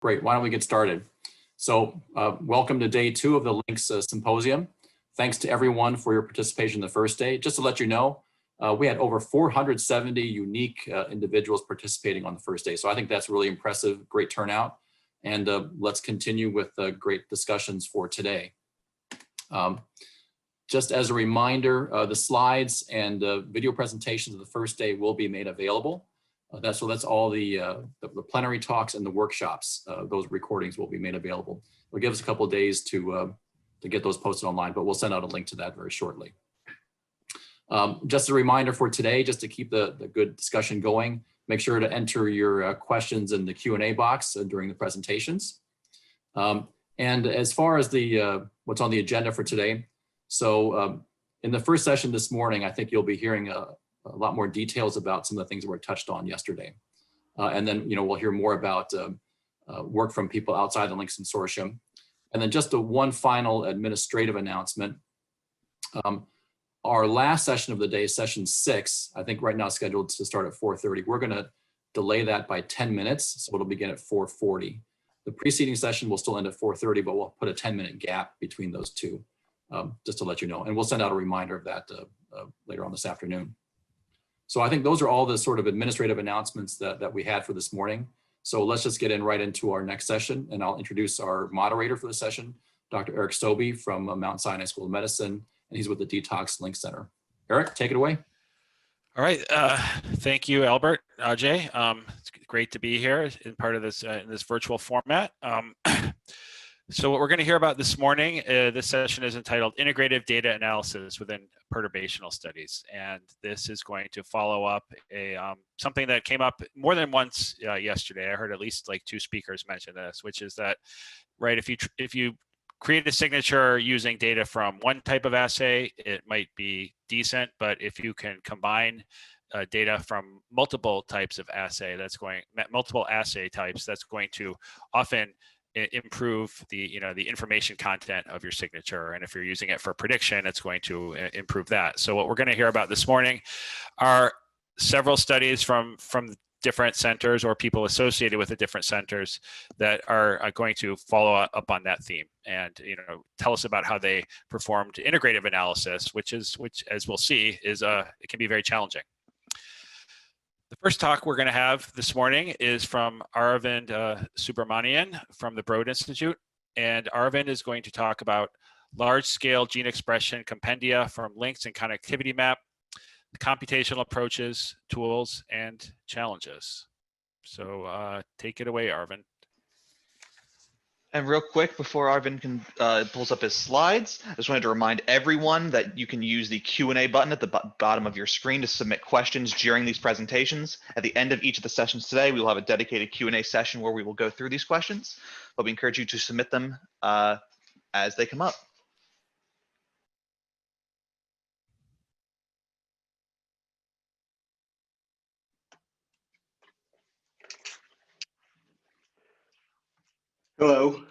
Great, why don't we get started? So welcome to day 2 of the Links Symposium. Thanks to everyone for your participation the first day. Just to let you know, we had over 470 unique individuals participating on the first day. So I think that's really impressive, great turnout. And let's continue with great discussions for today. Just as a reminder, the slides and video presentations of the first day will be made available. That's all the plenary talks and the workshops. Those recordings will be made available. It'll give us a couple of days to get those posted online, but we'll send out a link to that very shortly. Just a reminder for today, just to keep the good discussion going, make sure to enter your questions in the Q&A box during the presentations. And as far as the what's on the agenda for today, so in the first session this morning, I think you'll be hearing a lot more details about some of the things that were touched on yesterday. And then, we'll hear more about work from people outside the Links Consortium. And then just one final administrative announcement. Our last session of the day, session 6, I think right now scheduled to start at 4:30. We're going to delay that by 10 minutes, so it'll begin at 4:40. The preceding session will still end at 4:30, but we'll put a 10-minute gap between those two, just to let you know. And we'll send out a reminder of that later on this afternoon. So I think those are all the sort of administrative announcements that we had for this morning. So let's just get right into our next session, and I'll introduce our moderator for the session, Dr. Eric Sobie from Mt.Sinai School of Medicine, and he's with the DToxS Link Center. Eric, take it away. All right, thank you, Albert, Ajay. It's great to be here in part of this in this virtual format. So what we're going to hear about this morning, this session is entitled Integrative Data Analysis within Perturbational Studies. And this is going to follow up something that came up more than once yesterday. I heard at least like 2 speakers mention this, which is that, right, if you create a signature using data from one type of assay, it might be decent, but if you can combine data from multiple types of assay, multiple assay types, that's going to often improve the information content of your signature. And if you're using it for prediction, it's going to improve that. So what we're going to hear about this morning are several studies from different centers or people associated with the different centers that are going to follow up on that theme and tell us about how they performed integrative analysis, which as we'll see is it can be very challenging. The first talk we're going to have this morning is from Aravind Subramanian from the Broad Institute. And Aravind is going to talk about large-scale gene expression compendia from links and connectivity map, computational approaches, tools, and challenges. So take it away, Aravind. And real quick, before Arvind pulls up his slides, I just wanted to remind everyone that you can use the Q&A button at the bottom of your screen to submit questions during these presentations. At the end of each of the sessions today, we will have a dedicated Q&A session where we will go through these questions, but we encourage you to submit them as they come up. Hello.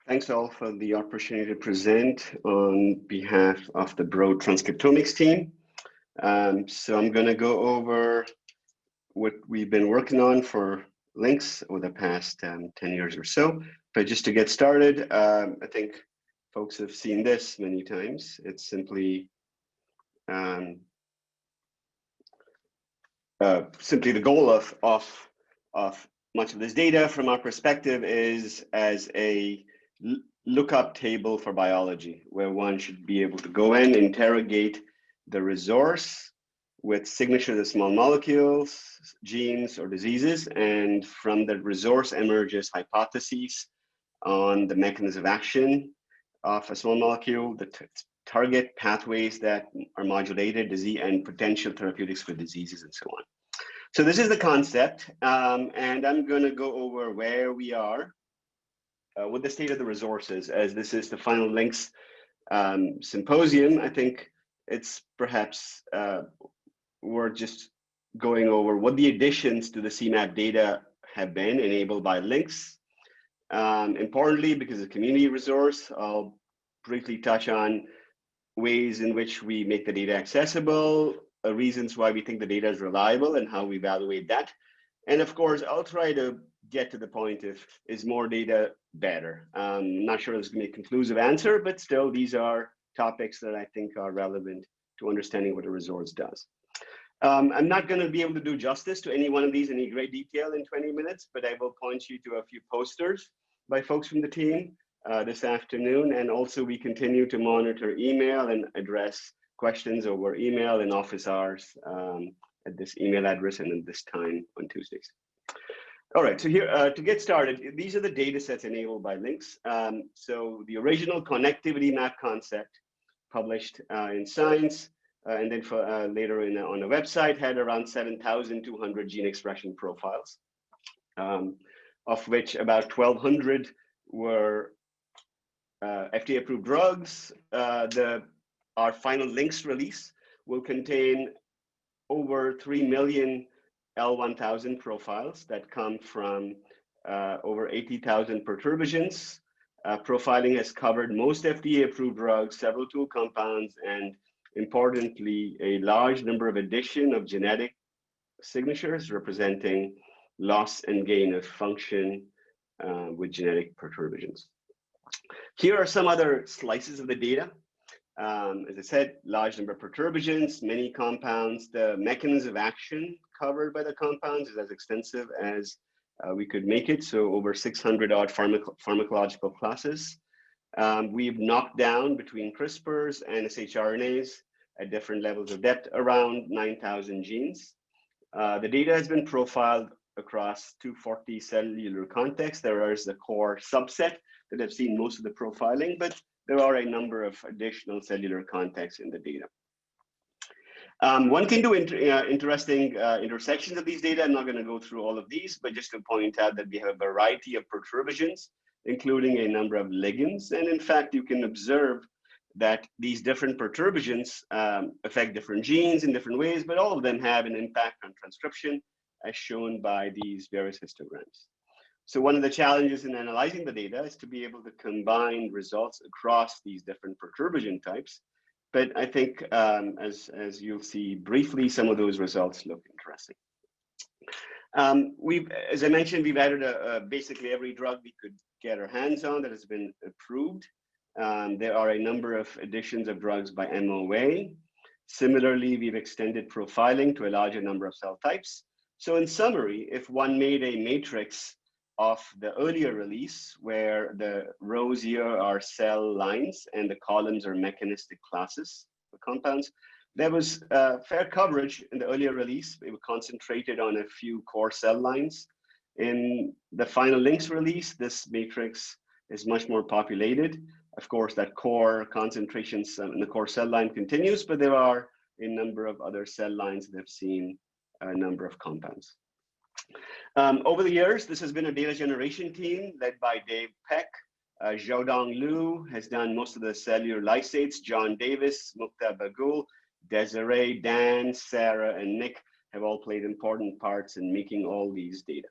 Thanks all for the opportunity to present on behalf of the Broad Transcriptomics team. So I'm going to go over what we've been working on for links over the past 10 years or so. But just to get started, I think folks have seen this many times. It's simply the goal of much of this data from our perspective is as a lookup table for biology, where one should be able to go in, interrogate the resource with signatures of small molecules, genes, or diseases, and from the resource emerges hypotheses on the mechanism of action of a small molecule, the target pathways that are modulated, disease, and potential therapeutics for diseases, and so on. So this is the concept, and I'm going to go over where we are with the state of the resources, as this is the final links symposium. I think it's perhaps worth just going over what the additions to the CMAP data have been enabled by links. Importantly, because of community resource, I'll briefly touch on ways in which we make the data accessible, reasons why we think the data is reliable and how we evaluate that. And of course, I'll try to get to the point if is more data better. I'm not sure there's going to be a conclusive answer, but still, these are topics that I think are relevant to understanding what a resource does. I'm not going to be able to do justice to any one of these in any great detail in 20 minutes, but I will point you to a few posters by folks from the team this afternoon. And also we continue to monitor email and address questions over email and office hours at this email address and at this time on Tuesdays. All right, so here to get started, these are the data sets enabled by links. So the original connectivity map concept published in Science, and then for, later on a website, had around 7,200 gene expression profiles, of which about 1,200 were FDA-approved drugs. Our final links release will contain over 3 million L1000 profiles that come from over 80,000 perturbations. Profiling has covered most FDA-approved drugs, several tool compounds, and importantly, a large number of addition of genetic signatures representing loss and gain of function with genetic perturbations. Here are some other slices of the data. As I said, large number of perturbations, many compounds. The mechanism of action covered by the compounds is as extensive as we could make it, so over 600 odd pharmacological classes. We've knocked down between CRISPRs and shRNAs at different levels of depth, around 9,000 genes. The data has been profiled across 240 cellular contexts. There is the core subset that have seen most of the profiling, but there are a number of additional cellular contexts in the data. One can do interesting intersections of these data. I'm not going to go through all of these, but just to point out that we have a variety of perturbations, including a number of ligands. And in fact, you can observe that these different perturbations affect different genes in different ways, but all of them have an impact on transcription, as shown by these various histograms. So one of the challenges in analyzing the data is to be able to combine results across these different perturbation types. But I think, as you'll see briefly, some of those results look interesting. As I mentioned, we've added basically every drug we could get our hands on that has been approved. There are a number of additions of drugs by MOA. Similarly, we've extended profiling to a larger number of cell types. So in summary, if one made a matrix of the earlier release, where the rows here are cell lines and the columns are mechanistic classes of compounds, there was fair coverage in the earlier release. It was concentrated on a few core cell lines. In the final links release, this matrix is much more populated. Of course, that core concentrations in the core cell line continues, but there are a number of other cell lines that have seen a number of compounds. Over the years, this has been a data generation team led by Dave Peck. Xiaodong Liu has done most of the cellular lysates. John Davis, Mukta Bagul, Desiree, Dan, Sarah, and Nick have all played important parts in making all these data.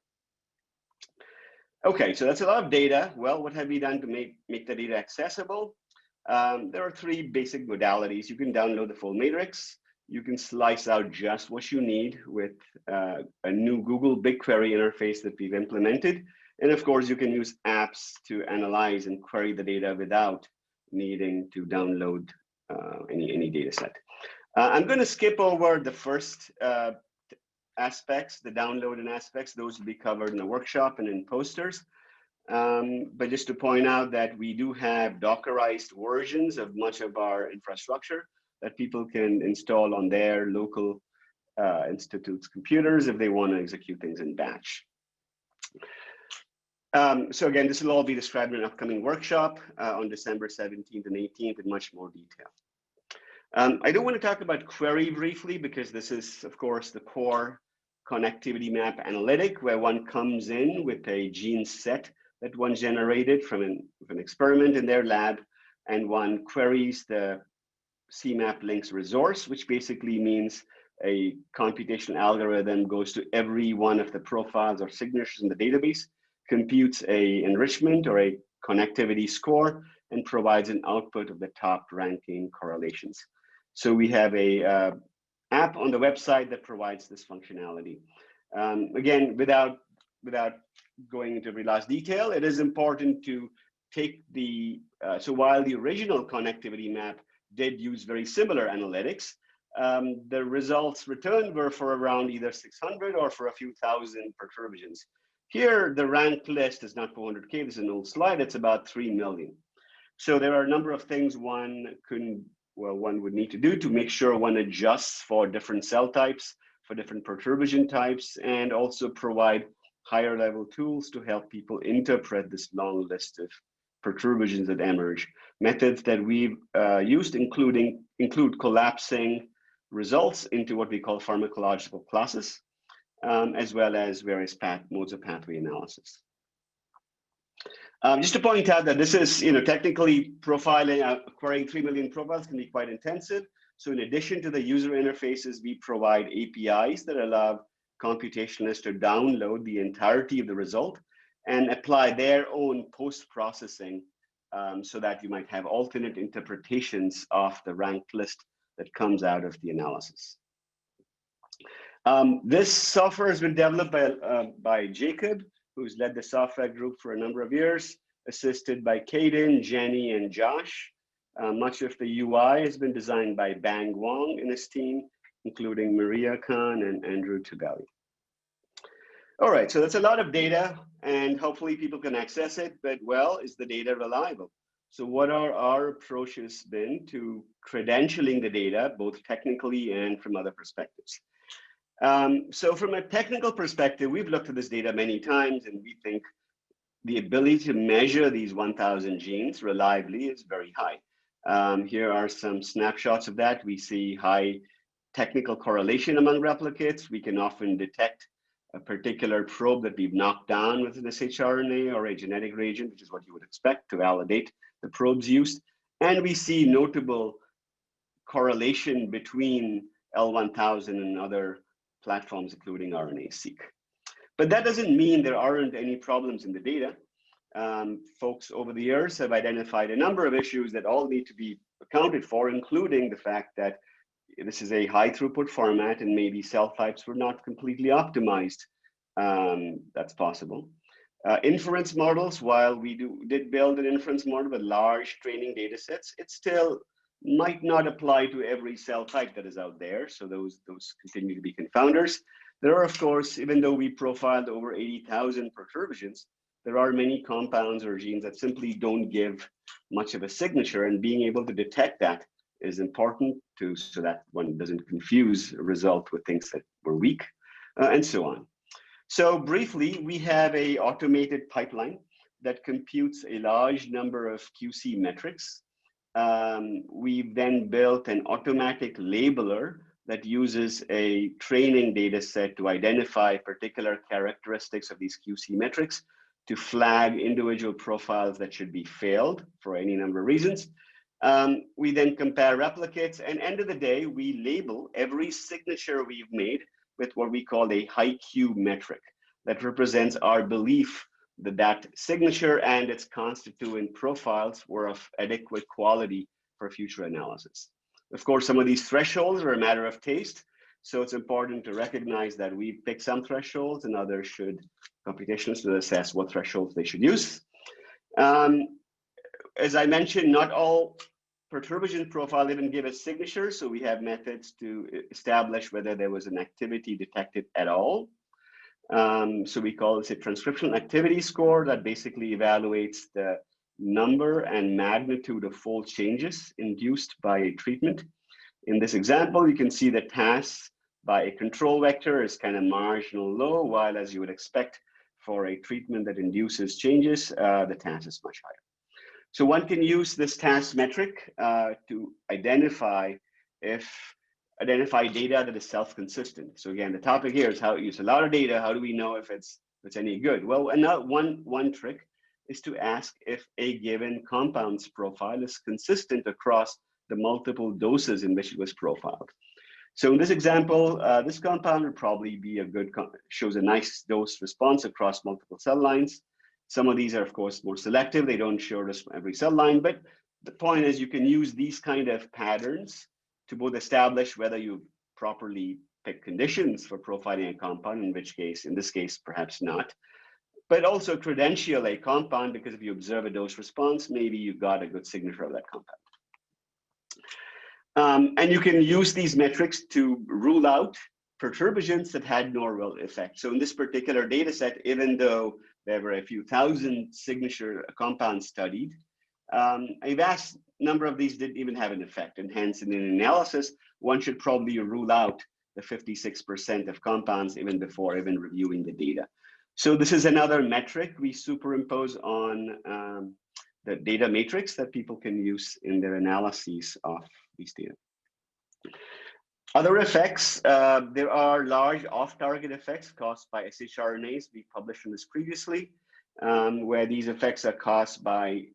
Okay, so that's a lot of data. Well, what have we done to make the data accessible? There are three basic modalities. You can download the full matrix. You can slice out just what you need with a new Google BigQuery interface that we've implemented. And of course, you can use apps to analyze and query the data without needing to download any data set. I'm going to skip over the first aspects, the downloading aspects. Those will be covered in the workshop and in posters. But just to point out that we do have Dockerized versions of much of our infrastructure that people can install on their local institute's computers if they want to execute things in batch. So again, this will all be described in an upcoming workshop on December 17th and 18th in much more detail. I do want to talk about query briefly, because this is, of course, the core connectivity map analytic, where one comes in with a gene set that one generated from an experiment in their lab, and one queries the CMAP links resource, which basically means a computational algorithm goes to every one of the profiles or signatures in the database, computes a enrichment or a connectivity score, and provides an output of the top ranking correlations. So we have a app on the website that provides this functionality. Again, without going into every last detail, it is important to take the, so while the original connectivity map did use very similar analytics, the results returned were for around either 600 or for a few thousand perturbations. Here, the ranked list is not 400K, this is an old slide, it's about 3 million. So there are a number of things one would need to do to make sure one adjusts for different cell types, for different perturbation types, and also provide higher level tools to help people interpret this long list of perturbations that emerge. Methods that we've used include collapsing results into what we call pharmacological classes, as well as various modes of pathway analysis. Just to point out that this is, technically profiling, acquiring 3 million profiles can be quite intensive. So in addition to the user interfaces, we provide APIs that allow computationalists to download the entirety of the result and apply their own post-processing so that you might have alternate interpretations of the ranked list that comes out of the analysis. This software has been developed by Jacob, who's led the software group for a number of years, assisted by Caden, Jenny, and Josh. Much of the UI has been designed by Bang Wong and his team, including Maria Khan and Andrew Tubelli. All right, so that's a lot of data, and hopefully people can access it, but well, is the data reliable? So what are our approaches been to credentialing the data, both technically and from other perspectives? So from a technical perspective, we've looked at this data many times, and we think the ability to measure these 1,000 genes reliably is very high. Here are some snapshots of that. We see high technical correlation among replicates. We can often detect a particular probe that we've knocked down with an shRNA or a genetic reagent, which is what you would expect to validate the probes used. And we see notable correlation between L1000 and other platforms, including RNA-seq. But that doesn't mean there aren't any problems in the data. Folks over the years have identified a number of issues that all need to be accounted for, including the fact that this is a high throughput format and maybe cell types were not completely optimized. That's possible. Inference models, while we did build an inference model with large training data sets, it still might not apply to every cell type that is out there. So those continue to be confounders. There are, of course, even though we profiled over 80,000 perturbations, there are many compounds or genes that simply don't give much of a signature, and being able to detect that is important so that one doesn't confuse a result with things that were weak, and so on. So briefly, we have an automated pipeline that computes a large number of QC metrics. We've then built an automatic labeler that uses a training data set to identify particular characteristics of these QC metrics to flag individual profiles that should be failed for any number of reasons. We then compare replicates, and end of the day, we label every signature we've made with what we call a HiQ metric that represents our belief that that signature and its constituent profiles were of adequate quality for future analysis. Of course, some of these thresholds are a matter of taste, so it's important to recognize that we pick some thresholds and others should, computationalists should assess what thresholds they should use. As I mentioned, not all perturbation profile even give a signature, so we have methods to establish whether there was an activity detected at all. So we call this a transcriptional activity score that basically evaluates the number and magnitude of fold changes induced by a treatment. In this example, you can see the TAS by a control vector is kind of marginal low, while as you would expect for a treatment that induces changes, the TAS is much higher. So one can use this TAS metric to identify data that is self-consistent. So again, the topic here is how you use a lot of data. How do we know if it's any good? Well, one trick is to ask if a given compound's profile is consistent across the multiple doses in which it was profiled. So in this example, this compound would probably be shows a nice dose response across multiple cell lines. Some of these are, of course, more selective. They don't show every cell line, but the point is you can use these kind of patterns to both establish whether you properly pick conditions for profiling a compound, in this case, perhaps not. But also credential a compound, because if you observe a dose response, maybe you got a good signature of that compound. And you can use these metrics to rule out perturbations that had no real effect. So in this particular data set, even though there were a few thousand signature compounds studied, a vast number of these didn't even have an effect. And hence, in an analysis, one should probably rule out the 56% of compounds even before even reviewing the data. So this is another metric we superimpose on the data matrix that people can use in their analyses of these data. Other effects, there are large off-target effects caused by shRNAs. We published on this previously, where these effects are caused by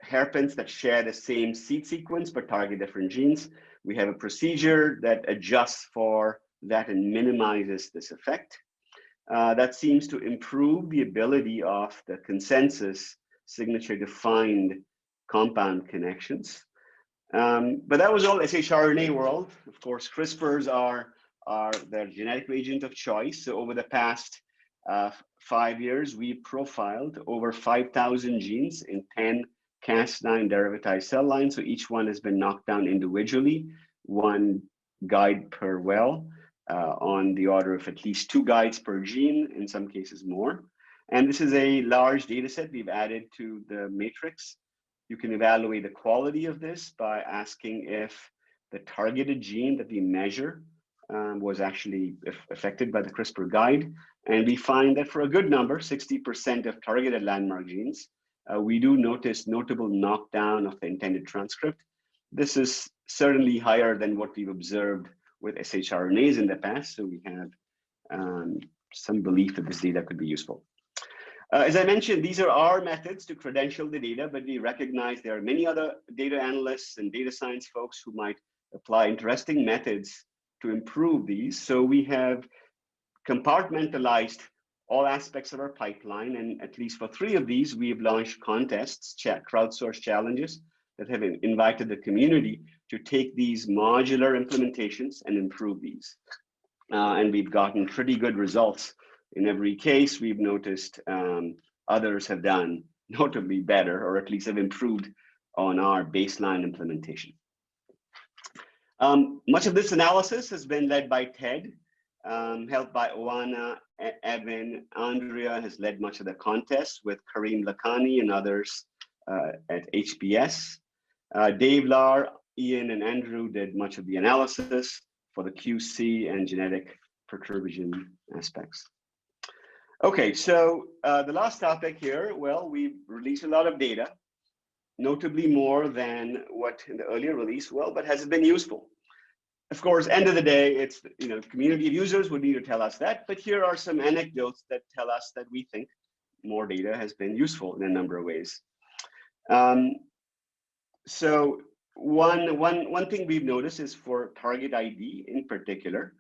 hairpins that share the same seed sequence but target different genes. We have a procedure that adjusts for that and minimizes this effect. That seems to improve the ability of the consensus signature to find compound connections. But that was all shRNA world. Of course, CRISPRs are their genetic agent of choice. So over the past 5 years, we profiled over 5,000 genes in 10 Cas9 derivatized cell lines. So each one has been knocked down individually, one guide per well, on the order of at least 2 guides per gene, in some cases more. And this is a large data set we've added to the matrix. You can evaluate the quality of this by asking if the targeted gene that we measure was actually affected by the CRISPR guide. And we find that for a good number, 60% of targeted landmark genes, we do notice notable knockdown of the intended transcript. This is certainly higher than what we've observed with shRNAs in the past. So we have some belief that this data could be useful. As I mentioned, these are our methods to credential the data, but we recognize there are many other data analysts and data science folks who might apply interesting methods to improve these. So we have compartmentalized all aspects of our pipeline, and at least for 3 of these, we have launched contests, crowdsourced challenges that have invited the community to take these modular implementations and improve these. And we've gotten pretty good results. In every case, we've noticed others have done notably better, or at least have improved on our baseline implementation. Much of this analysis has been led by Ted, helped by Oana, Evan. Andrea has led much of the contest with Kareem Lakhani and others at HBS. Dave Lar, Ian, and Andrew did much of the analysis for the QC and genetic perturbation aspects. Okay, so the last topic here, well, we've released a lot of data, notably more than what in the earlier release, well, but has it been useful? Of course, end of the day, it's, community of users would need to tell us that, but here are some anecdotes that tell us that we think more data has been useful in a number of ways. So one thing we've noticed is for target ID in particular,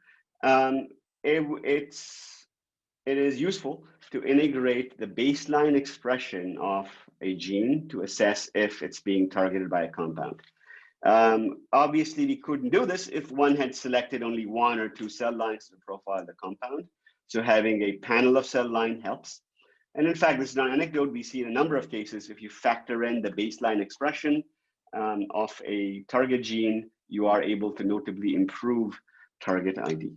it is useful to integrate the baseline expression of a gene to assess if it's being targeted by a compound. Obviously, we couldn't do this if one had selected only 1 or 2 cell lines to profile the compound. So having a panel of cell line helps. And in fact, this is not an anecdote. We see in a number of cases, if you factor in the baseline expression of a target gene, you are able to notably improve target ID.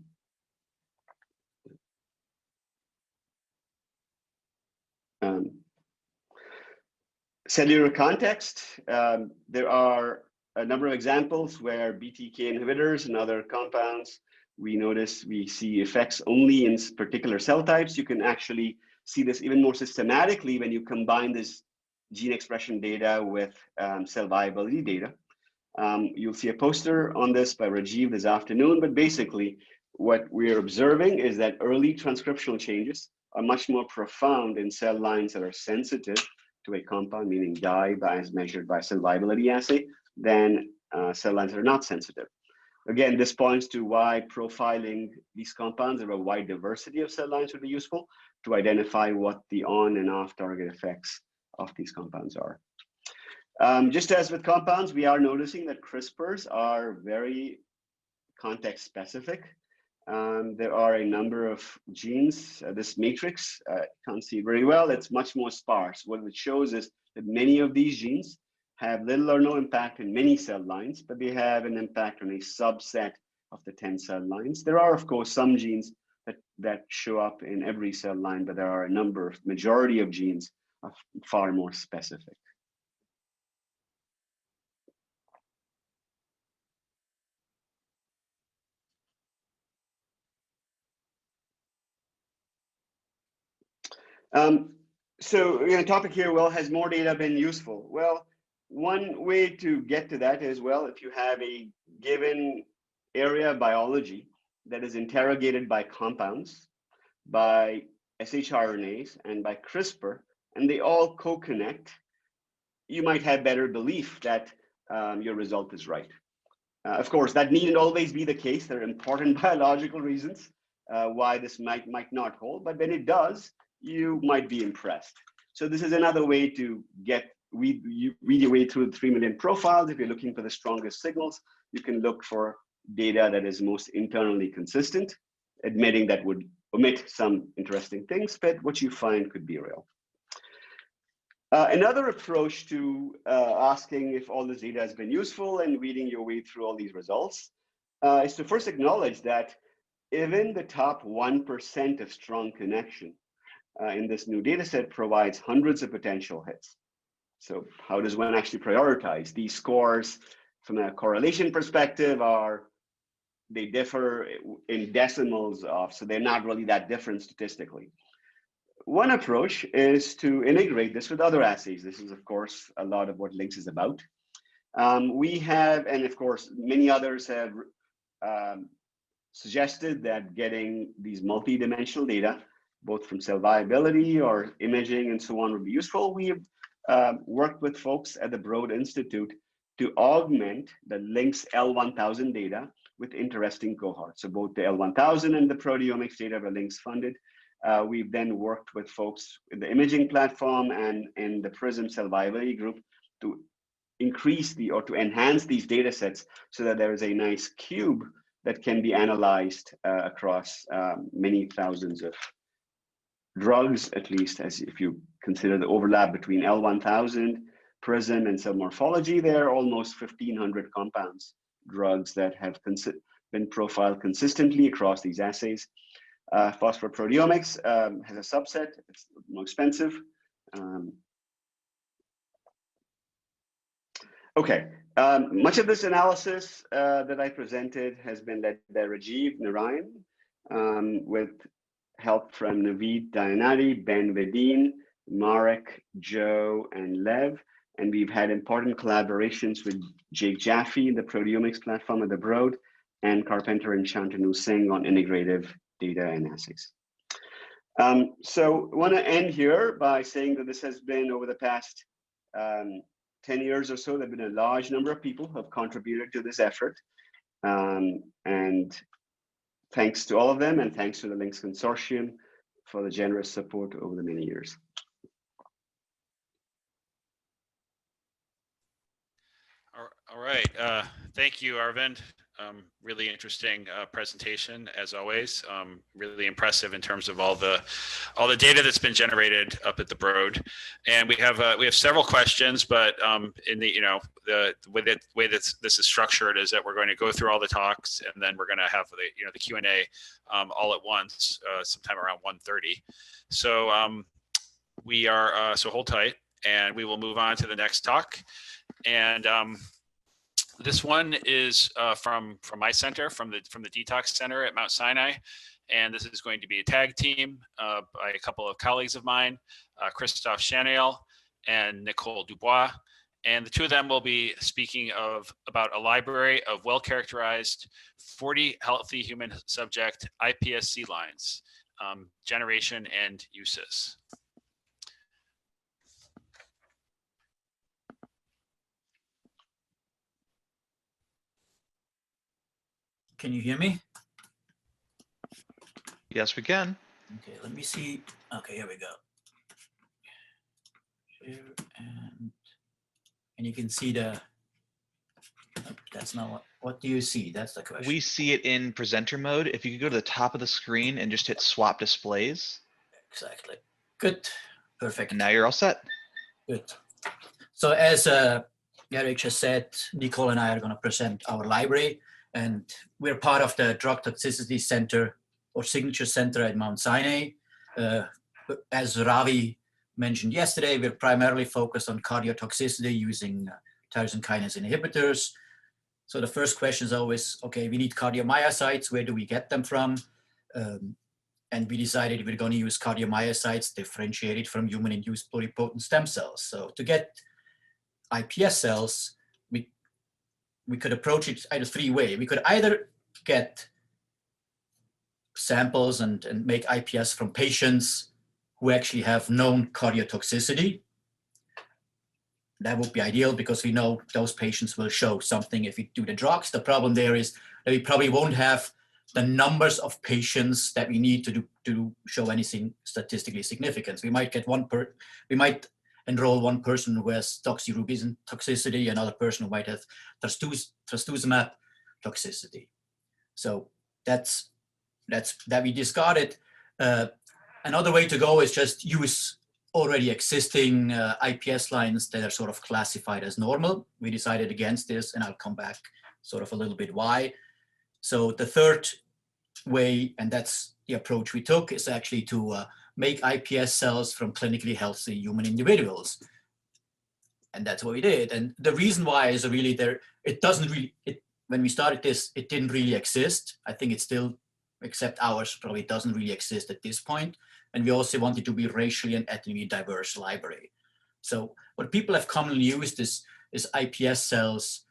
Cellular context, there are a number of examples where BTK inhibitors and other compounds, we see effects only in particular cell types. You can actually see this even more systematically when you combine this gene expression data with cell viability data. You'll see a poster on this by Rajiv this afternoon, but basically what we're observing is that early transcriptional changes are much more profound in cell lines that are sensitive to a compound, meaning die as measured by cell viability assay, than cell lines that are not sensitive. Again, this points to why profiling these compounds of a wide diversity of cell lines would be useful to identify what the on and off target effects of these compounds are. Just as with compounds, we are noticing that CRISPRs are very context specific. There are a number of genes. This matrix, can't see very well, it's much more sparse. What it shows is that many of these genes have little or no impact in many cell lines, but they have an impact on a subset of the 10 cell lines. There are, of course, some genes that show up in every cell line, but there are a number of, majority of genes are far more specific. So topic here, well, has more data been useful? Well, one way to get to that is, well, if you have a given area of biology that is interrogated by compounds, by shRNAs, and by CRISPR, and they all co-connect, you might have better belief that your result is right. Of course, that needn't always be the case. There are important biological reasons why this might not hold, but when it does, you might be impressed. So this is another way to read your way through 3 million profiles. If you're looking for the strongest signals, you can look for data that is most internally consistent, admitting that would omit some interesting things, but what you find could be real. Another approach to asking if all this data has been useful and reading your way through all these results is to first acknowledge that even the top 1% of strong connection in this new data set provides hundreds of potential hits. So how does one actually prioritize? These scores from a correlation perspective they differ in decimals of, so they're not really that different statistically. One approach is to integrate this with other assays. This is, of course, a lot of what LINCS is about. We have, and of course, many others have suggested that getting these multi-dimensional data, both from cell viability or imaging and so on, would be useful. We have worked with folks at the Broad Institute to augment the LINCS L1000 data with interesting cohorts. So both the L1000 and the proteomics data were LINCS funded. We've then worked with folks in the imaging platform and in the PRISM cell viability group to increase to enhance these data sets so that there is a nice cube that can be analyzed across many thousands of drugs, at least as if you consider the overlap between L1000, PRISM, and cell morphology. There are almost 1,500 compounds, drugs that have been profiled consistently across these assays. Phosphoproteomics has a subset, it's more expensive. Okay, much of this analysis that I presented has been led by Rajiv Narayan with help from Naveed Dayanati, Ben Vedin, Marek, Joe, and Lev. And we've had important collaborations with Jake Jaffe, the proteomics platform at the Broad, and Carpenter and Shantanu Singh on integrative data and assays. So I want to end here by saying that this has been over the past 10 years or so, there have been a large number of people who have contributed to this effort. And thanks to all of them, and thanks to the LINCS Consortium for the generous support over the many years. All right. Thank you, Arvind. Really interesting presentation as always. Really impressive in terms of all the data that's been generated up at the Broad. And we have several questions, but in the the way that this is structured is that we're going to go through all the talks, and then we're going to have the Q&A all at once, sometime around 1:30. So we are so hold tight, and we will move on to the next talk. And this one is from my center, from the DToxS Center at Mt.Sinai, and this is going to be a tag team by a couple of colleagues of mine, Christoph Schaneil and Nicole Dubois, and the two of them will be speaking about a library of well-characterized 40 healthy human subject iPSC lines, generation and uses. Can you hear me? Yes, we can. Okay, let me see. Okay, here we go. Share and you can see the That's not what do you see? That's the question. We see it in presenter mode. If you could go to the top of the screen and just hit swap displays. Exactly. Good. Perfect. And now you're all set. Good. So as Eric just said, Nicole and I are going to present our library, and we're part of the Drug Toxicity Center or Signature Center at Mt.Sinai. As Ravi mentioned yesterday, we're primarily focused on cardiotoxicity using tyrosine kinase inhibitors. So the first question is always, okay, we need cardiomyocytes. Where do we get them from? And we decided we're going to use cardiomyocytes differentiated from human-induced pluripotent stem cells. So to get iPS cells, we could approach it either three ways. We could either get samples and make iPS from patients who actually have known cardiotoxicity. That would be ideal because we know those patients will show something if we do the drugs. The problem there is that we probably won't have the numbers of patients that we need to show anything statistically significant. We might get we might enroll one person who has doxorubicin toxicity, another person who might have trastuzumab toxicity. So that's that we discarded. Another way to go is just use already existing iPS lines that are sort of classified as normal. We decided against this, and I'll come back sort of a little bit why. So the third way, and that's the approach we took, is actually to make iPS cells from clinically healthy human individuals. And that's what we did. And the reason why is really when we started this, it didn't really exist. I think it still, except ours, probably doesn't really exist at this point. And we also wanted to be racially and ethnically diverse library. So what people have commonly used is iPS cells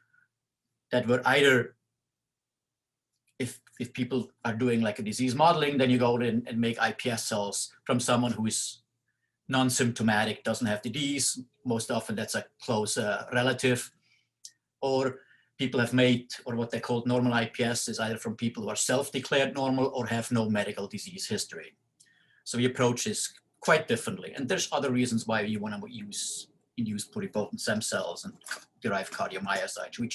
that were either, if people are doing like a disease modeling, then you go in and make iPS cells from someone who is non-symptomatic, doesn't have the disease. Most often that's a close relative. Or people have made, or what they call normal iPS is either from people who are self-declared normal or have no medical disease history. So we approach this quite differently. And there's other reasons why you want to use pluripotent stem cells and derive cardiomyocytes, which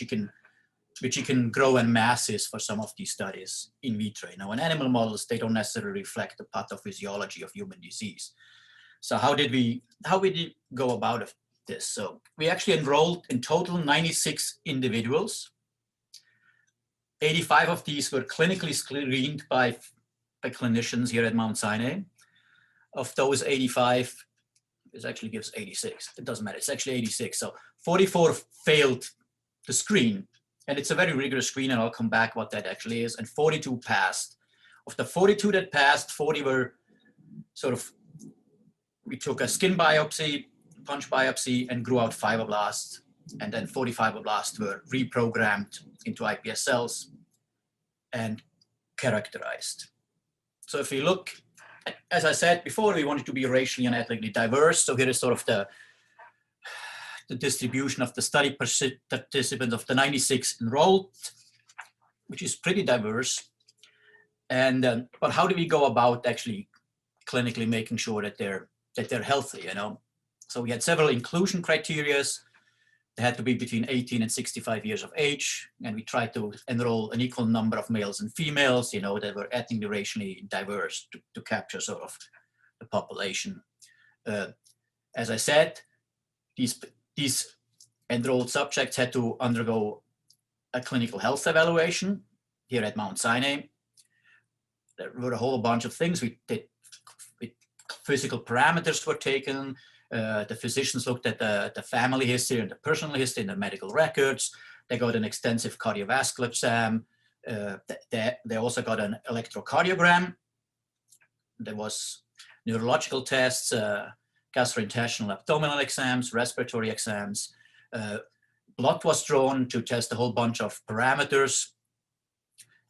you can grow in masses for some of these studies in vitro. In animal models, they don't necessarily reflect the pathophysiology of human disease. So how did we go about this? So we actually enrolled in total 96 individuals. 85 of these were clinically screened by clinicians here at Mt.Sinai. Of those 85, this actually gives 86. It doesn't matter, it's actually 86. So 44 failed the screen. And it's a very rigorous screen, and I'll come back what that actually is. And 42 passed. Of the 42 that passed, 40 were we took a skin biopsy, punch biopsy, and grew out fibroblasts. And then 40 fibroblasts were reprogrammed into iPS cells and characterized. So if you look, as I said before, we wanted to be racially and ethnically diverse. So here is sort of the distribution of the study participants of the 96 enrolled, which is pretty diverse. And but how do we go about actually clinically making sure that they're healthy? So we had several inclusion criteria. They had to be between 18 and 65 years of age, and we tried to enroll an equal number of males and females, that were ethnically, racially diverse to capture sort of the population. As I said, these enrolled subjects had to undergo a clinical health evaluation here at Mt.Sinai. There were a whole bunch of things we did. Physical parameters were taken. The physicians looked at the family history and the personal history and the medical records. They got an extensive cardiovascular exam. They also got an electrocardiogram. There was neurological tests, gastrointestinal abdominal exams, respiratory exams. Blood was drawn to test a whole bunch of parameters.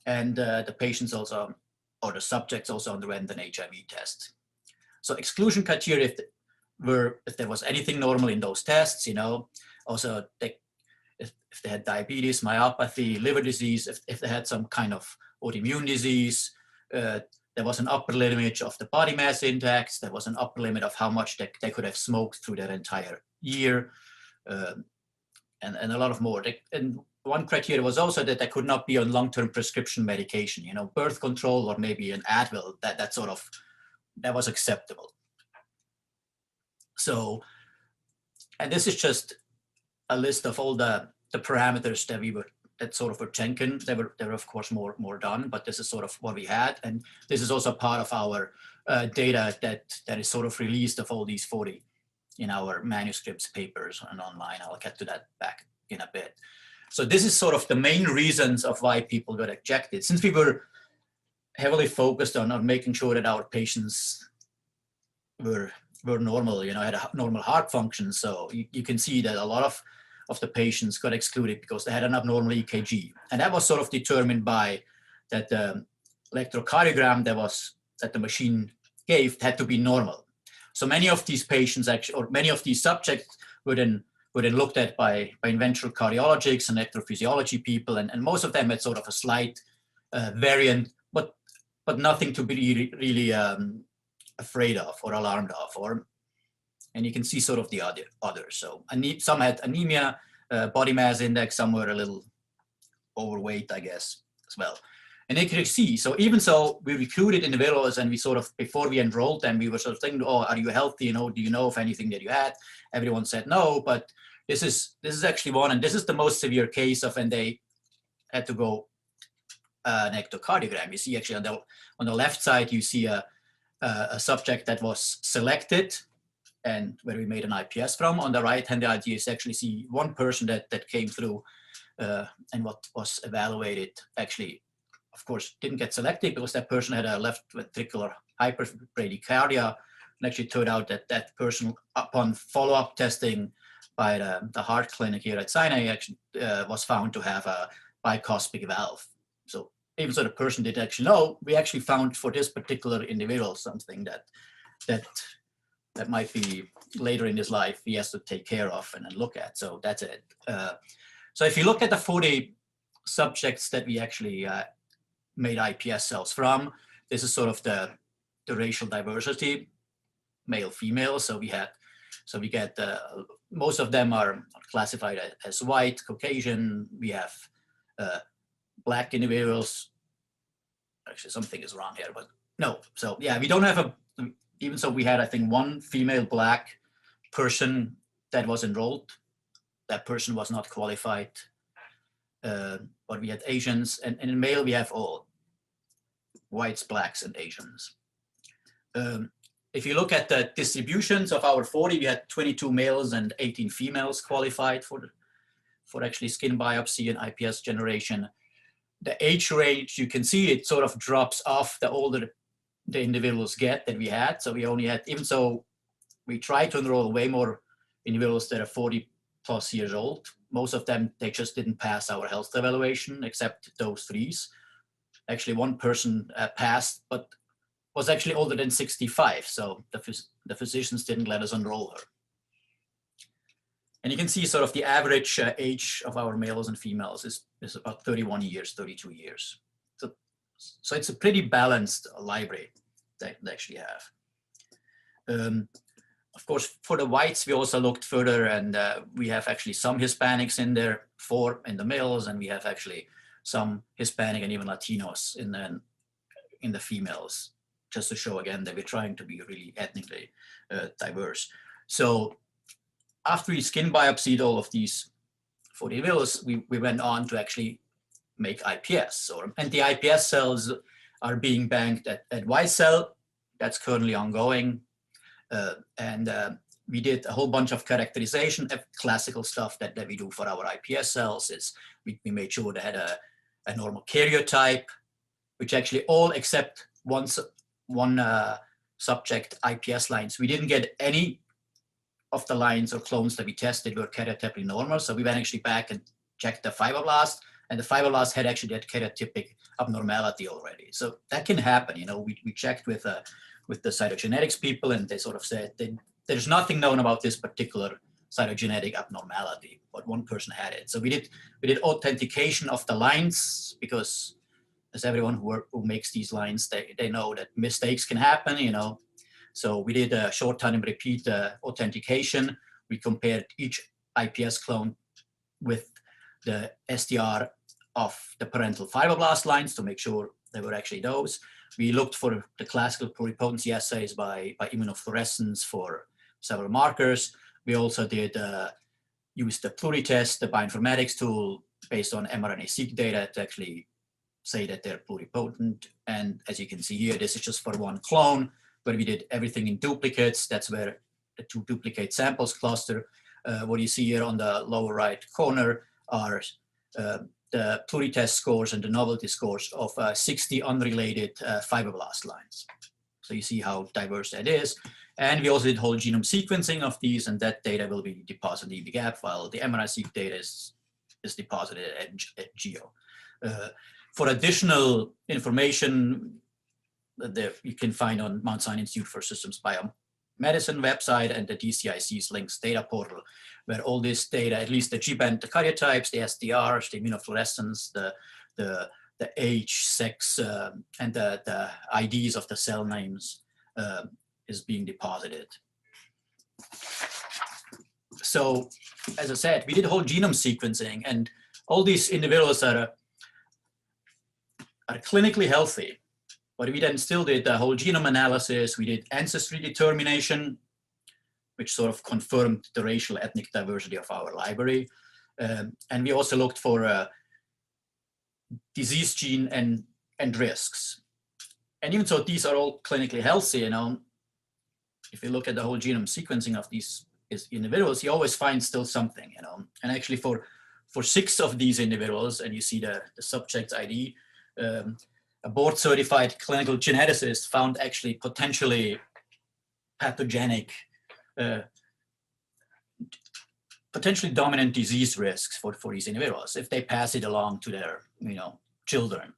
And the patients also, or the subjects also underwent an HIV test. So exclusion criteria if there was anything normal in those tests, also if they had diabetes, myopathy, liver disease, if they had some kind of autoimmune disease, there was an upper limit of the body mass index, there was an upper limit of how much they could have smoked through their entire year, and a lot of more. And one criteria was also that they could not be on long-term prescription medication, you know, birth control or maybe an Advil, that was acceptable. So, and this is just a list of all the parameters that sort of were taken. There were of course more done, but this is sort of what we had. And this is also part of our data that is sort of released of all these 40 in our manuscripts, papers, and online. I'll get to that back in a bit. So this is sort of the main reasons of why people got ejected. Since we were heavily focused on making sure that our patients were normal, you know, had a normal heart function. So you can see that a lot of the patients got excluded because they had an abnormal EKG. And that was sort of determined by that the electrocardiogram that the machine gave had to be normal. So many of these patients actually, or many of these subjects were then looked at by interventional cardiologists and electrophysiology people, and most of them had sort of a slight variant, but nothing to be really afraid of or alarmed of. And you can see sort of the others. So some had anemia, body mass index, some were a little overweight, I guess, as well. And they could see, so even so, we recruited individuals, and we sort of, before we enrolled them, we were sort of thinking, oh, are you healthy? You know, do you know of anything that you had? Everyone said no, but this is actually one, and this is the most severe case of, and they had to go an electrocardiogram. You see actually on the left side, you see a subject that was selected and where we made an IPS from. On the right hand side, you actually see one person that came through and what was evaluated actually, of course, didn't get selected because that person had a left ventricular hyperbradycardia. And actually turned out that person, upon follow-up testing by the heart clinic here at Sinai, actually was found to have a bicuspid valve. So even so, the person did actually know, we actually found for this particular individual something that might be later in his life he has to take care of and then look at. So that's it. So if you look at the 40 subjects that we actually made iPS cells from, this is sort of the racial diversity, male, female. So we get most of them are classified as white, Caucasian. We have black individuals. Actually, something is wrong here, but no. So yeah, we don't have even so we had, I think, one female black person that was enrolled. That person was not qualified. But we had Asians, and in male we have all whites, blacks, and Asians. If you look at the distributions of our 40, we had 22 males and 18 females qualified for actually skin biopsy and iPS generation. The age range, you can see it sort of drops off the older the individuals get that we had. So we only had, even so we tried to enroll way more individuals that are 40 plus years old. Most of them, they just didn't pass our health evaluation, except those threes. Actually, one person passed, but was actually older than 65. So the physicians didn't let us enroll her. And you can see sort of the average age of our males and females is about 31 years, 32 years. So it's a pretty balanced library that they actually have. Of course, for the whites, we also looked further, and we have actually some Hispanics in there, 4 in the males, and we have actually some Hispanic and even Latinos in the females, just to show again that we're trying to be really ethnically diverse. So after we skin biopsied all of these 40 individuals, we went on to actually make iPS. And the iPS cells are being banked at YCell. That's currently ongoing. We did a whole bunch of characterization, classical stuff that we do for our iPS cells. Is we made sure they had a normal karyotype, which actually all except one subject iPS lines. We didn't get any of the lines or clones that we tested were karyotypically normal. So we went actually back and checked the fibroblast, and the fibroblast had actually that karyotypic abnormality already. So that can happen. You know, we checked with the cytogenetics people, and they sort of said there's nothing known about this particular cytogenetic abnormality, but one person had it. So we did authentication of the lines, because as everyone who makes these lines, they know that mistakes can happen, you know. So we did a short time repeat authentication. We compared each iPS clone with the STR of the parental fibroblast lines to make sure they were actually those. We looked for the classical pluripotency assays by immunofluorescence for several markers. We also did use the pluritest, the bioinformatics tool, based on mRNA-seq data to actually say that they're pluripotent. And as you can see here, this is just for one clone, but we did everything in duplicates. That's where the 2 duplicate samples cluster. What you see here on the lower right corner are the pluritest scores and the novelty scores of 60 unrelated fibroblast lines. So you see how diverse that is. And we also did whole genome sequencing of these, and that data will be deposited in the gap, while the mRNA-seq data is deposited at GEO. For additional information that you can find on Mt.Sinai Institute for Systems Biomedicine website and the DCIC's links data portal, where all this data, at least the G-band, the karyotypes, the SDRs, the immunofluorescence, the age, sex, and the IDs of the cell names is being deposited. So, as I said, we did whole genome sequencing, and all these individuals are clinically healthy. But we then still did the whole genome analysis. We did ancestry determination, which sort of confirmed the racial ethnic diversity of our library. And we also looked for disease gene and risks. And even so, these are all clinically healthy, you know, if you look at the whole genome sequencing of these individuals, you always find still something, you know. And actually for 6 of these individuals, and you see the subject ID, a board-certified clinical geneticist found actually potentially pathogenic, potentially dominant disease risks for these individuals if they pass it along to their, you know, children.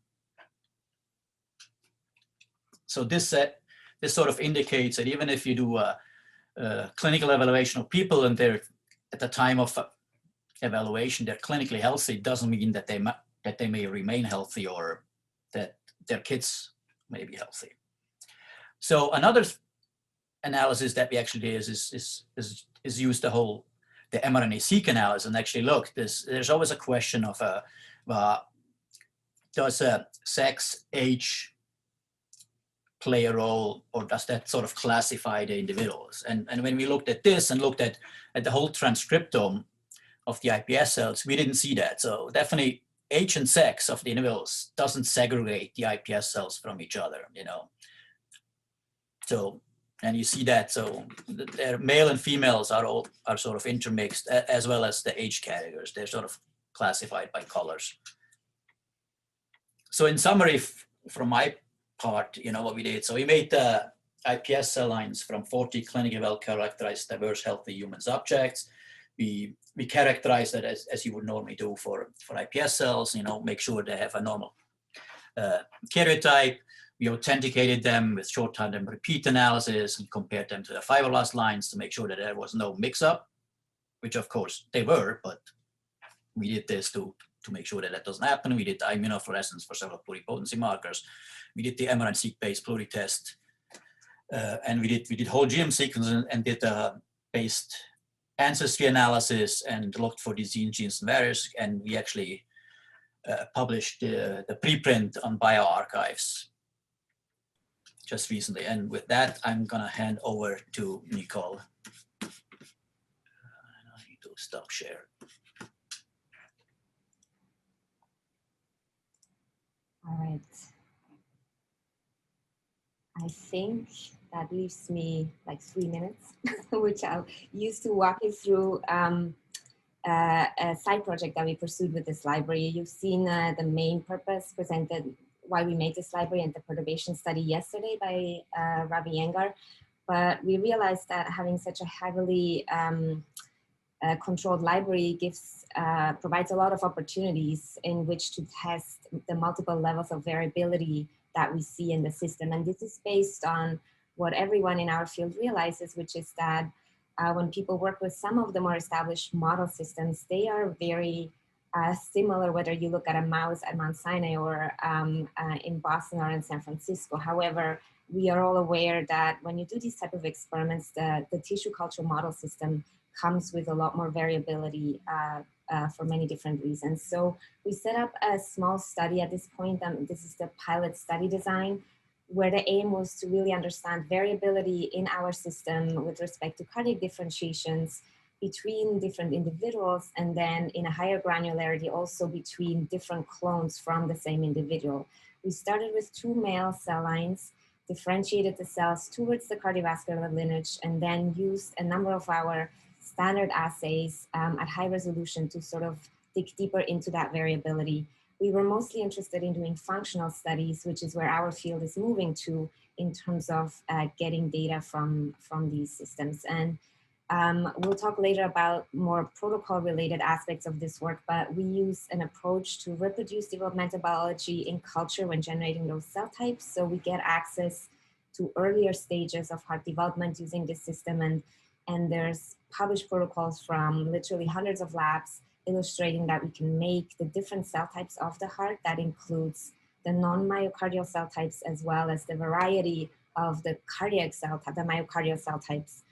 So this sort of indicates that even if you do a clinical evaluation of people and they're at the time of evaluation they're clinically healthy, doesn't mean that they may remain healthy or that their kids may be healthy. So another analysis that we actually did is use the mRNA-seq analysis and actually look. There's always a question of does sex, age play a role, or does that sort of classify the individuals? And when we looked at this and looked at the whole transcriptome of the iPS cells, we didn't see that. So definitely age and sex of the individuals doesn't segregate the iPS cells from each other, you know. So, and you see that, so their male and females are sort of intermixed, as well as the age categories. They're sort of classified by colors. So in summary, from my part, you know what we did. So we made the iPS cell lines from 40 clinically well-characterized, diverse, healthy human subjects. We characterize that as you would normally do for iPS cells, you know, make sure they have a normal karyotype. We authenticated them with short tandem repeat analysis and compared them to the fibroblast lines to make sure that there was no mix-up, which of course they were, but we did this to make sure that that doesn't happen. We did the immunofluorescence for several pluripotency markers. We did the mRNA-seq-based pluritest, and we did whole genome sequencing and did the based ancestry analysis and looked for disease genes and variants. And we actually published the preprint on bioarchives just recently. And with that, I'm gonna hand over to Nicole. I need to stop share. All right. I think that leaves me like 3 minutes, which I'll use to walk you through a side project that we pursued with this library. You've seen the main purpose presented, why we made this library and the perturbation study yesterday by Ravi Yengar. But we realized that having such a heavily controlled library provides a lot of opportunities in which to test the multiple levels of variability that we see in the system. And this is based on what everyone in our field realizes, which is that when people work with some of the more established model systems, they are very similar, whether you look at a mouse at Mt.Sinai or in Boston or in San Francisco. However, we are all aware that when you do these type of experiments, the tissue culture model system comes with a lot more variability for many different reasons. So we set up a small study at this point. This is the pilot study design, where the aim was to really understand variability in our system with respect to cardiac differentiations between different individuals, and then in a higher granularity also between different clones from the same individual. We started with 2 male cell lines, differentiated the cells towards the cardiovascular lineage, and then used a number of our standard assays at high resolution to sort of dig deeper into that variability. We were mostly interested in doing functional studies, which is where our field is moving to in terms of getting data from these systems. And we'll talk later about more protocol-related aspects of this work, but we use an approach to reproduce developmental biology in culture when generating those cell types. So we get access to earlier stages of heart development using this system, and there's published protocols from literally hundreds of labs illustrating that we can make the different cell types of the heart. That includes the non-myocardial cell types, as well as the variety of the cardiac cell type, the myocardial cell types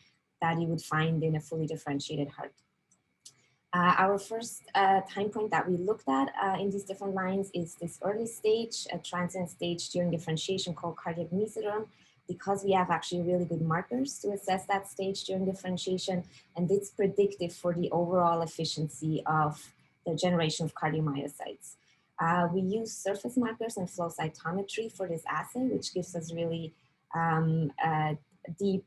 that you would find in a fully differentiated heart. Our first time point that we looked at in these different lines is this early stage, a transient stage during differentiation called Cardiac Mesoderm, because we have actually really good markers to assess that stage during differentiation, and it's predictive for the overall efficiency of the generation of cardiomyocytes. We use surface markers and flow cytometry for this assay, which gives us really deep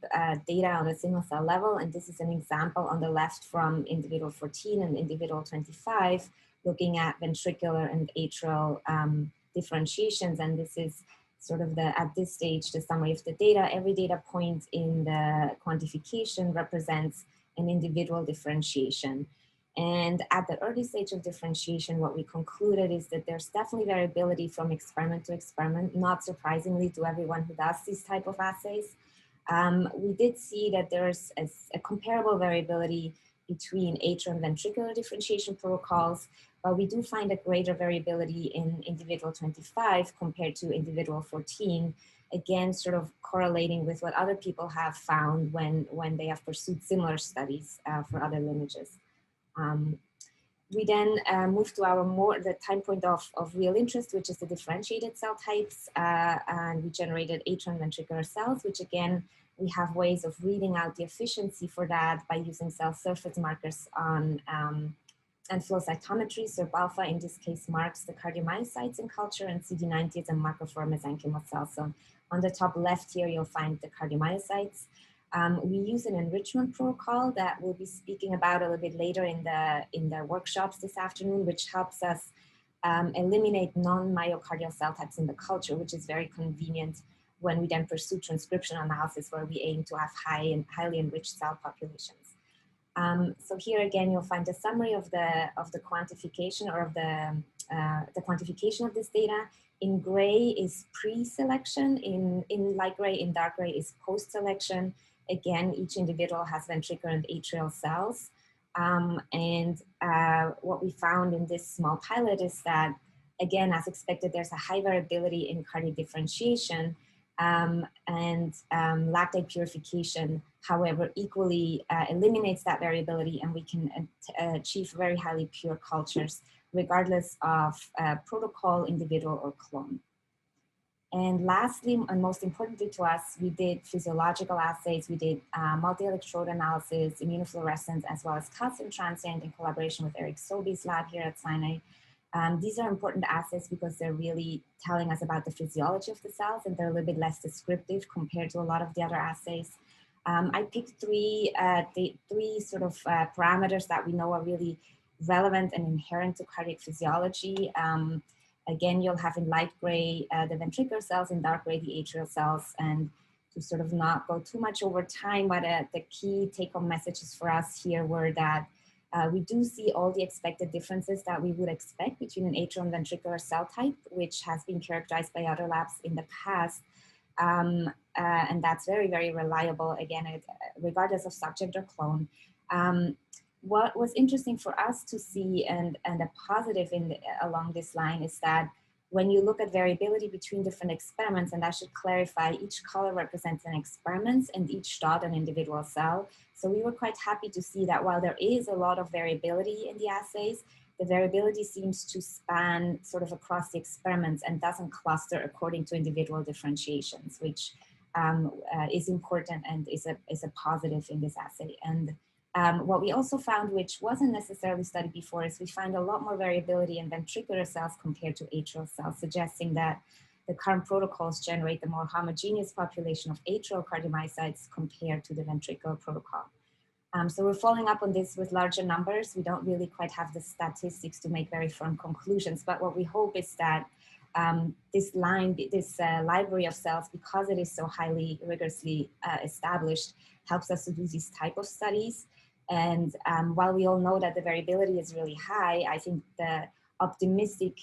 data on a single cell level. And this is an example on the left from individual 14 and individual 25, looking at ventricular and atrial differentiations. And this is sort of at this stage, the summary of the data. Every data point in the quantification represents an individual differentiation. And at the early stage of differentiation, what we concluded is that there's definitely variability from experiment to experiment, not surprisingly to everyone who does these type of assays. We did see that there's a comparable variability between atrial and ventricular differentiation protocols, but we do find a greater variability in individual 25 compared to individual 14, again, sort of correlating with what other people have found when they have pursued similar studies for other lineages. We then moved to the time point of real interest, which is the differentiated cell types, and we generated atrial and ventricular cells, which again, we have ways of reading out the efficiency for that by using cell surface markers on and flow cytometry. So alpha in this case marks the cardiomyocytes in culture, and CD90 is a marker for mesenchymal cells. So on the top left here, you'll find the cardiomyocytes. We use an enrichment protocol that we'll be speaking about a little bit later in the workshops this afternoon, which helps us eliminate non-myocardial cell types in the culture, which is very convenient when we then pursue transcription analysis, where we aim to have highly enriched cell populations. So here again, you'll find a summary of the quantification, or of the quantification of this data. In gray is pre-selection, in light gray, in dark gray is post-selection. Again, each individual has ventricular and atrial cells. And what we found in this small pilot is that, again, as expected, there's a high variability in cardiac differentiation, and lactate purification, however, equally eliminates that variability, and we can achieve very highly pure cultures, regardless of protocol, individual, or clone. And lastly, and most importantly to us, we did physiological assays. We did multi-electrode analysis, immunofluorescence, as well as calcium transient in collaboration with Eric Sobe's lab here at Sinai. These are important assays because they're really telling us about the physiology of the cells, and they're a little bit less descriptive compared to a lot of the other assays. I picked three sort of parameters that we know are really relevant and inherent to cardiac physiology. Again, you'll have in light gray the ventricular cells, in dark gray the atrial cells, and to sort of not go too much over time, but the key take-home messages for us here were that we do see all the expected differences that we would expect between an atrial and ventricular cell type, which has been characterized by other labs in the past. And that's very, very reliable, again, regardless of subject or clone. What was interesting for us to see, and a positive along this line, is that when you look at variability between different experiments, and I should clarify, each color represents an experiment and each dot an individual cell. So we were quite happy to see that while there is a lot of variability in the assays, the variability seems to span sort of across the experiments and doesn't cluster according to individual differentiations, which is important and is a positive in this assay. And what we also found, which wasn't necessarily studied before, is we find a lot more variability in ventricular cells compared to atrial cells, suggesting that the current protocols generate the more homogeneous population of atrial cardiomyocytes compared to the ventricular protocol. So we're following up on this with larger numbers. We don't really quite have the statistics to make very firm conclusions, but what we hope is that this library of cells, because it is so highly rigorously established, helps us to do these type of studies. And while we all know that the variability is really high, I think the optimistic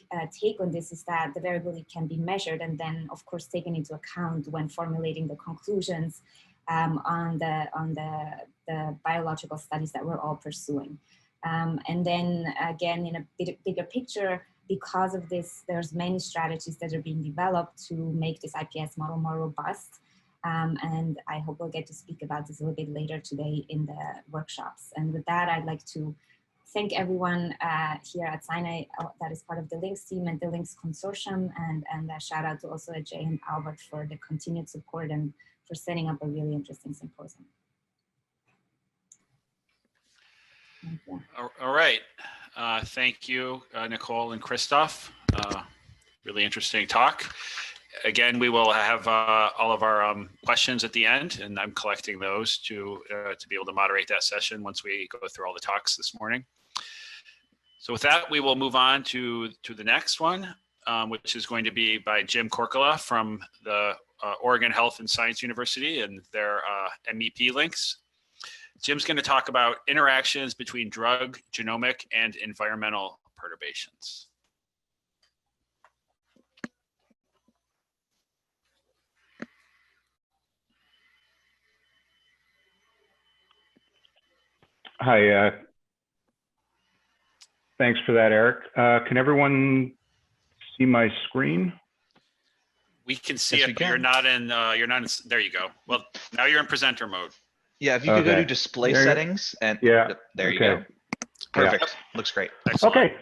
take on this is that the variability can be measured and then, of course, taken into account when formulating the conclusions on the biological studies that we're all pursuing. And then again, in a bigger picture, because of this, there's many strategies that are being developed to make this IPS model more robust. And I hope we'll get to speak about this a little bit later today in the workshops. And with that, I'd like to thank everyone here at Sinai that is part of the LINCS team and the LINCS consortium, and a shout out to also Ajay and Albert for the continued support and for setting up a really interesting symposium. All right. Thank you, Nicole and Christoph. Really interesting talk. Again, we will have all of our questions at the end, and I'm collecting those to be able to moderate that session once we go through all the talks this morning. So with that, we will move on to the next one, which is going to be by Jim Korkala from the Oregon Health and Science University and their MEP links. Jim's going to talk about interactions between drug, genomic, and environmental perturbations. Hi, thanks for that, Eric. Can everyone see my screen? We can see it, but you're not in, there you go. Well, now you're in presenter mode. Yeah, if you could go to display settings and there you go. Perfect. Yeah. Looks great. Excellent. Okay.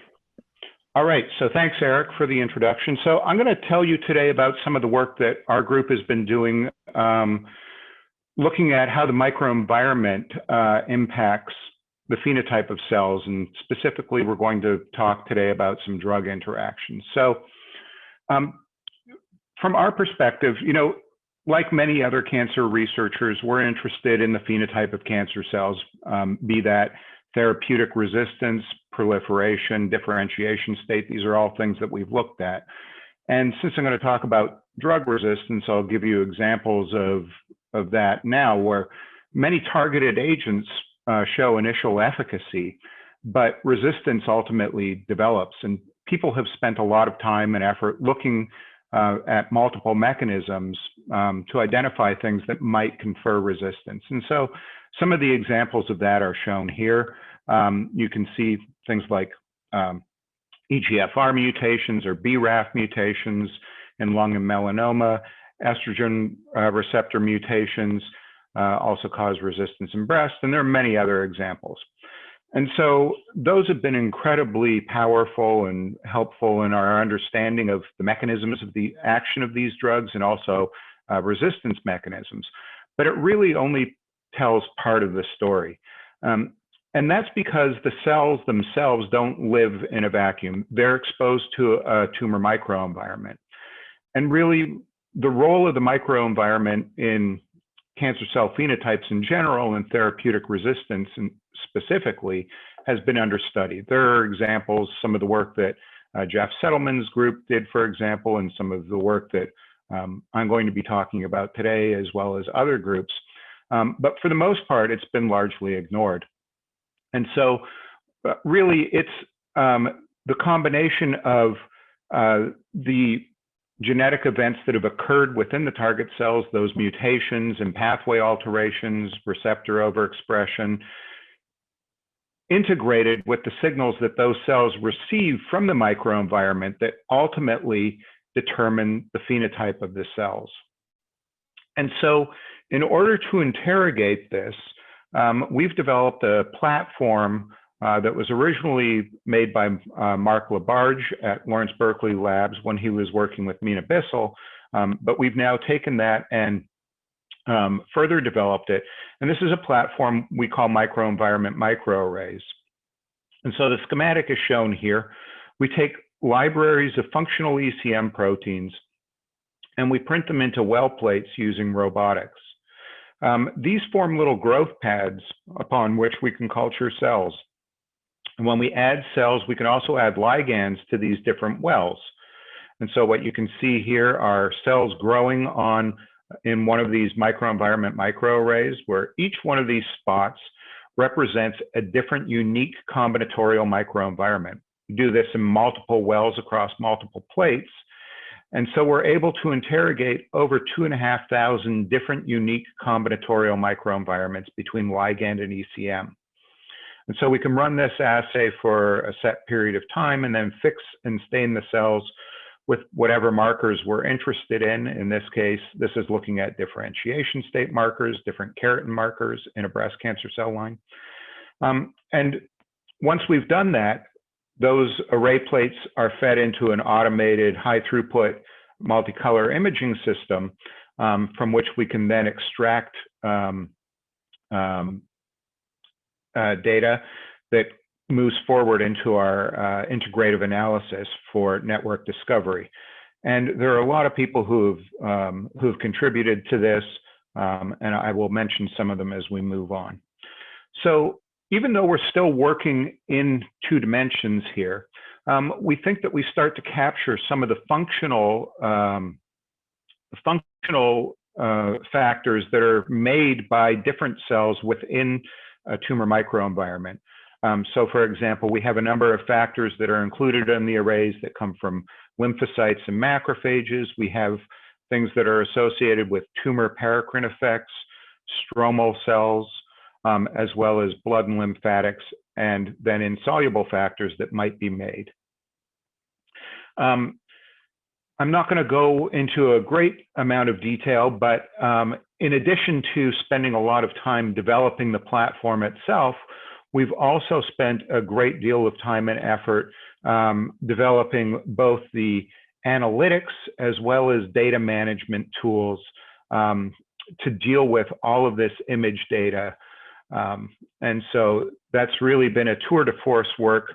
All right. So thanks, Eric, for the introduction. So I'm going to tell you today about some of the work that our group has been doing, looking at how the microenvironment impacts the phenotype of cells. And specifically, we're going to talk today about some drug interactions. So from our perspective, you know, like many other cancer researchers, we're interested in the phenotype of cancer cells, be that therapeutic resistance, proliferation, differentiation state. These are all things that we've looked at. And since I'm going to talk about drug resistance, I'll give you examples of that now, where many targeted agents show initial efficacy, but resistance ultimately develops. And people have spent a lot of time and effort looking at multiple mechanisms to identify things that might confer resistance. And so some of the examples of that are shown here. You can see things like EGFR mutations or BRAF mutations in lung and melanoma, estrogen receptor mutations also cause resistance in breast, and there are many other examples. And so those have been incredibly powerful and helpful in our understanding of the mechanisms of the action of these drugs and also resistance mechanisms. But it really only tells part of the story. And that's because the cells themselves don't live in a vacuum. They're exposed to a tumor microenvironment. And really, the role of the microenvironment in cancer cell phenotypes in general and therapeutic resistance and specifically has been understudied. There are examples, some of the work that Jeff Settleman's group did, for example, and some of the work that I'm going to be talking about today, as well as other groups. But for the most part, it's been largely ignored. And so really, it's the combination of the genetic events that have occurred within the target cells, those mutations and pathway alterations, receptor overexpression, integrated with the signals that those cells receive from the microenvironment that ultimately determine the phenotype of the cells. And so in order to interrogate this, we've developed a platform that was originally made by Mark Labarge at Lawrence Berkeley Labs when he was working with Mina Bissell, but we've now taken that and further developed it. And this is a platform we call Microenvironment Microarrays. And so the schematic is shown here. We take libraries of functional ECM proteins and we print them into well plates using robotics. These form little growth pads upon which we can culture cells. And when we add cells, we can also add ligands to these different wells. And so what you can see here are cells growing in one of these microenvironment microarrays, where each one of these spots represents a different unique combinatorial microenvironment. We do this in multiple wells across multiple plates. And so we're able to interrogate over 2,500 different unique combinatorial microenvironments between ligand and ECM. And so we can run this assay for a set period of time and then fix and stain the cells with whatever markers we're interested in. In this case, this is looking at differentiation state markers, different keratin markers in a breast cancer cell line. And once we've done that, those array plates are fed into an automated high throughput multicolor imaging system from which we can then extract data that moves forward into our integrative analysis for network discovery. And there are a lot of people who've contributed to this, and I will mention some of them as we move on. So even though we're still working in 2 dimensions here, we think that we start to capture some of the functional factors that are made by different cells within a tumor microenvironment. So for example, we have a number of factors that are included in the arrays that come from lymphocytes and macrophages. We have things that are associated with tumor paracrine effects, stromal cells, as well as blood and lymphatics, and then insoluble factors that might be made. I'm not going to go into a great amount of detail, but in addition to spending a lot of time developing the platform itself, we've also spent a great deal of time and effort developing both the analytics as well as data management tools to deal with all of this image data. And so that's really been a tour de force work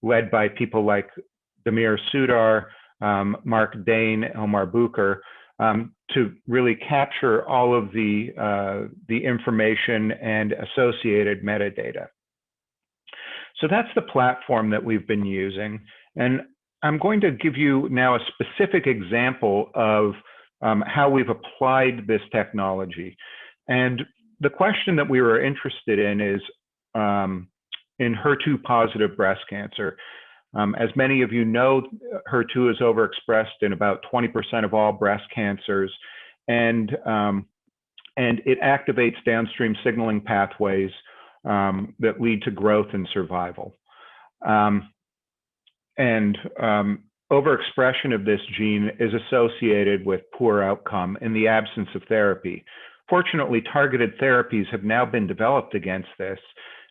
led by people like Damir Sudar, Mark Dane, Elmar Bucher, to really capture all of the information and associated metadata. So that's the platform that we've been using. And I'm going to give you now a specific example of how we've applied this technology. And the question that we were interested in is in HER2 positive breast cancer. As many of you know, HER2 is overexpressed in about 20% of all breast cancers, and it activates downstream signaling pathways that lead to growth and survival. Overexpression of this gene is associated with poor outcome in the absence of therapy. Fortunately, targeted therapies have now been developed against this,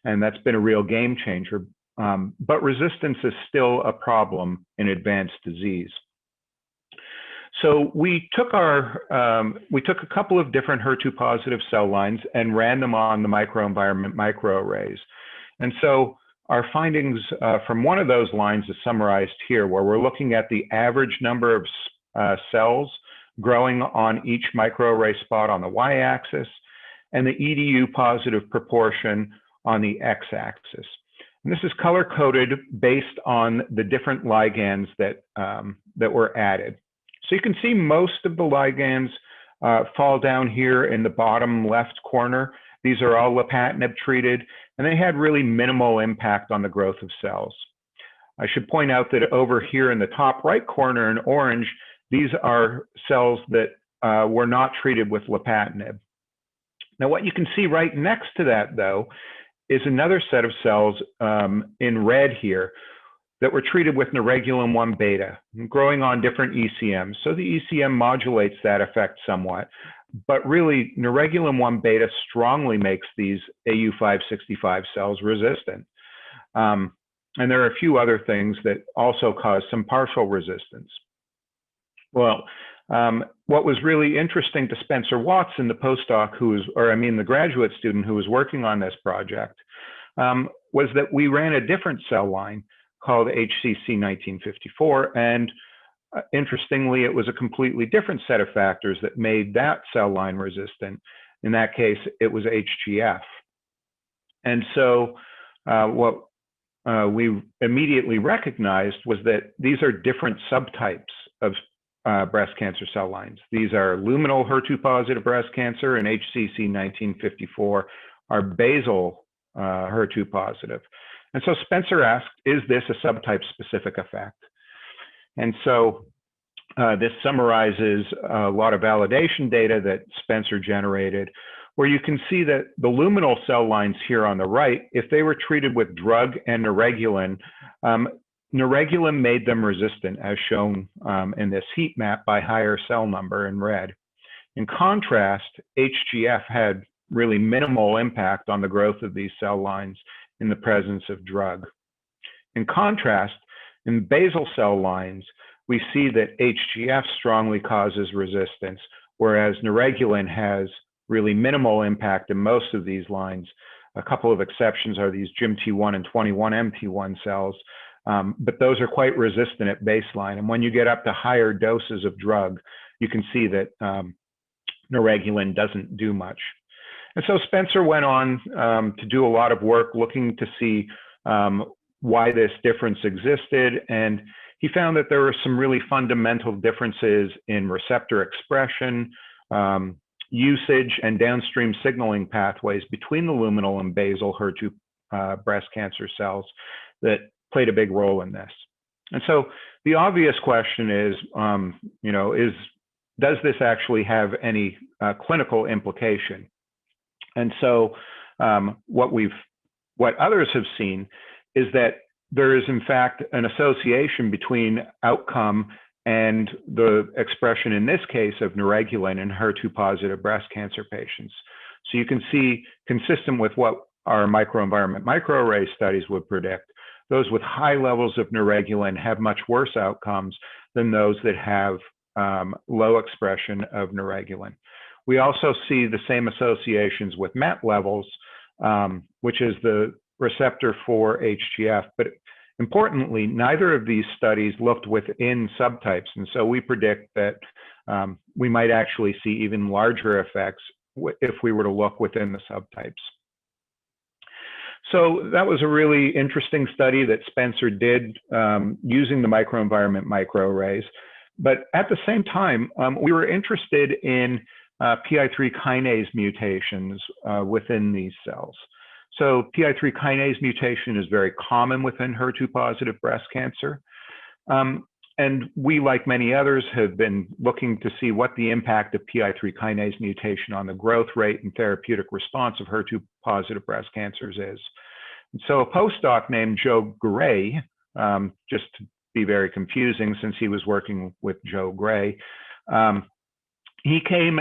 and that's been a real game changer. But resistance is still a problem in advanced disease. So we took a couple of different HER2 positive cell lines and ran them on the microenvironment microarrays. And so our findings from one of those lines is summarized here, where we're looking at the average number of cells growing on each microarray spot on the y-axis and the EDU positive proportion on the x-axis. And this is color-coded based on the different ligands that were added. So you can see most of the ligands fall down here in the bottom left corner. These are all lapatinib treated, and they had really minimal impact on the growth of cells. I should point out that over here in the top right corner in orange, these are cells that were not treated with lapatinib. Now, what you can see right next to that, though, is another set of cells in red here that were treated with neuregulin 1 beta, growing on different ECMs. So the ECM modulates that effect somewhat, but really neuregulin 1 beta strongly makes these AU565 cells resistant. And there are a few other things that also cause some partial resistance. Well, what was really interesting to Spencer Watson, the postdoc the graduate student who was working on this project, was that we ran a different cell line called HCC1954. And interestingly, it was a completely different set of factors that made that cell line resistant. In that case, it was HGF. And so what we immediately recognized was that these are different subtypes of breast cancer cell lines. These are luminal HER2 positive breast cancer, and HCC1954 are basal HER2 positive. And so Spencer asked, is this a subtype specific effect? And so this summarizes a lot of validation data that Spencer generated, where you can see that the luminal cell lines here on the right, if they were treated with drug and neuregulin, neuregulin made them resistant, as shown in this heat map by higher cell number in red. In contrast, HGF had really minimal impact on the growth of these cell lines in the presence of drug. In contrast, in basal cell lines, we see that HGF strongly causes resistance, whereas neuregulin has really minimal impact in most of these lines. A couple of exceptions are these GIMT1 and 21MT1 cells, but those are quite resistant at baseline. And when you get up to higher doses of drug, you can see that neuregulin doesn't do much. And so Spencer went on to do a lot of work looking to see why this difference existed. And he found that there were some really fundamental differences in receptor expression, usage, and downstream signaling pathways between the luminal and basal HER2 breast cancer cells that played a big role in this. And so the obvious question is, does this actually have any clinical implication? And so what others have seen is that there is in fact an association between outcome and the expression in this case of neuregulin in HER2 positive breast cancer patients. So you can see, consistent with what our microenvironment microarray studies would predict, those with high levels of neuregulin have much worse outcomes than those that have low expression of neuregulin. We also see the same associations with MET levels, which is the receptor for HGF. But importantly, neither of these studies looked within subtypes. And so we predict that we might actually see even larger effects if we were to look within the subtypes. So that was a really interesting study that Spencer did using the microenvironment microarrays. But at the same time, we were interested in PI3 kinase mutations within these cells. So PI3 kinase mutation is very common within HER2 positive breast cancer. And we, like many others, have been looking to see what the impact of PI3 kinase mutation on the growth rate and therapeutic response of HER2 positive breast cancers is. And so a postdoc named Joe Gray, just to be very confusing since he was working with Joe Gray, he came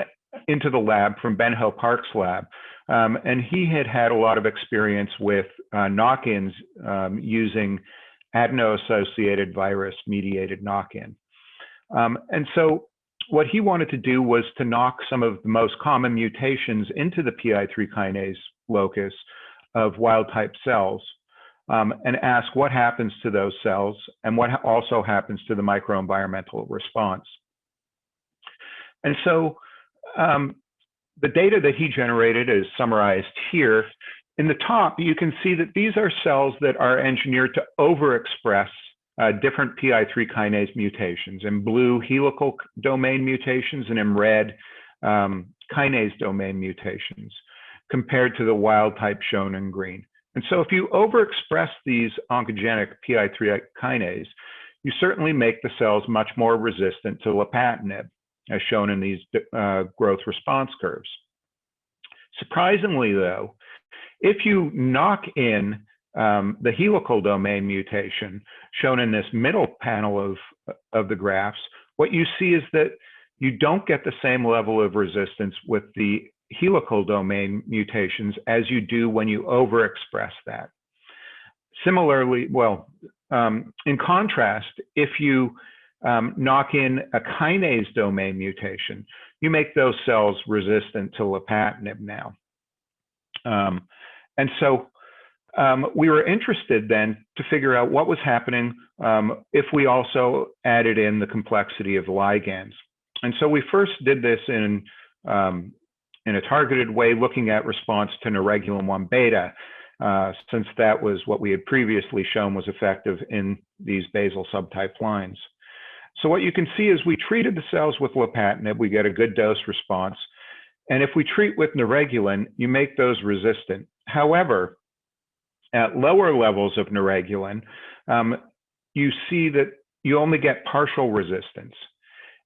into the lab from Ben Hill Park's lab, and he had a lot of experience with knock-ins using adeno-associated virus-mediated knock-in. And so what he wanted to do was to knock some of the most common mutations into the PI3 kinase locus of wild-type cells and ask what happens to those cells and what also happens to the microenvironmental response. And so the data that he generated is summarized here. In the top, you can see that these are cells that are engineered to overexpress different PI3 kinase mutations. In blue, helical domain mutations, and in red, kinase domain mutations, compared to the wild type shown in green. And so if you overexpress these oncogenic PI3 kinase, you certainly make the cells much more resistant to lapatinib, as shown in these growth response curves. Surprisingly, though, if you knock in the helical domain mutation shown in this middle panel of the graphs, what you see is that you don't get the same level of resistance with the helical domain mutations as you do when you overexpress that. Similarly, well, in contrast, if you knock in a kinase domain mutation, you make those cells resistant to lapatinib now. And so we were interested then to figure out what was happening if we also added in the complexity of ligands. And so we first did this in a targeted way, looking at response to neuregulin-1 beta, since that was what we had previously shown was effective in these basal subtype lines. So what you can see is we treated the cells with lapatinib, we get a good dose response. And if we treat with neuregulin, you make those resistant. However, at lower levels of neuregulin, you see that you only get partial resistance.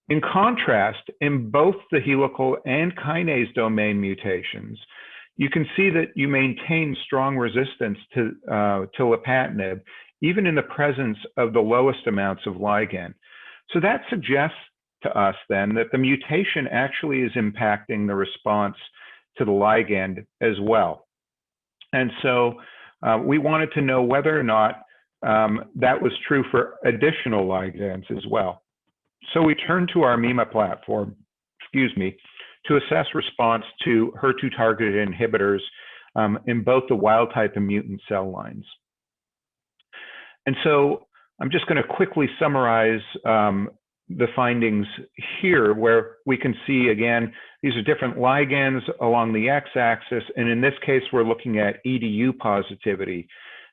In contrast, in both the helical and kinase domain mutations, you can see that you maintain strong resistance to lapatinib, even in the presence of the lowest amounts of ligand. So that suggests to us then that the mutation actually is impacting the response to the ligand as well. And so we wanted to know whether or not that was true for additional ligands as well. So we turned to our MIMA platform, to assess response to HER2-targeted inhibitors in both the wild type and mutant cell lines. And so I'm just going to quickly summarize the findings here, where we can see, again, these are different ligands along the x-axis, and in this case, we're looking at EDU positivity.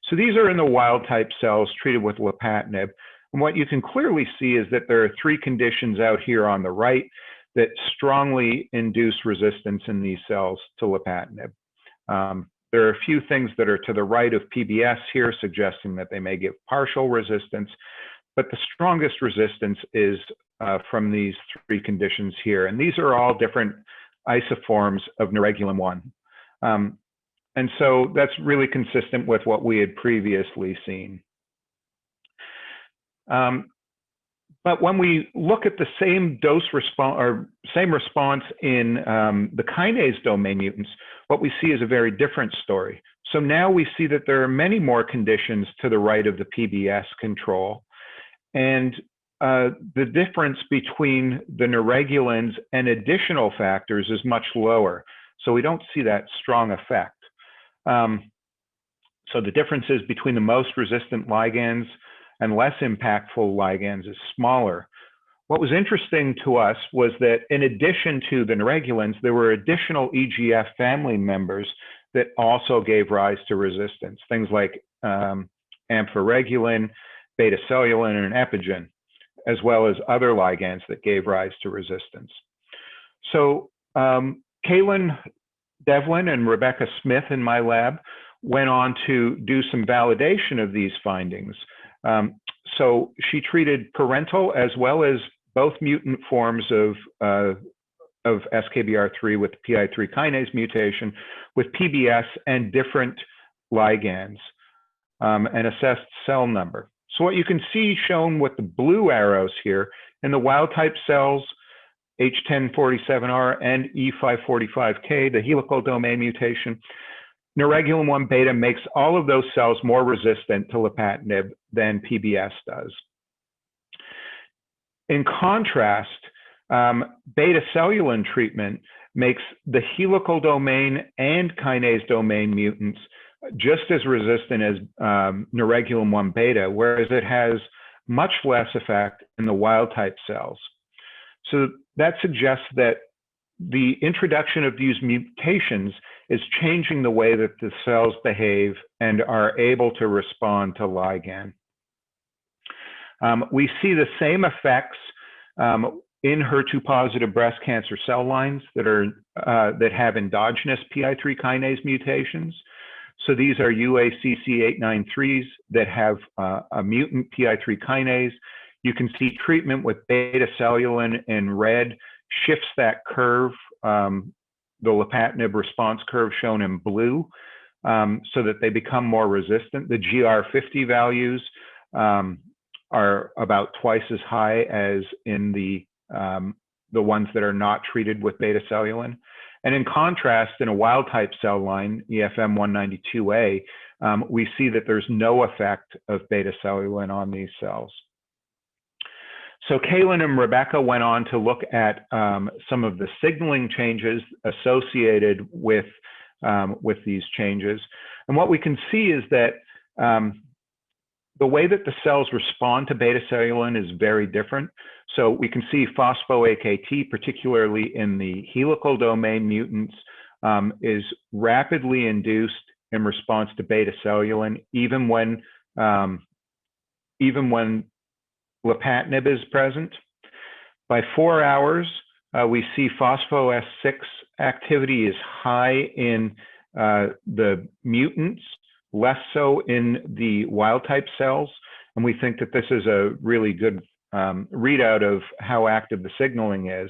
So these are in the wild type cells treated with lapatinib. And what you can clearly see is that there are three conditions out here on the right that strongly induce resistance in these cells to lapatinib. There are a few things that are to the right of PBS here, suggesting that they may give partial resistance, but the strongest resistance is from these three conditions here. And these are all different isoforms of neuregulin-1. And so that's really consistent with what we had previously seen. But when we look at the same dose response or same response in the kinase domain mutants, what we see is a very different story. So now we see that there are many more conditions to the right of the PBS control. And the difference between the neuregulins and additional factors is much lower. So we don't see that strong effect. So the differences between the most resistant ligands and less impactful ligands is smaller. What was interesting to us was that in addition to the neuregulins, there were additional EGF family members that also gave rise to resistance, things like amphoregulin, beta-cellulin, and epigen, as well as other ligands that gave rise to resistance. So Kaylin Devlin and Rebecca Smith in my lab went on to do some validation of these findings. So she treated parental as well as both mutant forms of SKBR3 with PI3 kinase mutation with PBS and different ligands and assessed cell number. So what you can see shown with the blue arrows here in the wild type cells, H1047R and E545K, the helical domain mutation, neuregulin-1 beta makes all of those cells more resistant to lapatinib than PBS does. In contrast, beta-cellulin treatment makes the helical domain and kinase domain mutants just as resistant as neuregulin-1 beta, whereas it has much less effect in the wild type cells. So that suggests that the introduction of these mutations is changing the way that the cells behave and are able to respond to ligand. We see the same effects in HER2-positive breast cancer cell lines that have endogenous PI3 kinase mutations. So these are UACC893s that have a mutant PI3 kinase. You can see treatment with beta-cellulin in red shifts that curve, the lapatinib response curve shown in blue. so that they become more resistant. The GR50 values are about twice as high as in the ones that are not treated with beta-cellulin. And in contrast, in a wild-type cell line, EFM192A, we see that there's no effect of beta-cellulin on these cells. So Kaylin and Rebecca went on to look at some of the signaling changes associated with these changes. And what we can see is that the way that the cells respond to beta-cellulin is very different. So we can see phospho-AKT, particularly in the helical domain mutants, is rapidly induced in response to beta-cellulin, even when lapatinib is present. By 4 hours, we see phospho-S6 activity is high in the mutants, less so in the wild-type cells. And we think that this is a really good readout of how active the signaling is.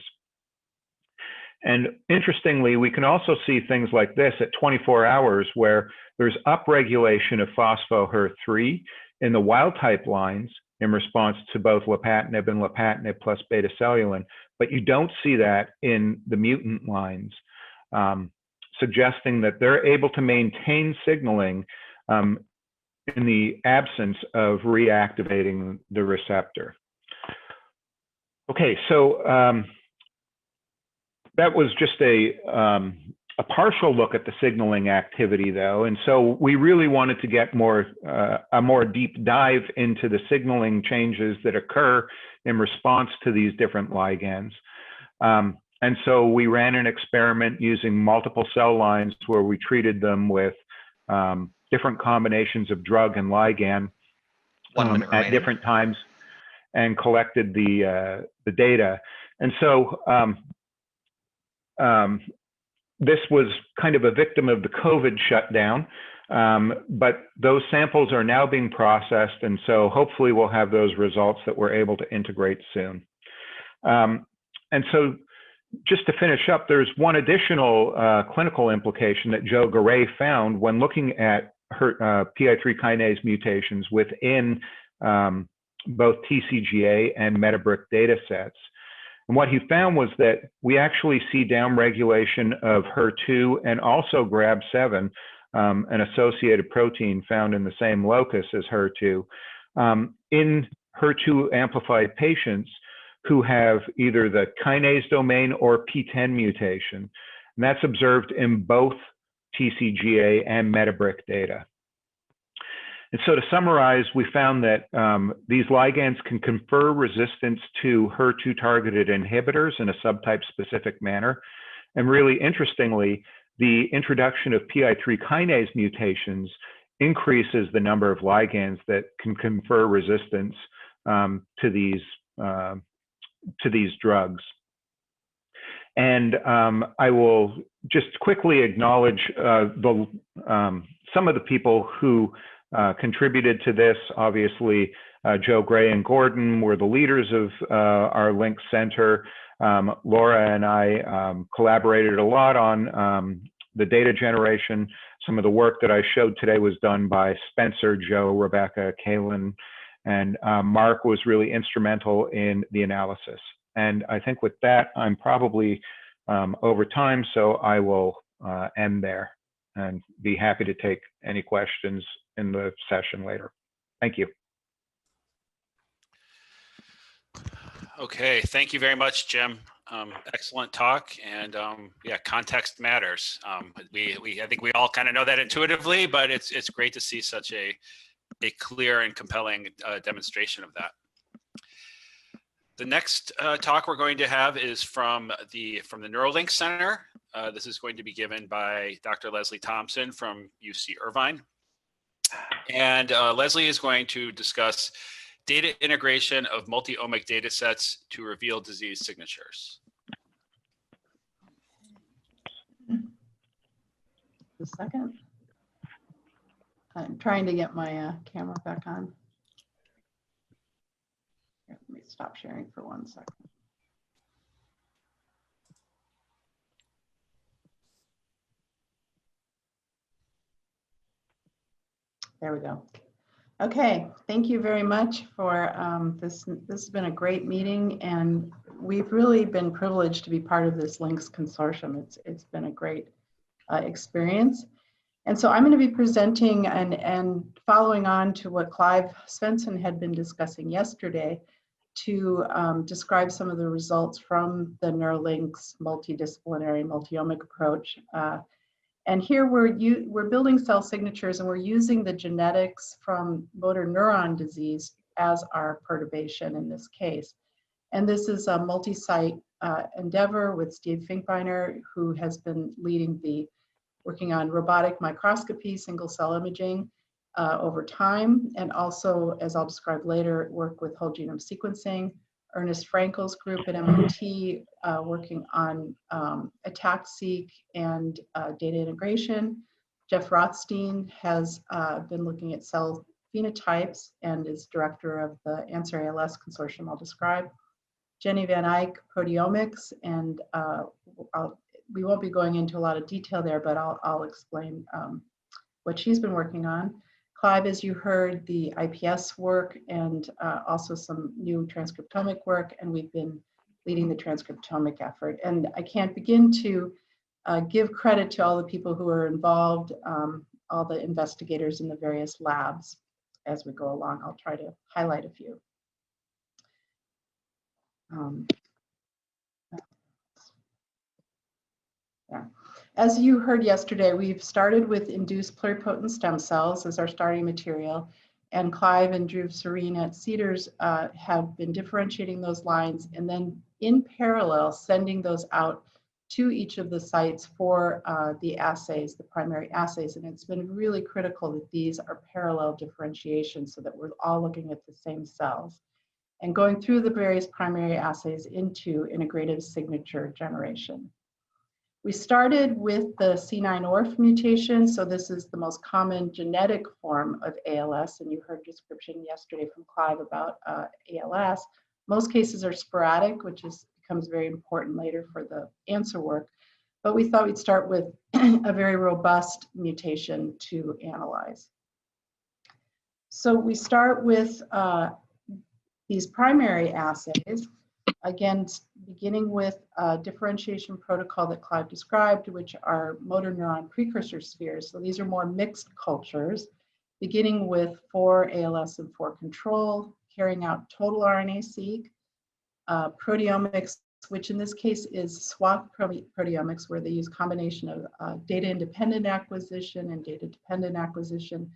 And interestingly, we can also see things like this at 24 hours where there's upregulation of phospho-HER3 in the wild-type lines in response to both lapatinib and lapatinib plus beta-cellulin, but you don't see that in the mutant lines, suggesting that they're able to maintain signaling in the absence of reactivating the receptor. Okay, so that was just a partial look at the signaling activity, though, and so we really wanted to get a more deep dive into the signaling changes that occur in response to these different ligands. And so we ran an experiment using multiple cell lines where we treated them with different combinations of drug and ligand at different times and collected the data. And so this was kind of a victim of the COVID shutdown, but those samples are now being processed, and so hopefully we'll have those results that we're able to integrate soon. And so just to finish up, there's one additional clinical implication that Joe Garay found when looking at PI3 kinase mutations within both TCGA and Metabrick data sets. And what he found was that we actually see downregulation of HER2 and also GRAB7, an associated protein found in the same locus as HER2, in HER2 amplified patients who have either the kinase domain or PTEN mutation. And that's observed in both TCGA and Metabrick data. And so to summarize, we found that these ligands can confer resistance to HER2-targeted inhibitors in a subtype-specific manner. And really interestingly, the introduction of PI3 kinase mutations increases the number of ligands that can confer resistance to these drugs. And I will just quickly acknowledge some of the people who contributed to this. Obviously, Joe Gray and Gordon were the leaders of our Link Center. Laura and I collaborated a lot on the data generation. Some of the work that I showed today was done by Spencer, Joe, Rebecca, Kaylin, and Mark was really instrumental in the analysis. And I think with that, I'm probably over time, so I will end there and be happy to take any questions in the session later. Thank you. Okay, thank you very much, Jim. Excellent talk, and yeah, context matters. I think we all kind of know that intuitively, but it's great to see such a clear and compelling demonstration of that. The next talk we're going to have is from the Neuralink Center. This is going to be given by Dr. Leslie Thompson from UC Irvine. And Leslie is going to discuss data integration of multi-omic data sets to reveal disease signatures. A second. I'm trying to get my camera back on. Here, let me stop sharing for 1 second. There we go. Okay, thank you very much for this. This has been a great meeting, and we've really been privileged to be part of this LINCS consortium. It's been a great experience. And so I'm going to be presenting and following on to what Clive Svensson had been discussing yesterday to describe some of the results from the NeuroLinks multidisciplinary multiomic approach. And here we're building cell signatures, and we're using the genetics from motor neuron disease as our perturbation in this case. And this is a multi-site endeavor with Steve Finkbeiner, who has been leading working on robotic microscopy, single cell imaging over time, and also, as I'll describe later, work with whole genome sequencing. Ernest Frankel's group at MIT working on ATAC-seq and data integration. Jeff Rothstein has been looking at cell phenotypes and is director of the Answer ALS consortium I'll describe. Jenny Van Eyck, Proteomics, and we won't be going into a lot of detail there, but I'll explain what she's been working on. Clive, as you heard, the IPS work and also some new transcriptomic work, and we've been leading the transcriptomic effort. And I can't begin to give credit to all the people who are involved, all the investigators in the various labs as we go along. I'll try to highlight a few. Yeah. As you heard yesterday, we've started with induced pluripotent stem cells as our starting material, and Clive and Dhruv Serene at Cedars have been differentiating those lines and then in parallel sending those out to each of the sites for the assays, the primary assays. And it's been really critical that these are parallel differentiations so that we're all looking at the same cells and going through the various primary assays into integrative signature generation. We started with the C9orf mutation. So this is the most common genetic form of ALS. And you heard a description yesterday from Clive about ALS. Most cases are sporadic, which becomes very important later for the answer work. But we thought we'd start with a very robust mutation to analyze. So we start with these primary assays. Again, beginning with a differentiation protocol that Clive described, which are motor neuron precursor spheres. So these are more mixed cultures, beginning with 4 ALS and 4 control, carrying out total RNA-seq, proteomics, which in this case is swath proteomics, where they use combination of data-independent acquisition and data-dependent acquisition,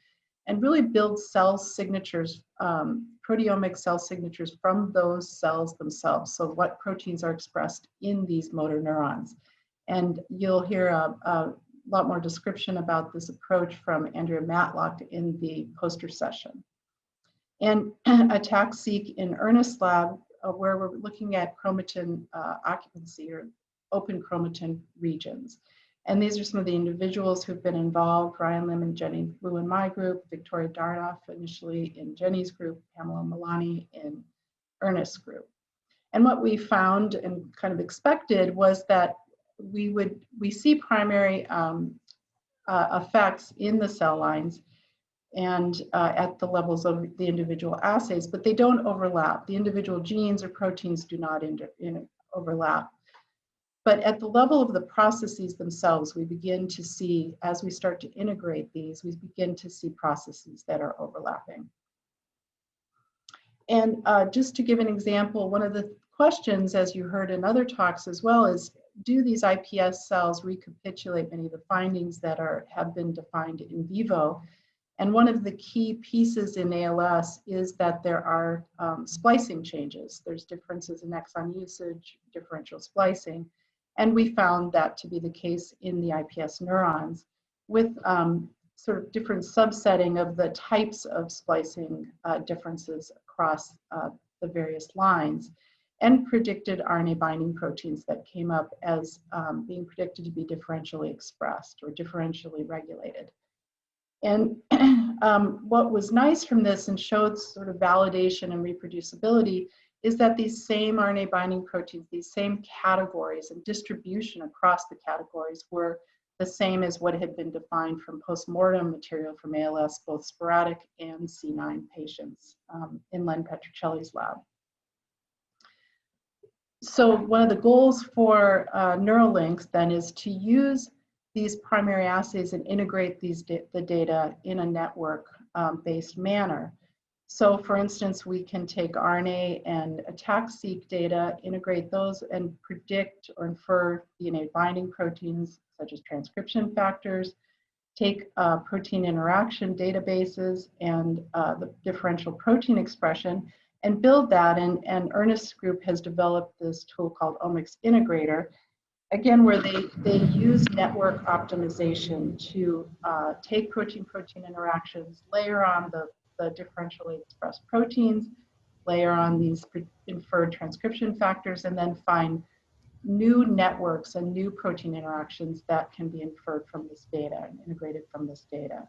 and really build cell signatures, proteomic cell signatures from those cells themselves. So what proteins are expressed in these motor neurons. And you'll hear a lot more description about this approach from Andrea Matlock in the poster session. And ATAC-seq in Ernest's lab, where we're looking at chromatin occupancy or open chromatin regions. And these are some of the individuals who've been involved: Ryan Lim and Jenny Wu in my group, Victoria Darnoff initially in Jenny's group, Pamela Milani in Ernest's group. And what we found and kind of expected was that we see primary effects in the cell lines and at the levels of the individual assays, but they don't overlap. The individual genes or proteins do not overlap. But at the level of the processes themselves, we begin to see, as we start to integrate these, we begin to see processes that are overlapping. And just to give an example, one of the questions, as you heard in other talks as well, is do these iPS cells recapitulate many of the findings that have been defined in vivo? And one of the key pieces in ALS is that there are splicing changes. There's differences in exon usage, differential splicing. And we found that to be the case in the iPS neurons with sort of different subsetting of the types of splicing differences across the various lines, and predicted RNA binding proteins that came up as being predicted to be differentially expressed or differentially regulated. And what was nice from this and showed sort of validation and reproducibility is that these same RNA binding proteins, these same categories and distribution across the categories were the same as what had been defined from postmortem material from ALS, both sporadic and C9 patients in Len Petruccelli's lab. So one of the goals for Neuralinks then is to use these primary assays and integrate the data in a network-based manner. So for instance, we can take RNA and ATAC-seq data, integrate those, and predict or infer DNA binding proteins such as transcription factors, take protein interaction databases and the differential protein expression, and build that. And Ernest's group has developed this tool called Omics Integrator, again, where they use network optimization to take protein-protein interactions, layer on the differentially expressed proteins, layer on these inferred transcription factors, and then find new networks and new protein interactions that can be inferred from this data and integrated from this data.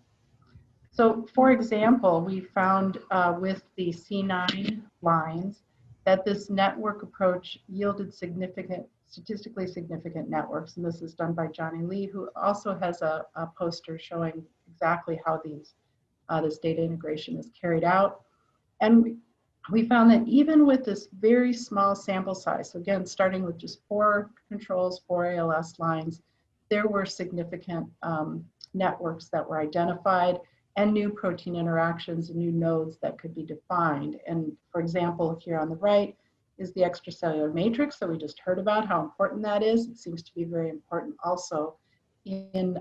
So for example, we found with the C9 lines that this network approach yielded statistically significant networks. And this is done by Johnny Lee, who also has a poster showing exactly how this data integration is carried out. And we found that even with this very small sample size, so again, starting with just 4 controls, 4 ALS lines, there were significant networks that were identified and new protein interactions and new nodes that could be defined. And for example, here on the right is the extracellular matrix that we just heard about, how important that is. It seems to be very important also in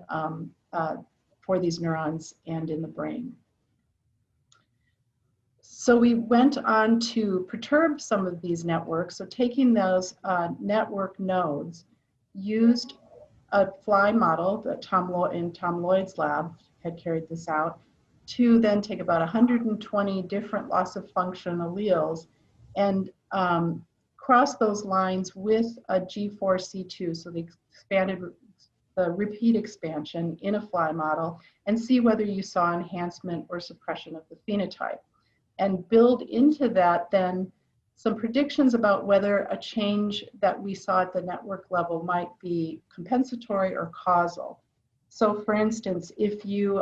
for these neurons and in the brain. So we went on to perturb some of these networks. So taking those network nodes, used a fly model that Tom Lloyd's lab had carried this out, to then take about 120 different loss of function alleles and cross those lines with a G4C2, so the repeat expansion in a fly model, and see whether you saw enhancement or suppression of the phenotype. And build into that then some predictions about whether a change that we saw at the network level might be compensatory or causal. So for instance, if you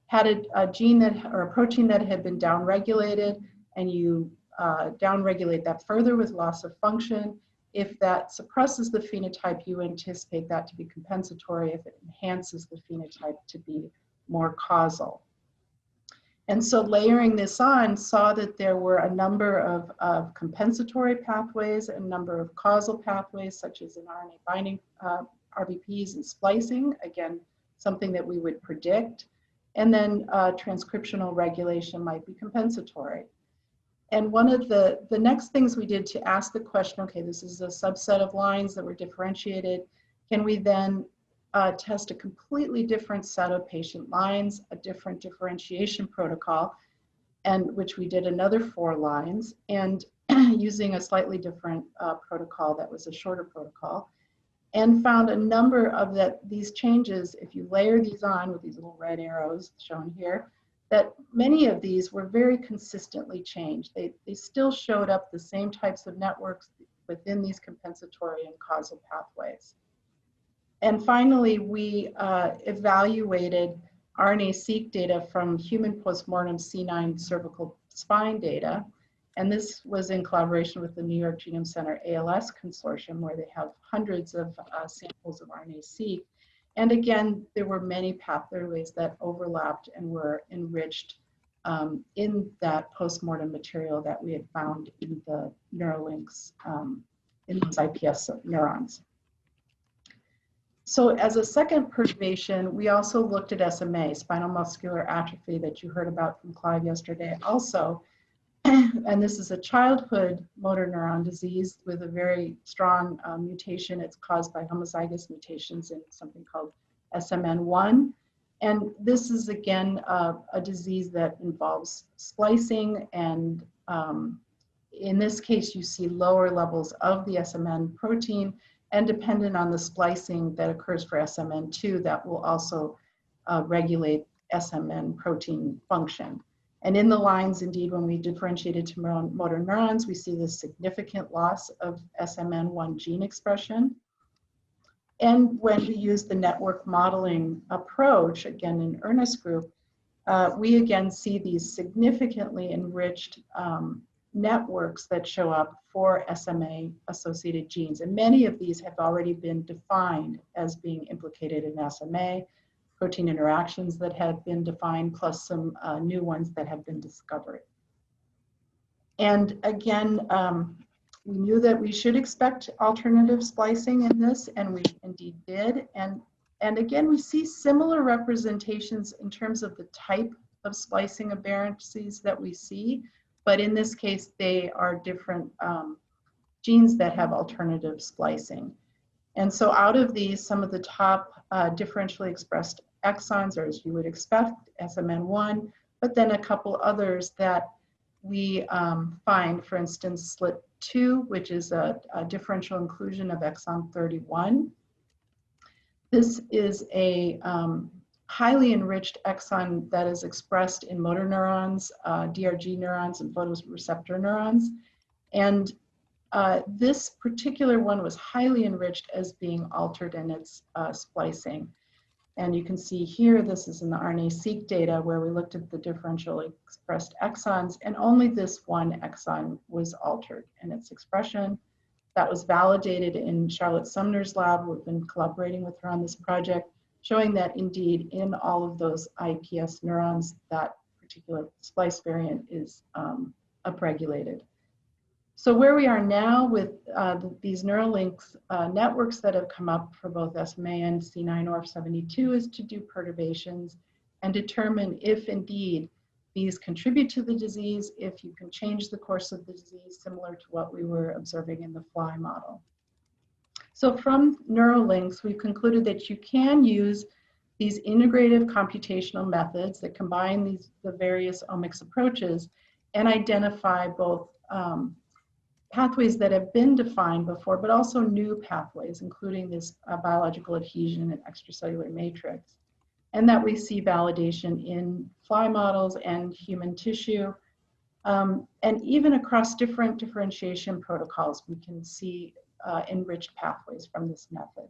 had a gene or a protein that had been downregulated and you downregulate that further with loss of function, if that suppresses the phenotype, you anticipate that to be compensatory. If it enhances the phenotype, to be more causal. And so layering this on, saw that there were a number of compensatory pathways, a number of causal pathways, such as in RNA binding, RBPs and splicing, again, something that we would predict. And then transcriptional regulation might be compensatory. And one of the next things we did to ask the question, okay, this is a subset of lines that were differentiated. Can we then test a completely different set of patient lines, a different differentiation protocol, and which we did another 4 lines, and using a slightly different protocol that was a shorter protocol, and found a number of these changes, if you layer these on with these little red arrows shown here, that many of these were very consistently changed. They still showed up the same types of networks within these compensatory and causal pathways. And finally, we evaluated RNA-seq data from human postmortem C9 cervical spine data. And this was in collaboration with the New York Genome Center ALS Consortium, where they have hundreds of samples of RNA-seq. And again, there were many pathways that overlapped and were enriched in that postmortem material that we had found in the Neuralinks, in those IPS neurons. So as a second perturbation, we also looked at SMA, spinal muscular atrophy, that you heard about from Clive yesterday also. And this is a childhood motor neuron disease with a very strong mutation. It's caused by homozygous mutations in something called SMN1. And this is, again, a disease that involves splicing. And in this case, you see lower levels of the SMN protein. And dependent on the splicing that occurs for SMN2, that will also regulate SMN protein function. And in the lines, indeed, when we differentiated to motor neurons, we see this significant loss of SMN1 gene expression. And when we use the network modeling approach, again in Ernest's group, we again see these significantly enriched networks that show up for SMA-associated genes. And many of these have already been defined as being implicated in SMA, protein interactions that have been defined, plus some new ones that have been discovered. And again, we knew that we should expect alternative splicing in this, and we indeed did. And again, we see similar representations in terms of the type of splicing aberrancies that we see, but in this case, they are different genes that have alternative splicing. And so out of these, some of the top differentially expressed exons are, as you would expect, SMN1, but then a couple others that we find, for instance, SLIT2, which is a differential inclusion of exon 31. This is a highly enriched exon that is expressed in motor neurons, DRG neurons, and photoreceptor neurons. And this particular one was highly enriched as being altered in its splicing. And you can see here, this is in the RNA-seq data where we looked at the differentially expressed exons, and only this one exon was altered in its expression. That was validated in Charlotte Sumner's lab. We've been collaborating with her on this project, showing that indeed in all of those iPS neurons, that particular splice variant is upregulated. So where we are now with these Neuralinks networks that have come up for both SMA and C9orf72 is to do perturbations and determine if indeed these contribute to the disease, if you can change the course of the disease, similar to what we were observing in the fly model. So from Neuralinks, we've concluded that you can use these integrative computational methods that combine the various omics approaches and identify both pathways that have been defined before, but also new pathways, including this biological adhesion and extracellular matrix. And that we see validation in fly models and human tissue. And even across different differentiation protocols, we can see enriched pathways from this method.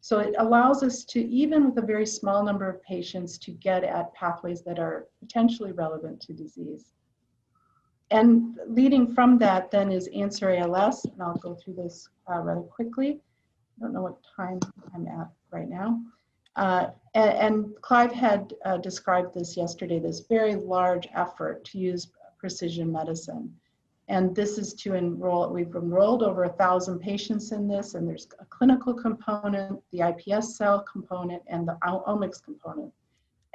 So it allows us to, even with a very small number of patients, to get at pathways that are potentially relevant to disease. And leading from that then is Answer ALS, and I'll go through this rather quickly. I don't know what time I'm at right now. And Clive had described this yesterday, this very large effort to use precision medicine. And this is to enroll, we've enrolled over 1,000 patients in this, and there's a clinical component, the iPS cell component, and the omics component.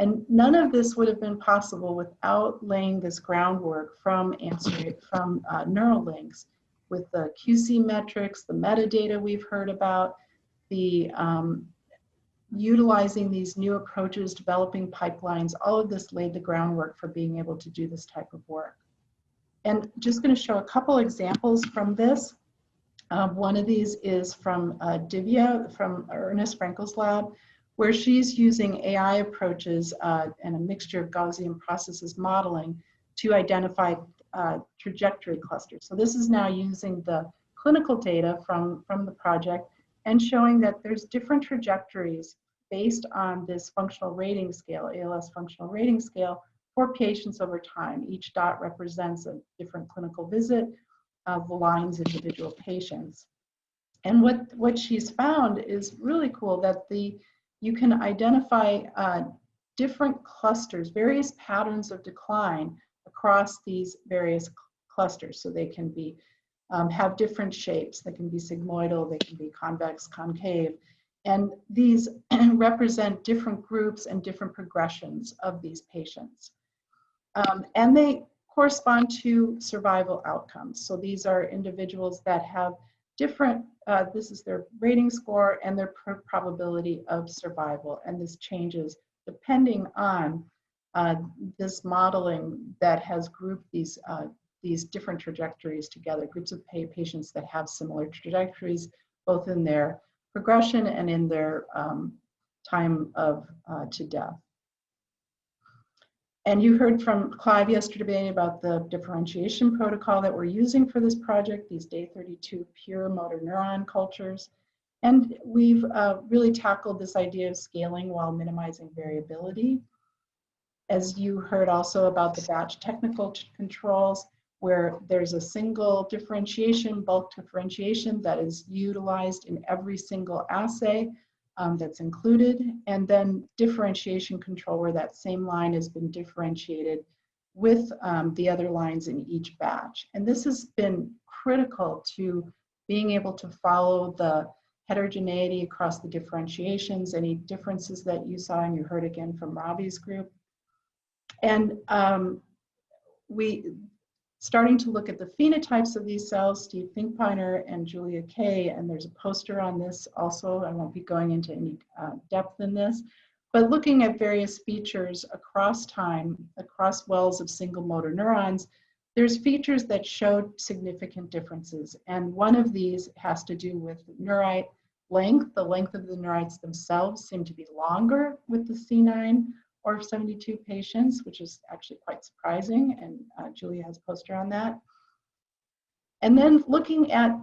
And none of this would have been possible without laying this groundwork from Neuralinks with the QC metrics, the metadata we've heard about, the utilizing these new approaches, developing pipelines. All of this laid the groundwork for being able to do this type of work. And just going to show a couple examples from this. One of these is from Divya from Ernest Frankel's lab, where she's using AI approaches and a mixture of Gaussian processes modeling to identify trajectory clusters. So this is now using the clinical data from the project and showing that there's different trajectories based on this functional rating scale, ALS functional rating scale, for patients over time. Each dot represents a different clinical visit of the lines individual patients. And what she's found is really cool, that you can identify different clusters, various patterns of decline across these various clusters. So they can be have different shapes. They can be sigmoidal, they can be convex, concave. And these represent different groups and different progressions of these patients. And they correspond to survival outcomes. So these are individuals that have different, this is their rating score and their probability of survival. And this changes depending on this modeling that has grouped these different trajectories together, groups of patients that have similar trajectories, both in their progression and in their time to death. And you heard from Clive yesterday about the differentiation protocol that we're using for this project, these day 32 pure motor neuron cultures. And we've really tackled this idea of scaling while minimizing variability. As you heard also about the batch technical controls, where there's a single differentiation, bulk differentiation, that is utilized in every single assay that's included, and then differentiation control where that same line has been differentiated with the other lines in each batch. And this has been critical to being able to follow the heterogeneity across the differentiations, any differences that you saw and you heard again from Robbie's group. And we starting to look at the phenotypes of these cells, Steve Finkbeiner and Julia Kay, and there's a poster on this also. I won't be going into any depth in this, but looking at various features across time, across wells of single motor neurons, there's features that showed significant differences. And one of these has to do with neurite length. The length of the neurites themselves seem to be longer with the C9 or 72 patients, which is actually quite surprising, and Julia has a poster on that. And then looking at,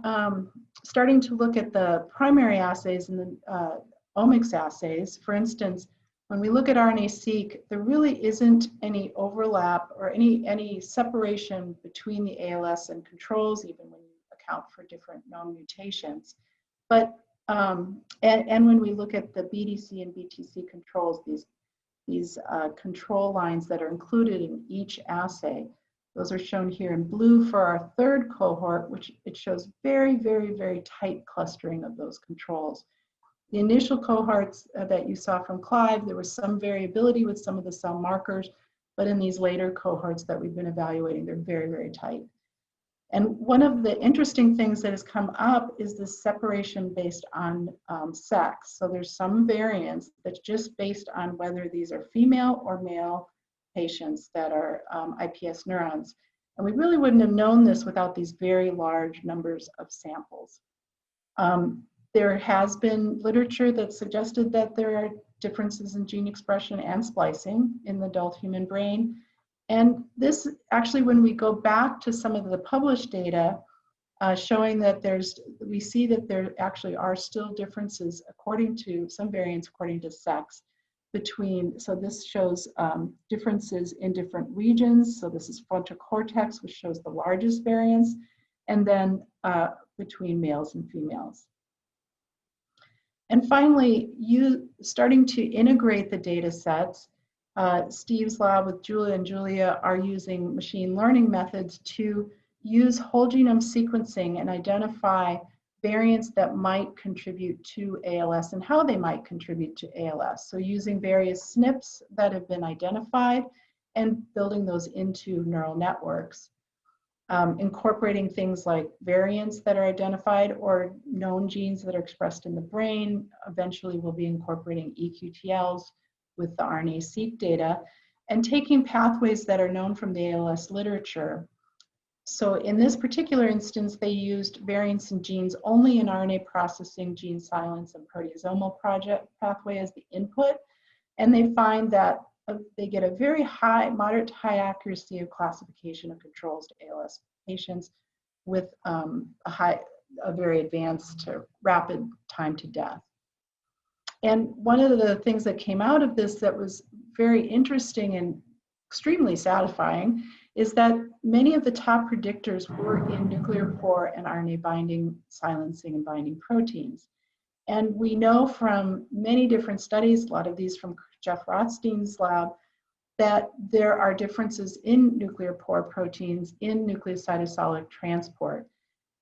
starting to look at the primary assays and the omics assays. For instance, when we look at RNA-seq, there really isn't any overlap or any separation between the ALS and controls, even when you account for different known mutations. But, and when we look at the BDC and BTC controls, these control lines that are included in each assay. Those are shown here in blue for our third cohort, which it shows very, very, very tight clustering of those controls. The initial cohorts that you saw from Clive, there was some variability with some of the cell markers, but in these later cohorts that we've been evaluating, they're very, very tight. And one of the interesting things that has come up is this separation based on sex. So there's some variance that's just based on whether these are female or male patients that are iPS neurons. And we really wouldn't have known this without these very large numbers of samples. There has been literature that suggested that there are differences in gene expression and splicing in the adult human brain. And this actually, when we go back to some of the published data showing that we see that there actually are still differences according to some variants according to sex between, so this shows differences in different regions. So this is frontal cortex, which shows the largest variance, and then between males and females. And finally, starting to integrate the data sets. Steve's lab with Julia and Julia are using machine learning methods to use whole genome sequencing and identify variants that might contribute to ALS and how they might contribute to ALS. So using various SNPs that have been identified and building those into neural networks. Incorporating things like variants that are identified or known genes that are expressed in the brain. Eventually we'll be incorporating eQTLs with the RNA-seq data and taking pathways that are known from the ALS literature. So in this particular instance, they used variants in genes only in RNA processing, gene silence, and proteasomal pathway as the input. And they find that they get a very high, moderate to high accuracy of classification of controls to ALS patients with a very advanced to rapid time to death. And one of the things that came out of this that was very interesting and extremely satisfying is that many of the top predictors were in nuclear pore and RNA binding, silencing, and binding proteins. And we know from many different studies, a lot of these from Jeff Rothstein's lab, that there are differences in nuclear pore proteins in nucleocytosolic transport.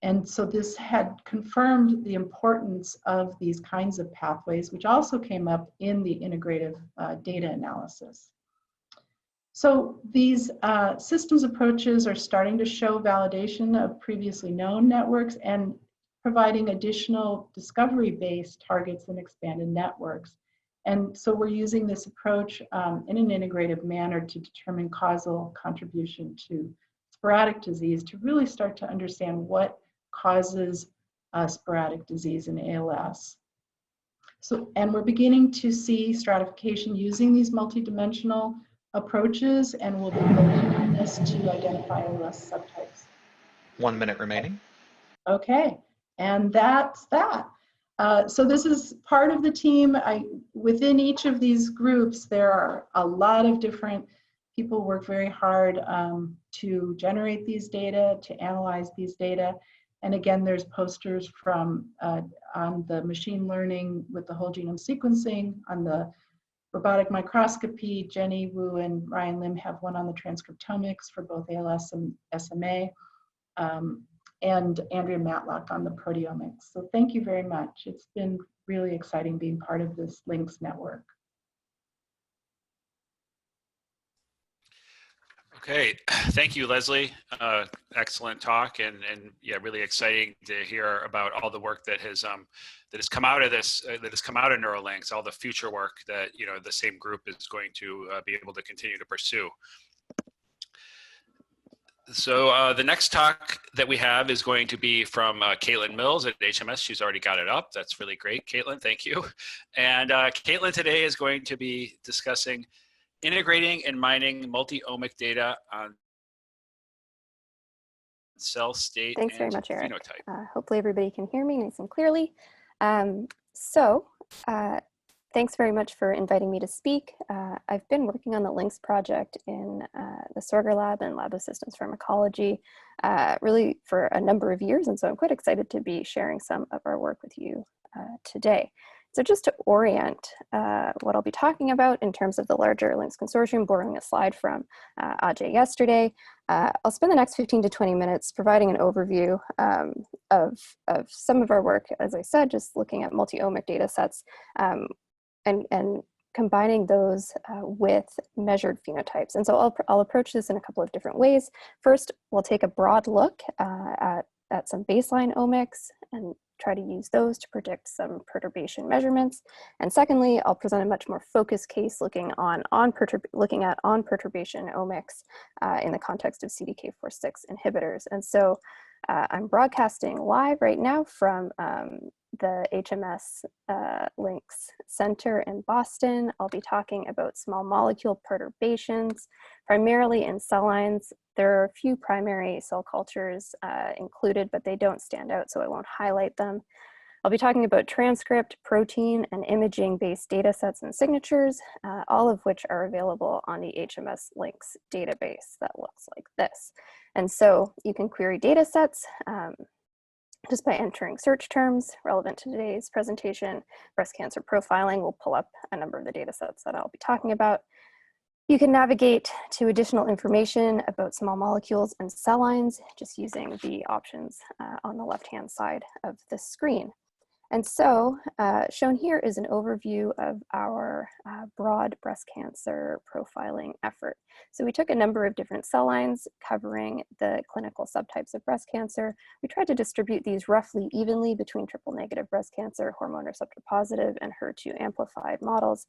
And so this had confirmed the importance of these kinds of pathways, which also came up in the integrative data analysis. So these systems approaches are starting to show validation of previously known networks and providing additional discovery-based targets and expanded networks. And so we're using this approach in an integrative manner to determine causal contribution to sporadic disease to really start to understand what causes sporadic disease in ALS. So, and we're beginning to see stratification using these multidimensional approaches, and we'll be building on this to identify ALS subtypes. 1 minute remaining. Okay, and that's that. So this is part of the team. Within each of these groups, there are a lot of different people work very hard to generate these data, to analyze these data. And again, there's posters from on the machine learning with the whole genome sequencing, on the robotic microscopy. Jenny Wu and Ryan Lim have one on the transcriptomics for both ALS and SMA. And Andrea Matlock on the proteomics. So thank you very much. It's been really exciting being part of this LINCS network. Okay, thank you, Leslie. Excellent talk, and yeah, really exciting to hear about all the work that has come out of this, that has come out of NeuroLinks, all the future work that the same group is going to be able to continue to pursue. So the next talk that we have is going to be from Caitlin Mills at HMS. She's already got it up. That's really great, Caitlin. Thank you. And Caitlin today is going to be discussing integrating and mining multi-omic data on cell state Thanks very and much, Eric. phenotype. Hopefully everybody can hear me nice and clearly. Thanks very much for inviting me to speak. I've been working on the LINCS project in the Sorger Lab and Lab of Systems Pharmacology really for a number of years, and so I'm quite excited to be sharing some of our work with you today. So just to orient what I'll be talking about in terms of the larger LINCS consortium, borrowing a slide from Ajay yesterday, I'll spend the next 15 to 20 minutes providing an overview of some of our work, as I said, just looking at multi-omic data sets and combining those with measured phenotypes. And so I'll approach this in a couple of different ways. First, we'll take a broad look at some baseline omics and try to use those to predict some perturbation measurements. And secondly, I'll present a much more focused case looking at on-perturbation omics in the context of CDK4/6 inhibitors. And so I'm broadcasting live right now from the HMS LINCS Center in Boston. I'll be talking about small molecule perturbations, primarily in cell lines. There are a few primary cell cultures included, but they don't stand out, so I won't highlight them. I'll be talking about transcript, protein, and imaging-based data sets and signatures, all of which are available on the HMS LINCS database that looks like this. And so you can query data sets just by entering search terms relevant to today's presentation. Breast cancer profiling will pull up a number of the data sets that I'll be talking about. You can navigate to additional information about small molecules and cell lines just using the options on the left-hand side of the screen. And so shown here is an overview of our broad breast cancer profiling effort. So we took a number of different cell lines covering the clinical subtypes of breast cancer. We tried to distribute these roughly evenly between triple-negative breast cancer, hormone receptor positive, and HER2 amplified models,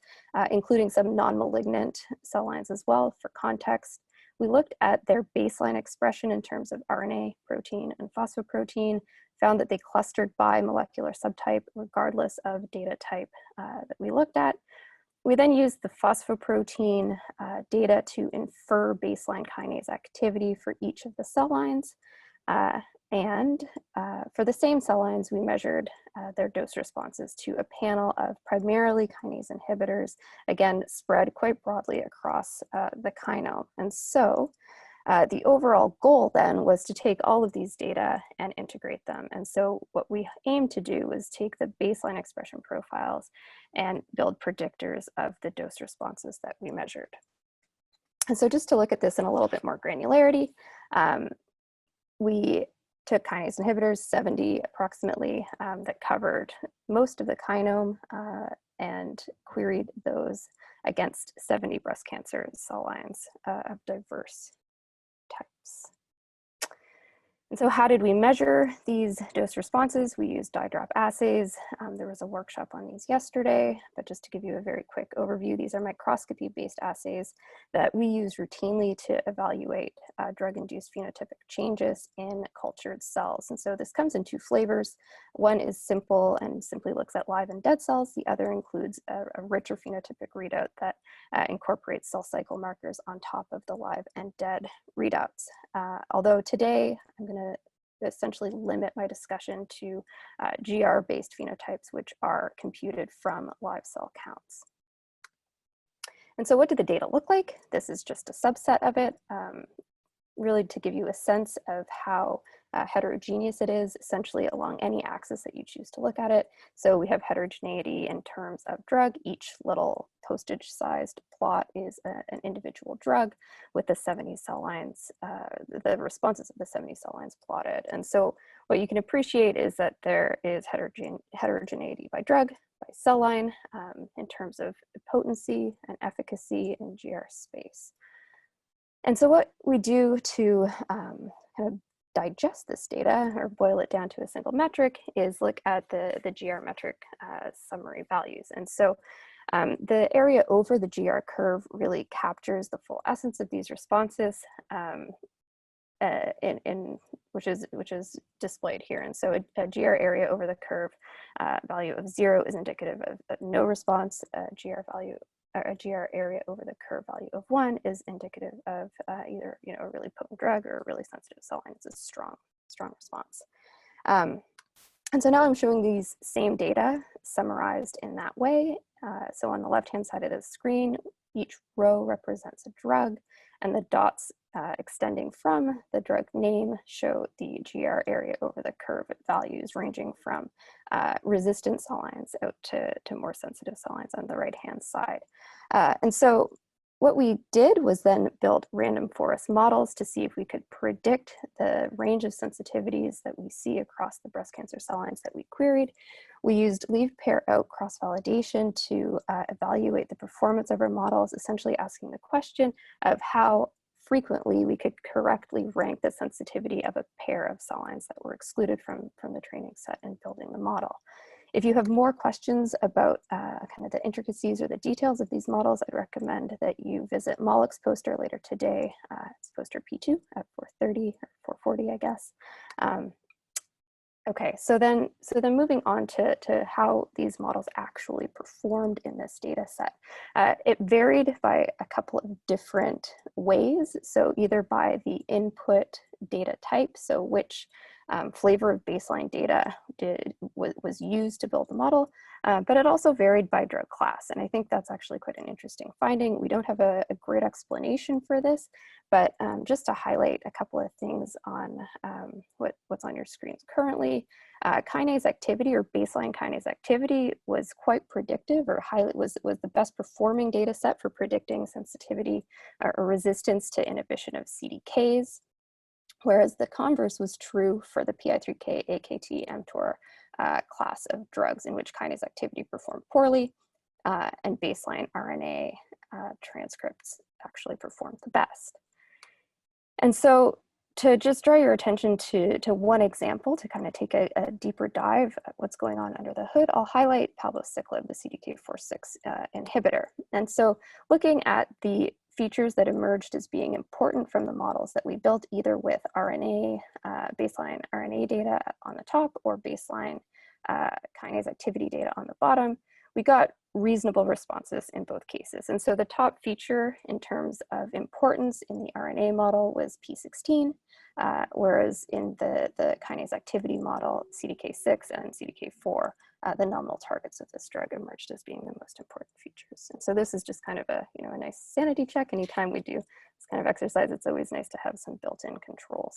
including some non-malignant cell lines as well. For context, we looked at their baseline expression in terms of RNA, protein, and phosphoprotein, found that they clustered by molecular subtype regardless of data type that we looked at. We then used the phosphoprotein data to infer baseline kinase activity for each of the cell lines. For the same cell lines, we measured their dose responses to a panel of primarily kinase inhibitors, again, spread quite broadly across the kinome. And so the overall goal then was to take all of these data and integrate them. And so what we aimed to do was take the baseline expression profiles and build predictors of the dose responses that we measured. And so just to look at this in a little bit more granularity, we took kinase inhibitors, 70 approximately, that covered most of the kinome and queried those against 70 breast cancer cell lines of diverse types. And so how did we measure these dose responses? We used dye drop assays. There was a workshop on these yesterday, but just to give you a very quick overview, these are microscopy-based assays that we use routinely to evaluate drug-induced phenotypic changes in cultured cells. And so this comes in two flavors. One is simple and simply looks at live and dead cells. The other includes a richer phenotypic readout that incorporates cell cycle markers on top of the live and dead readouts. Although today I'm going to essentially limit my discussion to GR-based phenotypes, which are computed from live cell counts. And so what do the data look like? This is just a subset of it, really to give you a sense of how heterogeneous it is, essentially along any axis that you choose to look at it. So we have heterogeneity in terms of drug. Each little postage-sized plot is an individual drug with the 70 cell lines, the responses of the 70 cell lines plotted. And so what you can appreciate is that there is heterogeneity by drug, by cell line, in terms of potency and efficacy in GR space. And so what we do to kind of digest this data or boil it down to a single metric is look at the GR metric summary values. And so the area over the GR curve really captures the full essence of these responses, which is displayed here. And so a GR area over the curve value of 0 is indicative of no response. A GR area over the curve value of 1 is indicative of either a really potent drug or a really sensitive cell line. It's a strong response. And so now I'm showing these same data summarized in that way. So on the left-hand side of the screen, each row represents a drug, and the dots extending from the drug name show the GR area over the curve values ranging from resistant cell lines out to more sensitive cell lines on the right-hand side. And so what we did was then build random forest models to see if we could predict the range of sensitivities that we see across the breast cancer cell lines that we queried. We used leave pair out cross-validation to evaluate the performance of our models, essentially asking the question of how frequently we could correctly rank the sensitivity of a pair of cell lines that were excluded from the training set and building the model. If you have more questions about kind of the intricacies or the details of these models, I'd recommend that you visit Maulik's poster later today. It's poster P2 at 4:30 or 4:40, I guess. Okay, so then moving on to how these models actually performed in this data set. It varied by a couple of different ways. So either by the input data type, so which flavor of baseline data was used to build the model, but it also varied by drug class. And I think that's actually quite an interesting finding. We don't have a great explanation for this, but just to highlight a couple of things on what's on your screens currently, kinase activity or baseline kinase activity was quite predictive, or was the best performing data set for predicting sensitivity or resistance to inhibition of CDKs. Whereas the converse was true for the PI3K, AKT, mTOR class of drugs, in which kinase activity performed poorly, and baseline RNA transcripts actually performed the best. And so to just draw your attention to one example to kind of take a deeper dive at what's going on under the hood, I'll highlight palbociclib, the CDK4/6 inhibitor. And so looking at the features that emerged as being important from the models that we built, either with RNA, baseline RNA data on the top, or baseline kinase activity data on the bottom, we got reasonable responses in both cases. And so the top feature in terms of importance in the RNA model was P16, whereas in the kinase activity model, CDK6 and CDK4, the nominal targets of this drug emerged as being the most important features. And so this is just kind of a nice sanity check. Anytime we do this kind of exercise, it's always nice to have some built-in controls.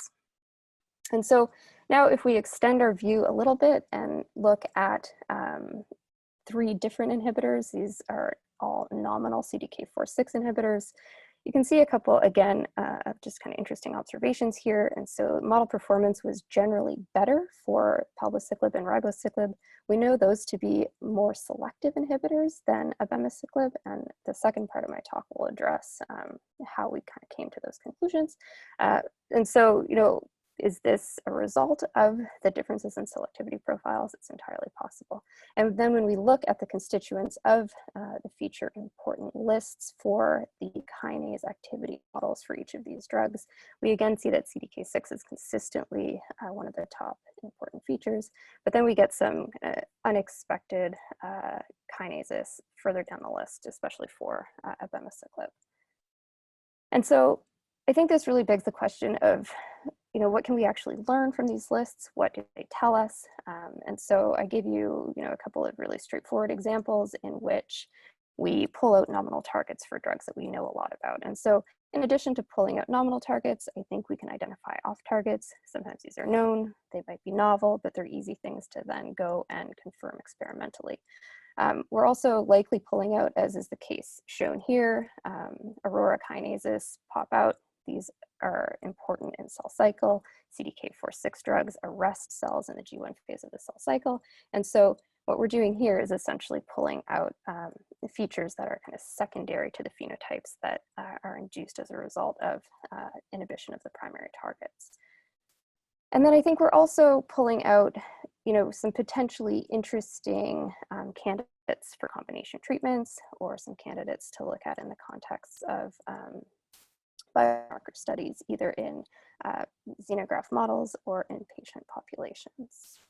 And so now if we extend our view a little bit and look at 3 different inhibitors, these are all nominal CDK4/6 inhibitors. You can see a couple, again, of just kind of interesting observations here. And so model performance was generally better for palbociclib and ribociclib. We know those to be more selective inhibitors than abemaciclib, and the second part of my talk will address how we kind of came to those conclusions. And so, is this a result of the differences in selectivity profiles? It's entirely possible. And then when we look at the constituents of the feature important lists for the kinase activity models for each of these drugs, we again see that CDK6 is consistently one of the top important features, but then we get some unexpected kinases further down the list, especially for abemaciclib. And so I think this really begs the question of what can we actually learn from these lists? What do they tell us? And so I gave you, a couple of really straightforward examples in which we pull out nominal targets for drugs that we know a lot about. And so in addition to pulling out nominal targets, I think we can identify off targets. Sometimes these are known, they might be novel, but they're easy things to then go and confirm experimentally. We're also likely pulling out, as is the case shown here, aurora kinases pop out. These are important in cell cycle. CDK4/6 drugs arrest cells in the G1 phase of the cell cycle. And so what we're doing here is essentially pulling out the features that are kind of secondary to the phenotypes that are induced as a result of inhibition of the primary targets. And then I think we're also pulling out, some potentially interesting candidates for combination treatments, or some candidates to look at in the context of biomarker studies, either in xenograft models or in patient populations.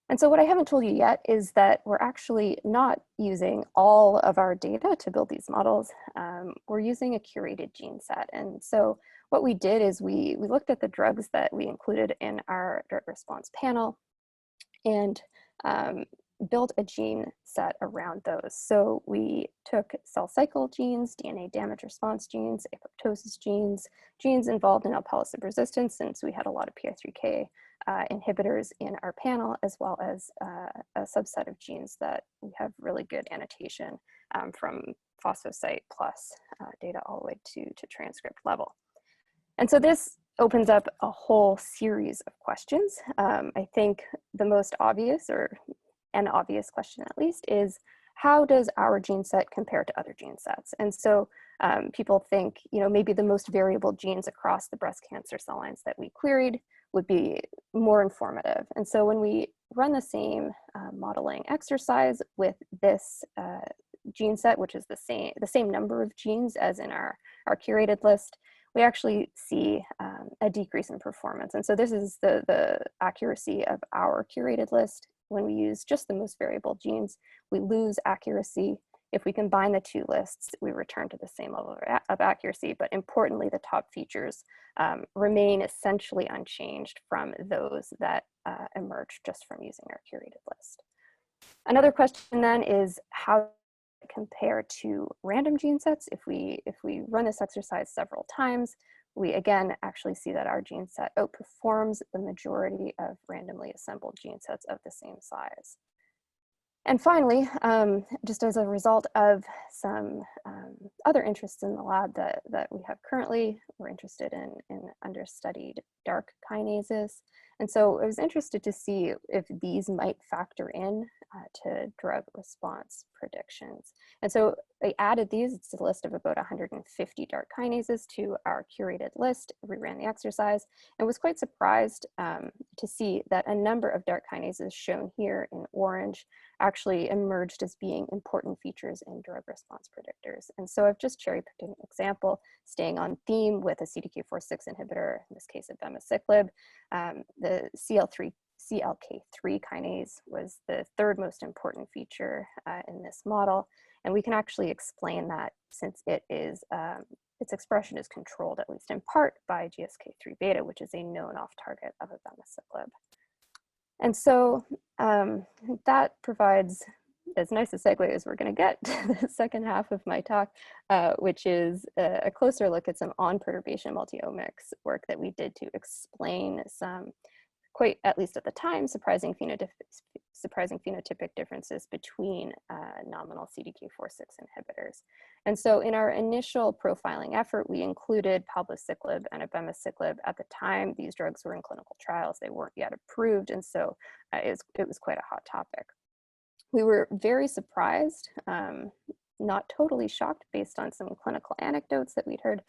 And so what I haven't told you yet is that we're actually not using all of our data to build these models. We're using a curated gene set. And so what we did is we looked at the drugs that we included in our drug response panel and built a gene set around those. So we took cell cycle genes, DNA damage response genes, apoptosis genes, genes involved in alpelisib resistance, since we had a lot of PI3K inhibitors in our panel, as well as a subset of genes that we have really good annotation from phosphosite plus data all the way to transcript level. And so this opens up a whole series of questions. I think the most obvious, or an obvious question at least, is how does our gene set compare to other gene sets? And so people think, maybe the most variable genes across the breast cancer cell lines that we queried would be more informative. And so when we run the same modeling exercise with this gene set, which is the same number of genes as in our curated list, we actually see a decrease in performance. And so this is the accuracy of our curated list. When we use just the most variable genes, we lose accuracy. If we combine the two lists, we return to the same level of accuracy, but importantly, the top features remain essentially unchanged from those that emerge just from using our curated list. Another question then is how compare to random gene sets. If we run this exercise several times, we again actually see that our gene set outperforms the majority of randomly assembled gene sets of the same size. And finally, just as a result of some other interests in the lab that we have currently, we're interested in understudied dark kinases. And so I was interested to see if these might factor in to drug response predictions. And so I added these. It's a list of about 150 dark kinases to our curated list. We ran the exercise and was quite surprised to see that a number of dark kinases shown here in orange actually emerged as being important features in drug response predictors. And so I've just cherry picked an example, staying on theme with a CDK4/6 inhibitor, in this case abemaciclib. The CLK3 kinase was the third most important feature in this model. And we can actually explain that since it is, its expression is controlled, at least in part, by GSK3 beta, which is a known off target of abemaciclib. And so that provides as nice a segue as we're going to get to the second half of my talk, which is a closer look at some on-perturbation multi-omics work that we did to explain some quite, at least at the time, surprising phenotypic differences between nominal CDK4/6 inhibitors. And so in our initial profiling effort, we included palbociclib and abemaciclib. At the time, these drugs were in clinical trials. They weren't yet approved, and so it was quite a hot topic. We were very surprised, not totally shocked based on some clinical anecdotes that we'd heard,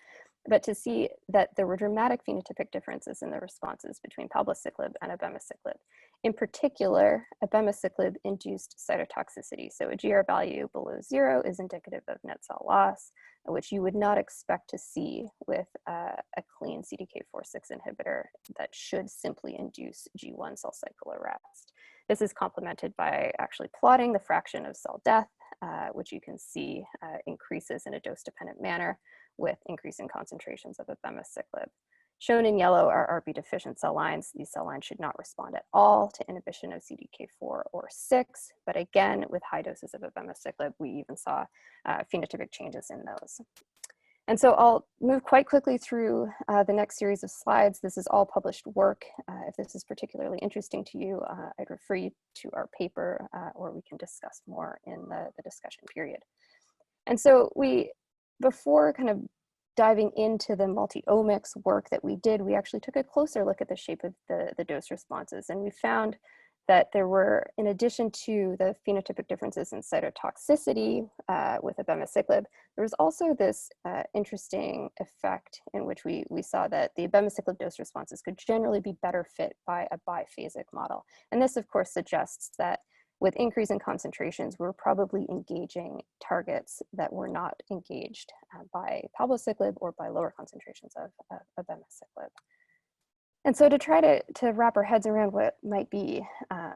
but to see that there were dramatic phenotypic differences in the responses between palbociclib and abemaciclib. In particular, abemaciclib induced cytotoxicity. So a GR value below 0 is indicative of net cell loss, which you would not expect to see with a clean CDK4/6 inhibitor that should simply induce G1 cell cycle arrest. This is complemented by actually plotting the fraction of cell death, which you can see increases in a dose-dependent manner with increasing concentrations of abemaciclib. Shown in yellow are RB deficient cell lines. These cell lines should not respond at all to inhibition of CDK4 or 6, but again, with high doses of abemaciclib, we even saw phenotypic changes in those. And so I'll move quite quickly through the next series of slides. This is all published work. If this is particularly interesting to you, I'd refer you to our paper, or we can discuss more in the discussion period. And so before kind of diving into the multi-omics work that we did, we actually took a closer look at the shape of the dose responses. And we found that there were, in addition to the phenotypic differences in cytotoxicity with abemaciclib, there was also this interesting effect in which we saw that the abemaciclib dose responses could generally be better fit by a biphasic model. And this, of course, suggests that with increasing concentrations, we're probably engaging targets that were not engaged by palbociclib or by lower concentrations of abemaciclib. And so to try to wrap our heads around what might be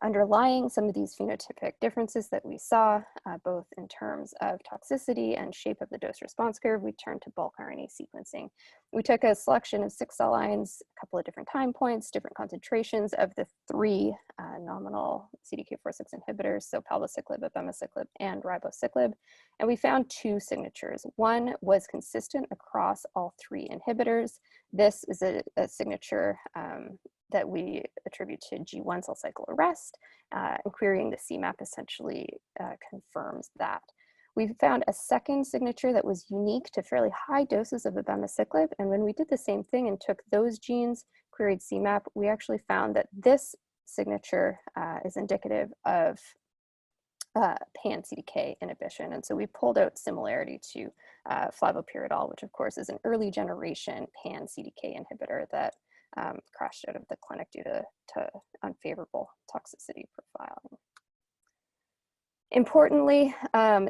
underlying some of these phenotypic differences that we saw, both in terms of toxicity and shape of the dose response curve, we turned to bulk RNA sequencing. We took a selection of 6 cell lines, a couple of different time points, different concentrations of the 3 nominal CDK4/6 inhibitors, so palbociclib, abemaciclib, and ribociclib. And we found 2 signatures. One was consistent across all 3 inhibitors. This is a signature that we attribute to G1 cell cycle arrest, and querying the CMAP essentially confirms that. We found a second signature that was unique to fairly high doses of abemaciclib, and when we did the same thing and took those genes, queried CMAP, we actually found that this signature is indicative of pan-CDK inhibition. And so we pulled out similarity to flavopiridol, which of course is an early generation pan-CDK inhibitor that crashed out of the clinic due to unfavorable toxicity profiling. Importantly,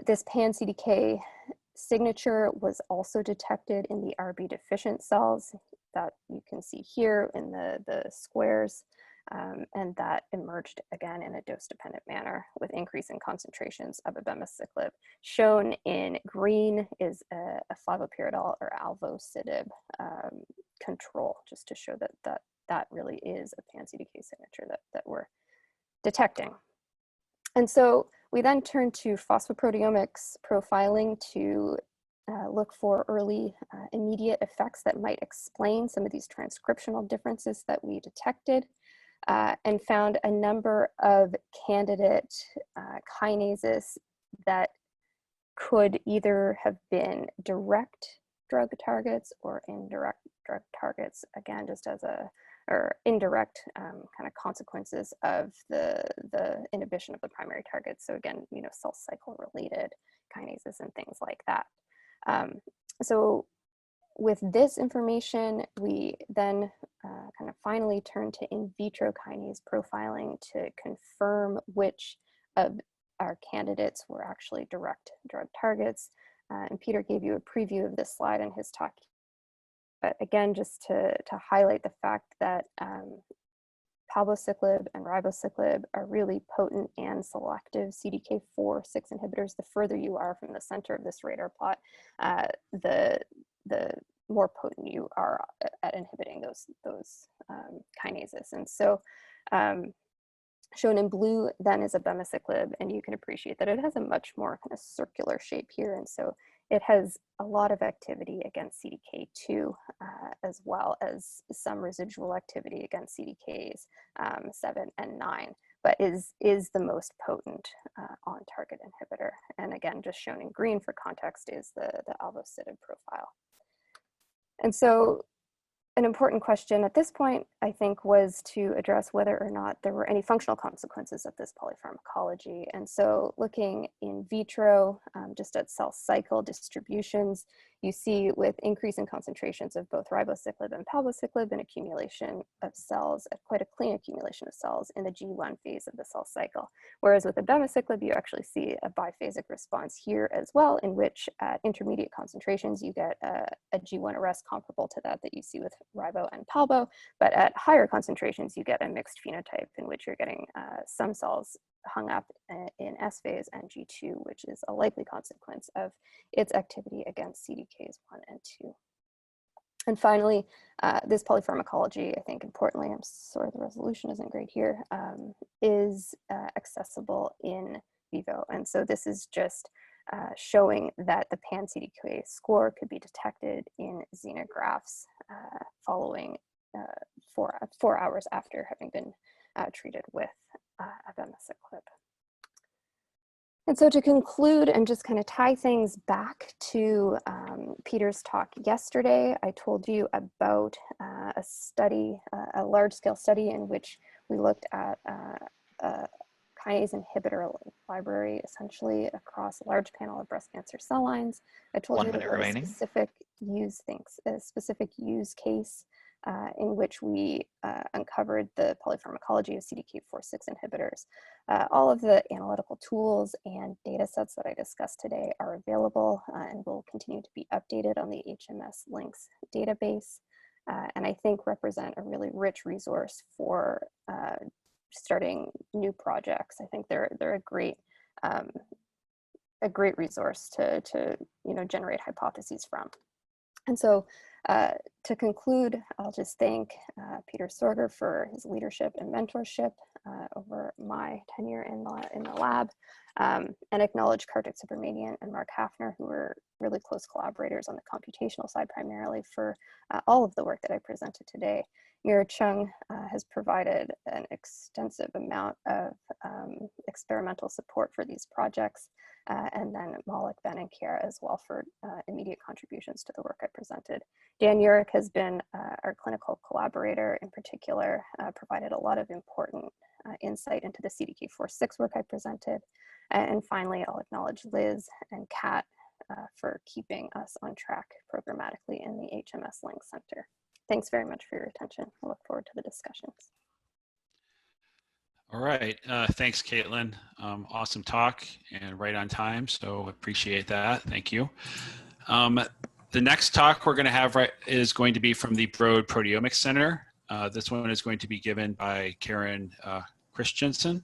this pan-CDK signature was also detected in the RB deficient cells that you can see here in the squares. And that emerged again in a dose-dependent manner with increasing concentrations of abemaciclib. Shown in green is a flavopiridol or alvocitab control, just to show that really is a pan-CDK signature that we're detecting. And so we then turn to phosphoproteomics profiling to look for early immediate effects that might explain some of these transcriptional differences that we detected. And found a number of candidate kinases that could either have been direct drug targets or indirect drug targets, again, just as or indirect kind of consequences of the inhibition of the primary target. So again, cell cycle related kinases and things like that. So with this information, we then kind of finally turn to in vitro kinase profiling to confirm which of our candidates were actually direct drug targets. And Peter gave you a preview of this slide in his talk. But again, just to highlight the fact that palbociclib and ribociclib are really potent and selective CDK4/6 inhibitors. The further you are from the center of this radar plot, the more potent you are at inhibiting those kinases. And so shown in blue then is abemaciclib, and you can appreciate that it has a much more kind of circular shape here. And so it has a lot of activity against CDK2, as well as some residual activity against CDKs 7 and 9, but is the most potent on-target inhibitor. And again, just shown in green for context is the alvocitab profile. And so an important question at this point, I think, was to address whether or not there were any functional consequences of this polypharmacology. And so looking in vitro, just at cell cycle distributions, you see with increasing concentrations of both ribociclib and palbociclib an accumulation of cells, quite a clean accumulation of cells in the G1 phase of the cell cycle. Whereas with abemaciclib, you actually see a biphasic response here as well, in which at intermediate concentrations, you get a G1 arrest comparable to that you see with ribo and palbo, but at higher concentrations, you get a mixed phenotype in which you're getting some cells hung up in S phase and G2, which is a likely consequence of its activity against CDKs 1 and 2. And finally, This polypharmacology, I think importantly, I'm sorry the resolution isn't great here, is accessible in vivo. And so this is just showing that the pan-CDK score could be detected in xenografts following 4 hours after having been treated with abemaciclib. And so to conclude and just kind of tie things back to Peter's talk yesterday, I told you about a study, a large-scale study in which we looked at a kinase inhibitor library, essentially across a large panel of breast cancer cell lines. I told you about a specific use case in which we uncovered the polypharmacology of CDK4/6 inhibitors. All of the analytical tools and data sets that I discussed today are available and will continue to be updated on the HMS Links database, and I think represent a really rich resource for starting new projects. I think they're a great resource to generate hypotheses from. And so to conclude, I'll just thank Peter Sorger for his leadership and mentorship over my tenure in the lab, and acknowledge Kartik Subramanian and Mark Hafner, who were really close collaborators on the computational side primarily, for all of the work that I presented today. Mira Chung has provided an extensive amount of experimental support for these projects, and then Malik, Ben, and Kiara as well for immediate contributions to the work I presented. Dan Urich has been our clinical collaborator, in particular, provided a lot of important insight into the CDK4/6 work I presented. And finally, I'll acknowledge Liz and Kat for keeping us on track programmatically in the HMS Links Center. Thanks very much for your attention. I look forward to the discussions. All right, thanks, Caitlin. Awesome talk and right on time, so appreciate that. Thank you. The next talk we're going to have is going to be from the Broad Proteomics Center. This one is going to be given by Karen Christianson.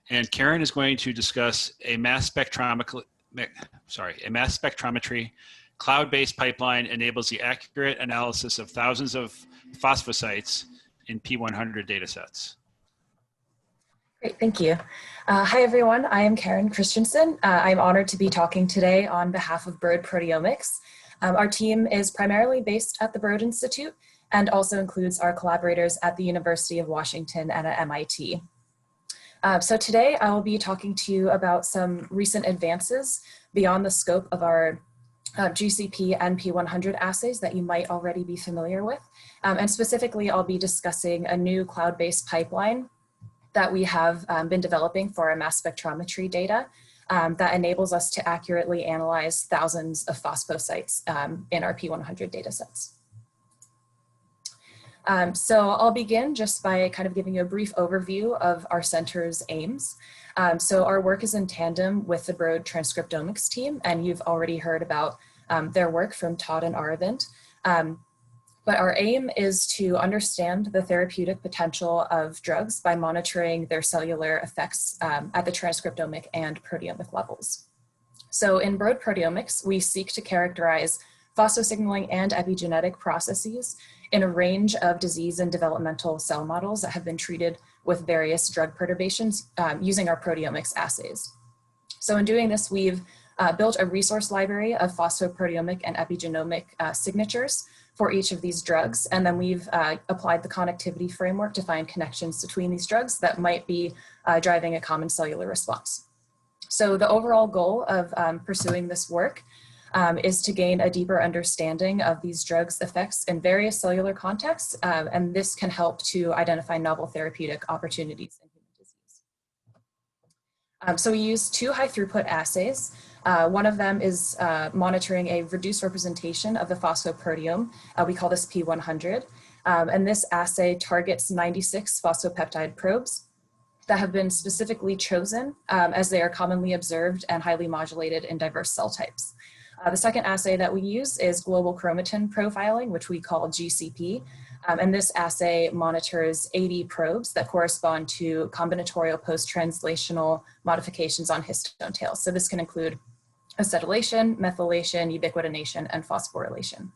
And Karen is going to discuss a mass spectrometry cloud-based pipeline enables the accurate analysis of thousands of phosphosites in P100 datasets. Great, thank you. Hi, everyone. I am Karen Christianson. I'm honored to be talking today on behalf of Broad Proteomics. Our team is primarily based at the Broad Institute and also includes our collaborators at the University of Washington and at MIT. So today I will be talking to you about some recent advances beyond the scope of our GCP and P100 assays that you might already be familiar with. And specifically, I'll be discussing a new cloud-based pipeline that we have been developing for our mass spectrometry data that enables us to accurately analyze thousands of phosphosites in our P100 datasets. So I'll begin just by kind of giving you a brief overview of our center's aims. So our work is in tandem with the Broad Transcriptomics team, and you've already heard about their work from Todd and Aravind. But our aim is to understand the therapeutic potential of drugs by monitoring their cellular effects at the transcriptomic and proteomic levels. So in Broad Proteomics, we seek to characterize phosphosignaling and epigenetic processes in a range of disease and developmental cell models that have been treated with various drug perturbations using our proteomics assays. So in doing this, we've built a resource library of phosphoproteomic and epigenomic signatures for each of these drugs. And then we've applied the connectivity framework to find connections between these drugs that might be driving a common cellular response. So the overall goal of pursuing this work is to gain a deeper understanding of these drugs' effects in various cellular contexts, and this can help to identify novel therapeutic opportunities in human disease. So we use two high throughput assays. One of them is monitoring a reduced representation of the phosphoproteome. We call this P100, and this assay targets 96 phosphopeptide probes that have been specifically chosen as they are commonly observed and highly modulated in diverse cell types. The second assay that we use is global chromatin profiling, which we call GCP. And this assay monitors 80 probes that correspond to combinatorial post-translational modifications on histone tails. So this can include acetylation, methylation, ubiquitination, and phosphorylation.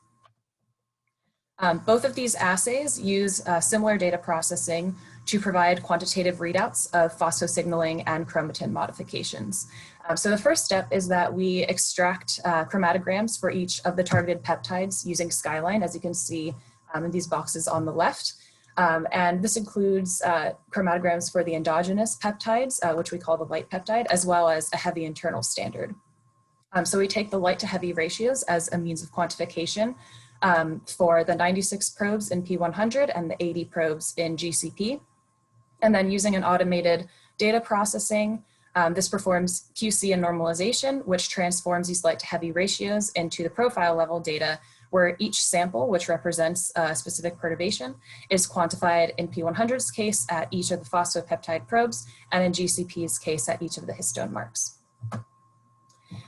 Both of these assays use similar data processing to provide quantitative readouts of phosphosignaling and chromatin modifications. So the first step is that we extract chromatograms for each of the targeted peptides using Skyline, as you can see in these boxes on the left. And this includes chromatograms for the endogenous peptides, which we call the light peptide, as well as a heavy internal standard. So we take the light to heavy ratios as a means of quantification for the 96 probes in P100 and the 80 probes in GCP. And then using an automated data processing, this performs QC and normalization, which transforms these light to heavy ratios into the profile level data, where each sample, which represents a specific perturbation, is quantified in P100's case at each of the phosphopeptide probes, and in GCP's case at each of the histone marks.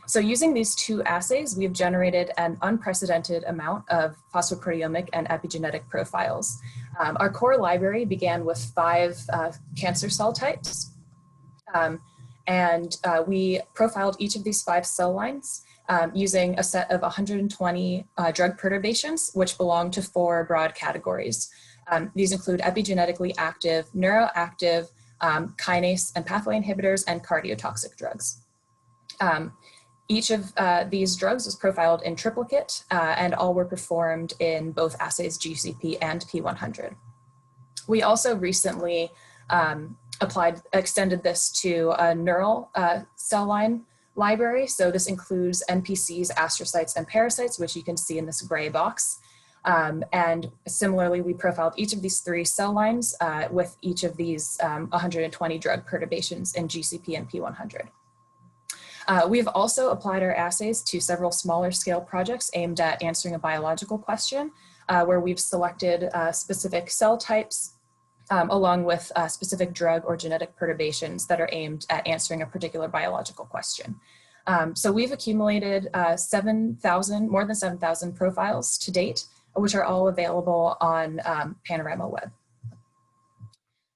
So using these two assays, we've generated an unprecedented amount of phosphoproteomic and epigenetic profiles. Our core library began with 5 cancer cell types, and we profiled each of these 5 cell lines using a set of 120 drug perturbations, which belong to 4 broad categories. These include epigenetically active, neuroactive, kinase and pathway inhibitors, and cardiotoxic drugs. Each of these drugs was profiled in triplicate, and all were performed in both assays, GCP and P100. We also recently extended this to a neural cell line library. So this includes NPCs, astrocytes, and parasites, which you can see in this gray box. And similarly, we profiled each of these 3 cell lines with each of these 120 drug perturbations in GCP and P100. We've also applied our assays to several smaller scale projects aimed at answering a biological question, where we've selected specific cell types along with specific drug or genetic perturbations that are aimed at answering a particular biological question. So we've accumulated more than 7,000 profiles to date, which are all available on Panorama Web.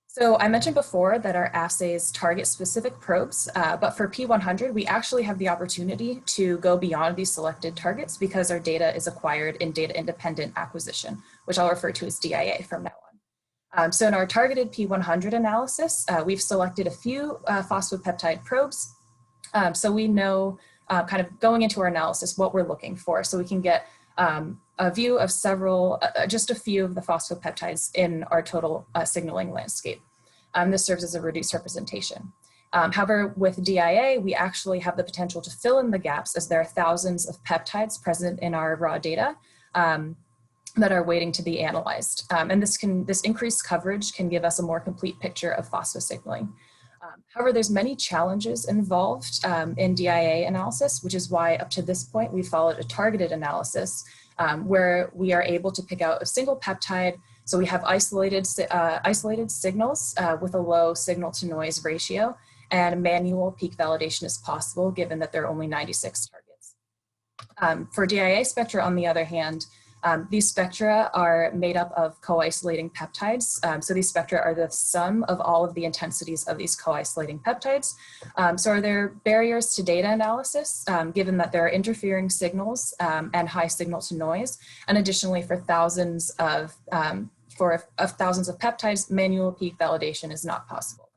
So I mentioned before that our assays target specific probes, but for P100, we actually have the opportunity to go beyond these selected targets because our data is acquired in data-independent acquisition, which I'll refer to as DIA from now on. So in our targeted P100 analysis, we've selected a few phosphopeptide probes. So we know kind of going into our analysis what we're looking for, so we can get a view of just a few of the phosphopeptides in our total signaling landscape. This serves as a reduced representation. However, with DIA, we actually have the potential to fill in the gaps as there are thousands of peptides present in our raw data that are waiting to be analyzed. And this increased coverage can give us a more complete picture of phosphosignaling. However, there's many challenges involved in DIA analysis, which is why up to this point we followed a targeted analysis where we are able to pick out a single peptide. So we have isolated signals with a low signal to noise ratio, and manual peak validation is possible given that there are only 96 targets. For DIA spectra, on the other hand, these spectra are made up of co-isolating peptides. So these spectra are the sum of all of the intensities of these co-isolating peptides. So are there barriers to data analysis, given that there are interfering signals and high signal to noise? And additionally, for thousands of peptides, manual peak validation is not possible.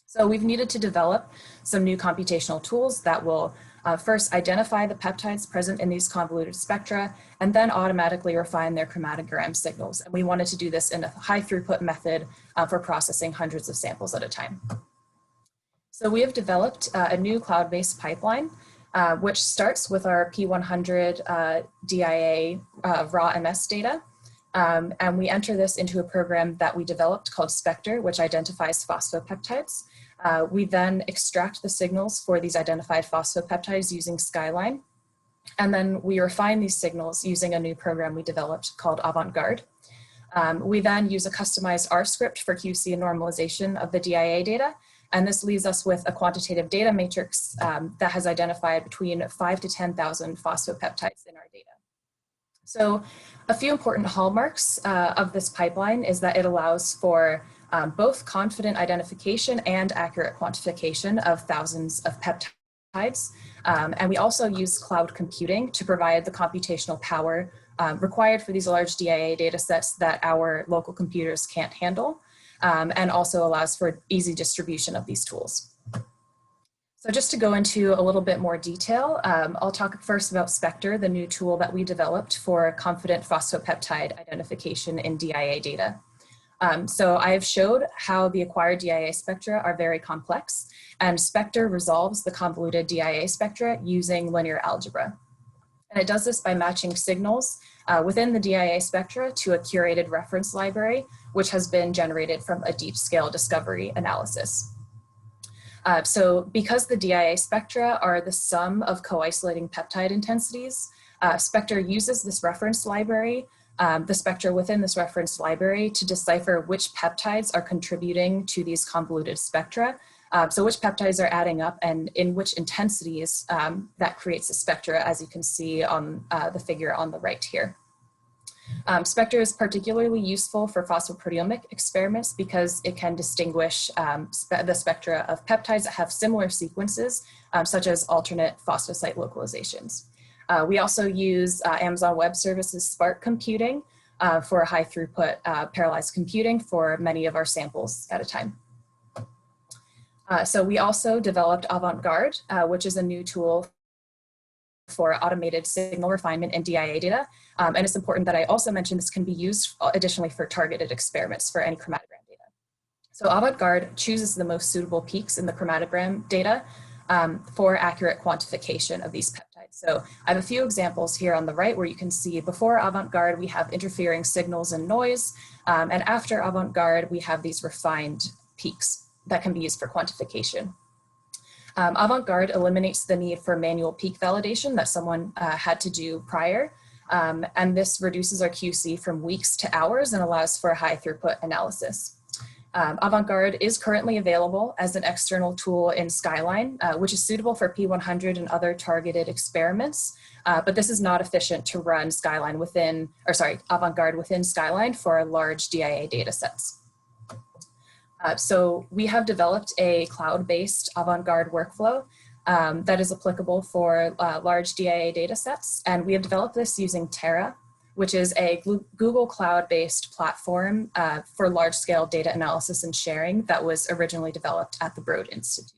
So we've needed to develop some new computational tools that will first identify the peptides present in these convoluted spectra, and then automatically refine their chromatogram signals. And we wanted to do this in a high throughput method for processing hundreds of samples at a time. So we have developed a new cloud-based pipeline, which starts with our P100 DIA raw MS data. And we enter this into a program that we developed called Spectre, which identifies phosphopeptides. We then extract the signals for these identified phosphopeptides using Skyline. And then we refine these signals using a new program we developed called Avant-Garde. We then use a customized R script for QC and normalization of the DIA data. And this leaves us with a quantitative data matrix that has identified between 5,000 to 10,000 phosphopeptides in our data. So a few important hallmarks of this pipeline is that it allows for both confident identification and accurate quantification of thousands of peptides. And we also use cloud computing to provide the computational power required for these large DIA data sets that our local computers can't handle, and also allows for easy distribution of these tools. So just to go into a little bit more detail, I'll talk first about Spectre, the new tool that we developed for confident phosphopeptide identification in DIA data. So I have showed how the acquired DIA spectra are very complex, and Spectre resolves the convoluted DIA spectra using linear algebra. And it does this by matching signals within the DIA spectra to a curated reference library, which has been generated from a deep scale discovery analysis. So because the DIA spectra are the sum of co-isolating peptide intensities, Spectre uses this reference library, the spectra within this reference library, to decipher which peptides are contributing to these convoluted spectra. So which peptides are adding up and in which intensities that creates a spectra, as you can see on the figure on the right here. Spectre is particularly useful for phosphoproteomic experiments because it can distinguish the spectra of peptides that have similar sequences, such as alternate phosphosite localizations. We also use Amazon Web Services Spark computing for high throughput parallelized computing for many of our samples at a time. So we also developed Avant-Garde, which is a new tool for automated signal refinement in DIA data. And it's important that I also mention this can be used additionally for targeted experiments for any chromatogram data. So Avant-Garde chooses the most suitable peaks in the chromatogram data for accurate quantification of these peptides. So I have a few examples here on the right where you can see before Avant-Garde, we have interfering signals and noise. And after Avant-Garde, we have these refined peaks that can be used for quantification. Avant-Garde eliminates the need for manual peak validation that someone had to do prior. And this reduces our QC from weeks to hours and allows for a high throughput analysis. Avant-Garde is currently available as an external tool in Skyline, which is suitable for P100 and other targeted experiments. But this is not efficient to run Skyline within, Avant-Garde within Skyline for large DIA data sets. So we have developed a cloud-based Avant-Garde workflow that is applicable for large DIA data sets. And we have developed this using Terra, which is a Google Cloud-based platform for large-scale data analysis and sharing that was originally developed at the Broad Institute.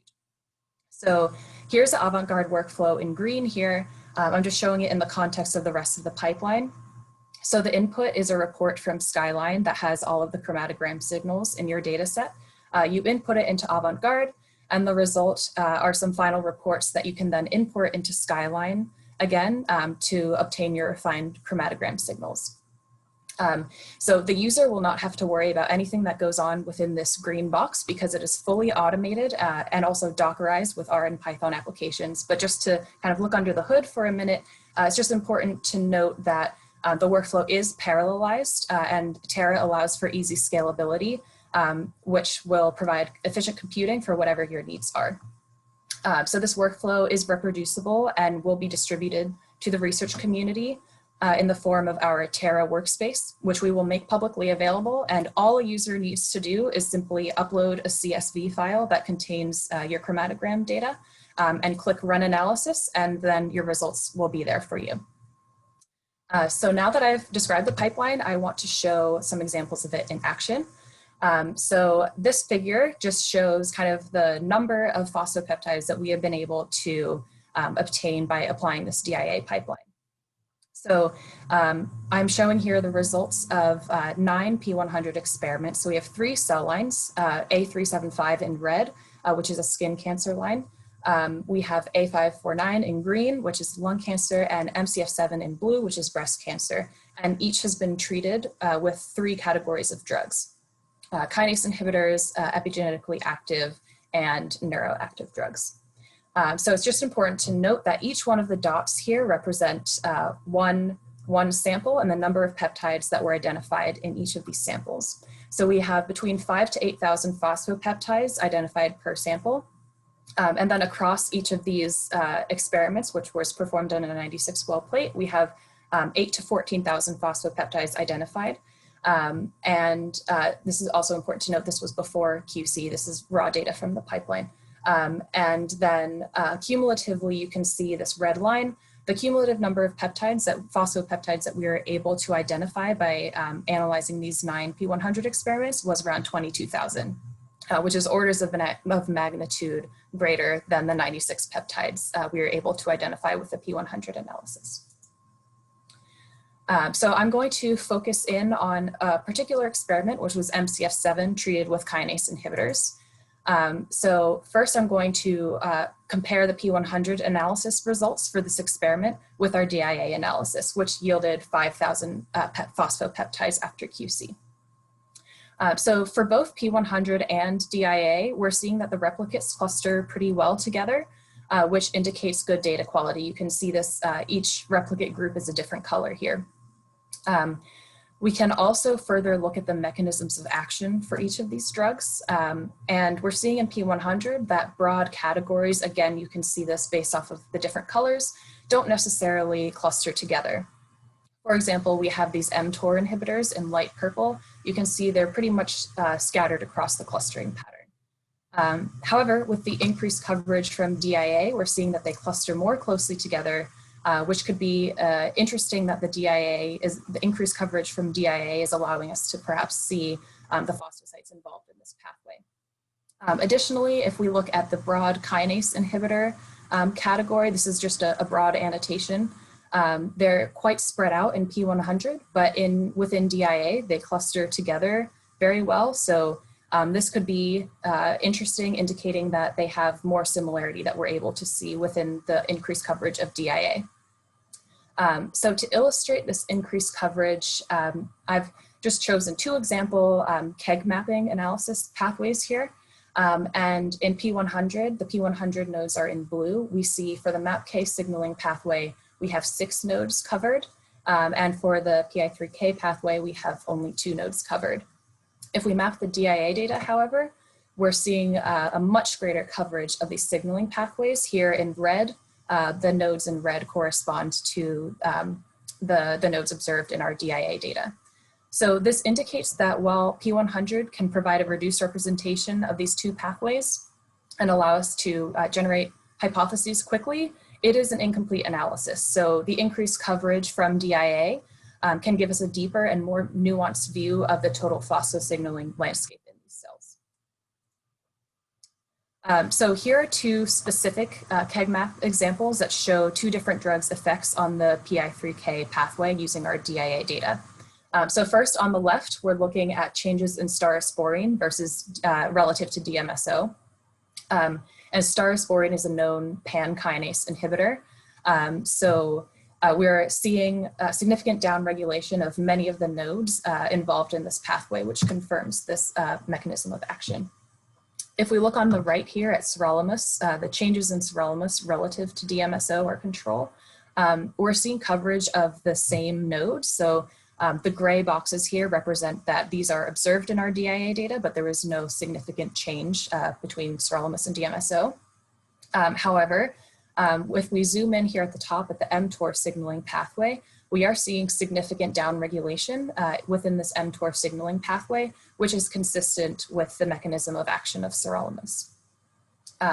So here's the Avant-Garde workflow in green here. I'm just showing it in the context of the rest of the pipeline. So the input is a report from Skyline that has all of the chromatogram signals in your data set. You input it into Avant-Garde, and the result are some final reports that you can then import into Skyline again to obtain your refined chromatogram signals. So the user will not have to worry about anything that goes on within this green box because it is fully automated and also Dockerized with R and Python applications. But just to kind of look under the hood for a minute, it's just important to note that the workflow is parallelized and Terra allows for easy scalability, which will provide efficient computing for whatever your needs are. So this workflow is reproducible and will be distributed to the research community in the form of our Terra workspace, which we will make publicly available. And all a user needs to do is simply upload a CSV file that contains your chromatogram data and click Run Analysis, and then your results will be there for you. So now that I've described the pipeline, I want to show some examples of it in action. So this figure just shows kind of the number of phosphopeptides that we have been able to obtain by applying this DIA pipeline. So I'm showing here the results of 9 P100 experiments. So we have 3 cell lines, A375 in red, which is a skin cancer line. We have A549 in green, which is lung cancer, and MCF7 in blue, which is breast cancer. And each has been treated with 3 categories of drugs: kinase inhibitors, epigenetically active, and neuroactive drugs. So it's just important to note that each one of the dots here represent one sample and the number of peptides that were identified in each of these samples. So we have between 5,000 to 8,000 phosphopeptides identified per sample. And then across each of these experiments, which was performed on a 96 well plate, we have 8,000 to 14,000 phosphopeptides identified. And this is also important to note, this was before QC, this is raw data from the pipeline. And then cumulatively, you can see this red line the cumulative number of peptides, phosphopeptides that we were able to identify by analyzing these 9 P100 experiments was around 22,000, which is orders of magnitude greater than the 96 peptides we were able to identify with the P100 analysis. So I'm going to focus in on a particular experiment, which was MCF7 treated with kinase inhibitors. So first I'm going to compare the P100 analysis results for this experiment with our DIA analysis, which yielded 5,000 phosphopeptides after QC. So for both P100 and DIA, we're seeing that the replicates cluster pretty well together, which indicates good data quality. You can see this, each replicate group is a different color here. We can also further look at the mechanisms of action for each of these drugs. And we're seeing in P100 that broad categories, again, you can see this based off of the different colors, don't necessarily cluster together. For example, we have these mTOR inhibitors in light purple. You can see they're pretty much scattered across the clustering pattern. However, with the increased coverage from DIA, we're seeing that they cluster more closely together, which could be interesting that the increased coverage from DIA is allowing us to perhaps see the phosphosites involved in this pathway. Additionally, if we look at the broad kinase inhibitor category, this is just a broad annotation. They're quite spread out in P100, but within DIA, they cluster together very well. So this could be interesting, indicating that they have more similarity that we're able to see within the increased coverage of DIA. So to illustrate this increased coverage, I've just chosen 2 example KEGG mapping analysis pathways here. And in P100, the P100 nodes are in blue. We see for the MAPK signaling pathway, we have 6 nodes covered. And for the PI3K pathway, we have only 2 nodes covered. If we map the DIA data, however, we're seeing a much greater coverage of these signaling pathways. Here in red, the nodes in red correspond to the nodes observed in our DIA data. So this indicates that while P100 can provide a reduced representation of these 2 pathways and allow us to generate hypotheses quickly, it is an incomplete analysis. So the increased coverage from DIA can give us a deeper and more nuanced view of the total phosphosignaling landscape in these cells. So here are 2 specific KEGG map examples that show 2 different drugs' effects on the PI3K pathway using our DIA data. So first on the left, we're looking at changes in staurosporine versus relative to DMSO. And staurosporine is a known pan-kinase inhibitor. We're seeing significant downregulation of many of the nodes involved in this pathway, which confirms this mechanism of action. If we look on the right here at sirolimus, the changes in sirolimus relative to DMSO or control, we're seeing coverage of the same nodes. So the gray boxes here represent that these are observed in our DIA data, but there is no significant change between sirolimus and DMSO. However, if we zoom in here at the top at the mTOR signaling pathway, we are seeing significant downregulation within this mTOR signaling pathway, which is consistent with the mechanism of action of sirolimus.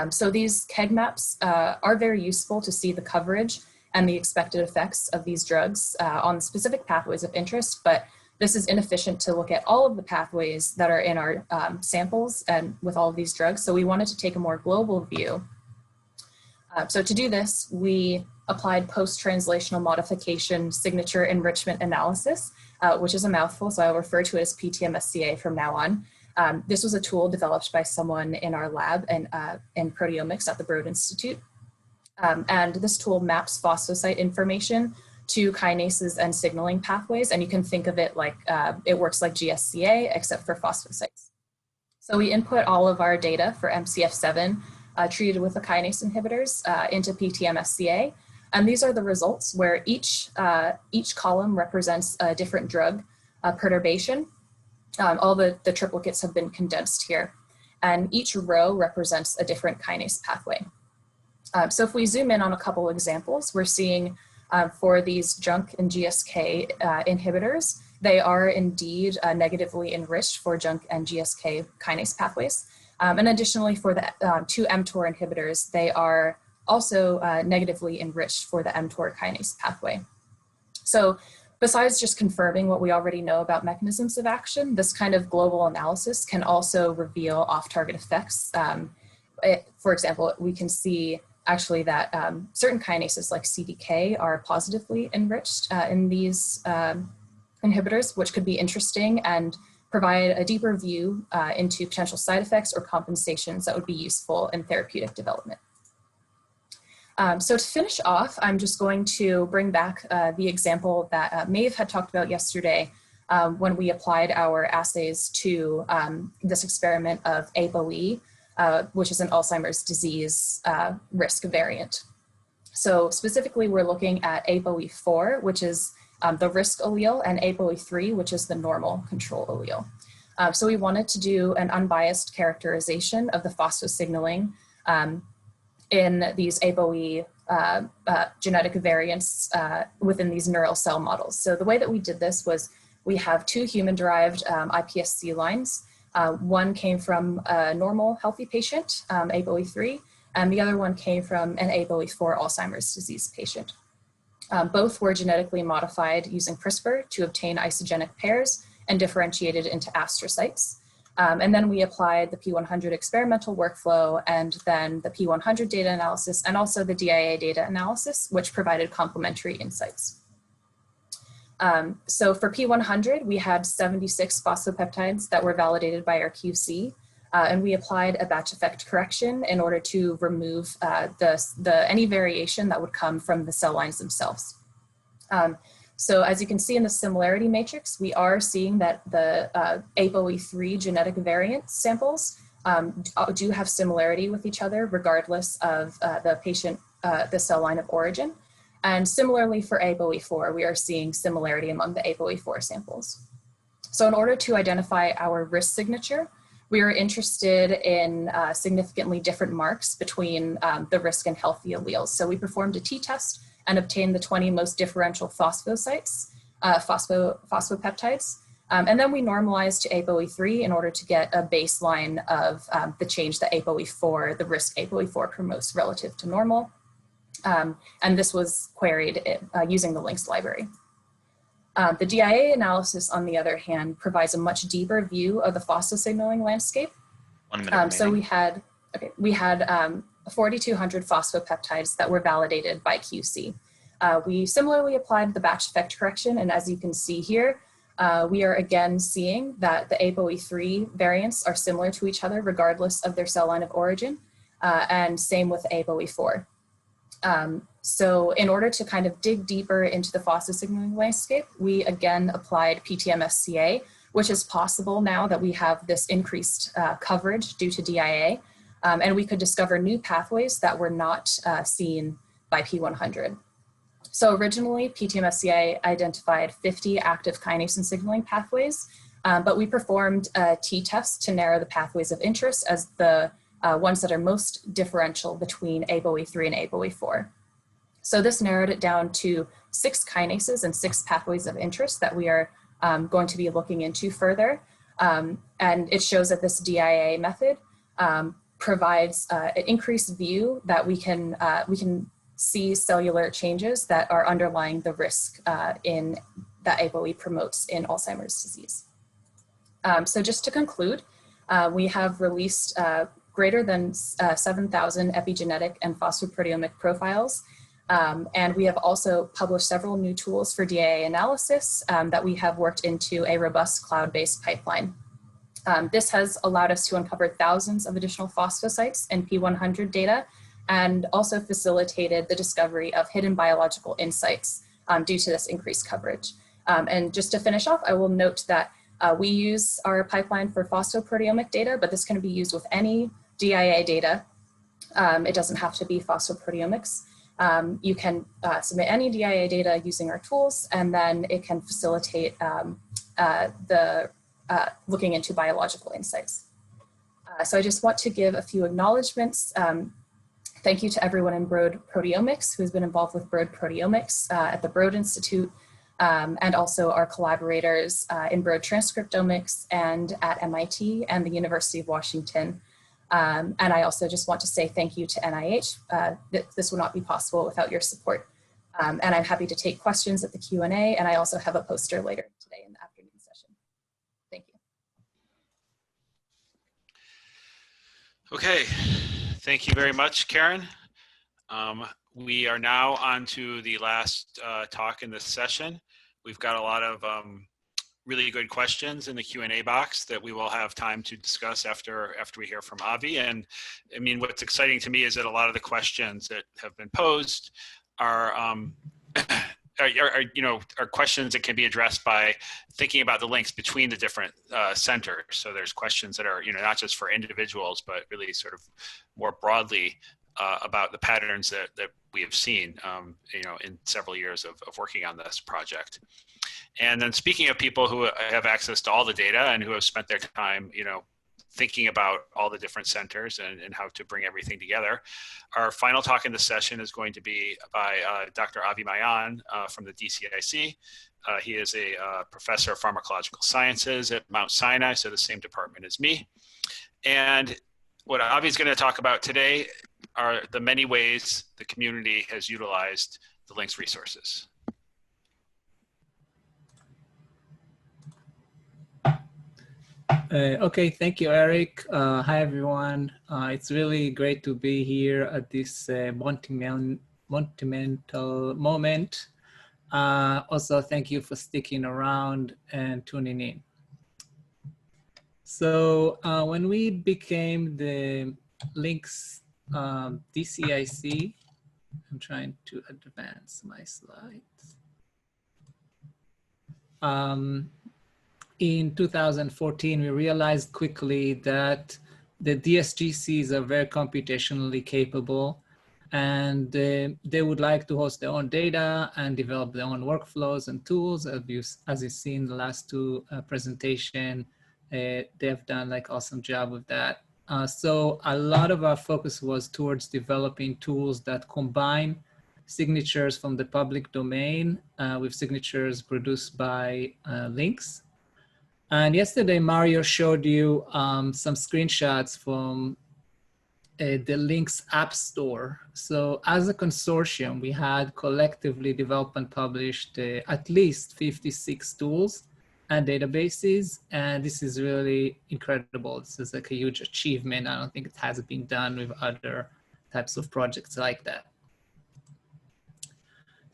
So these KEGG maps are very useful to see the coverage and the expected effects of these drugs on specific pathways of interest, but this is inefficient to look at all of the pathways that are in our samples and with all of these drugs. So we wanted to take a more global view. So to do this, we applied post-translational modification signature enrichment analysis, which is a mouthful, so I'll refer to it as PTMSCA from now on. This was a tool developed by someone in our lab in proteomics at the Broad Institute. And this tool maps phosphosite information to kinases and signaling pathways, and you can think of it like, it works like GSCA, except for phosphosites. So we input all of our data for MCF7 treated with the kinase inhibitors into PTMSCA. And these are the results where each column represents a different drug perturbation. All the triplicates have been condensed here. And each row represents a different kinase pathway. So if we zoom in on a couple examples, we're seeing for these JNK and GSK inhibitors, they are indeed negatively enriched for JNK and GSK kinase pathways. And additionally, for the 2 mTOR inhibitors, they are also negatively enriched for the mTOR kinase pathway. So besides just confirming what we already know about mechanisms of action, this kind of global analysis can also reveal off-target effects. For example, we can see actually that certain kinases like CDK are positively enriched in these inhibitors, which could be interesting and provide a deeper view into potential side effects or compensations that would be useful in therapeutic development. So to finish off, I'm just going to bring back the example that Maeve had talked about yesterday when we applied our assays to this experiment of ApoE, which is an Alzheimer's disease risk variant. So specifically, we're looking at ApoE4, which is the risk allele, and ApoE3, which is the normal control allele. So we wanted to do an unbiased characterization of the phosphosignaling in these ApoE genetic variants within these neural cell models. So the way that we did this was we have two human-derived iPSC lines. One came from a normal healthy patient, ApoE3, and the other one came from an ApoE4 Alzheimer's disease patient. Both were genetically modified using CRISPR to obtain isogenic pairs and differentiated into astrocytes. And then we applied the P100 experimental workflow and then the P100 data analysis and also the DIA data analysis, which provided complementary insights. So for P100, we had 76 phosphopeptides that were validated by our QC, and we applied a batch effect correction in order to remove any variation that would come from the cell lines themselves. So as you can see in the similarity matrix, we are seeing that the ApoE3 genetic variant samples do have similarity with each other regardless of the cell line of origin. And similarly for ApoE4, we are seeing similarity among the ApoE4 samples. So in order to identify our risk signature, we are interested in significantly different marks between the risk and healthy alleles. So we performed a t-test and obtained the 20 most differential phosphosites, phosphopeptides. And then we normalized to ApoE3 in order to get a baseline of the change that ApoE4, the risk ApoE4 promotes relative to normal. And this was queried using the links library. The DIA analysis, on the other hand, provides a much deeper view of the phosphosignaling landscape. 1 minute So we had 4,200 phosphopeptides that were validated by QC. We similarly applied the batch effect correction, and as you can see here, we are again seeing that the ApoE3 variants are similar to each other regardless of their cell line of origin, and same with ApoE4. So in order to kind of dig deeper into the phosphosignaling landscape, we again applied PTM-SCA, which is possible now that we have this increased coverage due to DIA, and we could discover new pathways that were not seen by P100. So originally, PTM-SCA identified 50 active kinase and signaling pathways, but we performed a t-test to narrow the pathways of interest as the ones that are most differential between ApoE3 and ApoE4. So this narrowed it down to 6 kinases and 6 pathways of interest that we are going to be looking into further. And it shows that this DIA method provides an increased view that we can see cellular changes that are underlying the risk that ApoE promotes in Alzheimer's disease. So just to conclude, we have released greater than 7,000 epigenetic and phosphoproteomic profiles. And we have also published several new tools for DIA analysis that we have worked into a robust cloud-based pipeline. This has allowed us to uncover thousands of additional phosphosites in P100 data and also facilitated the discovery of hidden biological insights due to this increased coverage. And just to finish off, I will note that we use our pipeline for phosphoproteomic data, but this can be used with any DIA data. It doesn't have to be phosphoproteomics. You can submit any DIA data using our tools, and then it can facilitate looking into biological insights. So I just want to give a few acknowledgements. Thank you to everyone in Broad Proteomics who's been involved with Broad Proteomics at the Broad Institute, and also our collaborators in Broad Transcriptomics and at MIT and the University of Washington. And I also just want to say thank you to NIH. This would not be possible without your support. And I'm happy to take questions at the Q&A, and I also have a poster later today in the afternoon session. Thank you. Okay, thank you very much, Karen. We are now on to the last talk in this session. We've got a lot of really good questions in the Q&A box that we will have time to discuss after we hear from Avi. And I mean, what's exciting to me is that a lot of the questions that have been posed are questions that can be addressed by thinking about the links between the different centers. So there's questions that are, not just for individuals, but really sort of more broadly about the patterns that we have seen, in several years of working on this project. And then speaking of people who have access to all the data and who have spent their time, thinking about all the different centers and how to bring everything together, our final talk in this session is going to be by Dr. Avi Maayan from the DCIC. He is a professor of pharmacological sciences at Mt.Sinai, so the same department as me. And what Avi is going to talk about today are the many ways the community has utilized the LINCS resources. Okay, thank you, Eric. Hi, everyone. It's really great to be here at this monumental moment. Also, thank you for sticking around and tuning in. So when we became the LINCS DCIC, I'm trying to advance my slides. In 2014, we realized quickly that the DSGCs are very computationally capable, and they would like to host their own data and develop their own workflows and tools. As you've seen the last two presentations, they've done like awesome job with that. So a lot of our focus was towards developing tools that combine signatures from the public domain with signatures produced by LINCS. And yesterday, Mario showed you some screenshots from the LINCS App Store. So as a consortium, we had collectively developed and published at least 56 tools and databases. And this is really incredible. This is like a huge achievement. I don't think it has been done with other types of projects like that.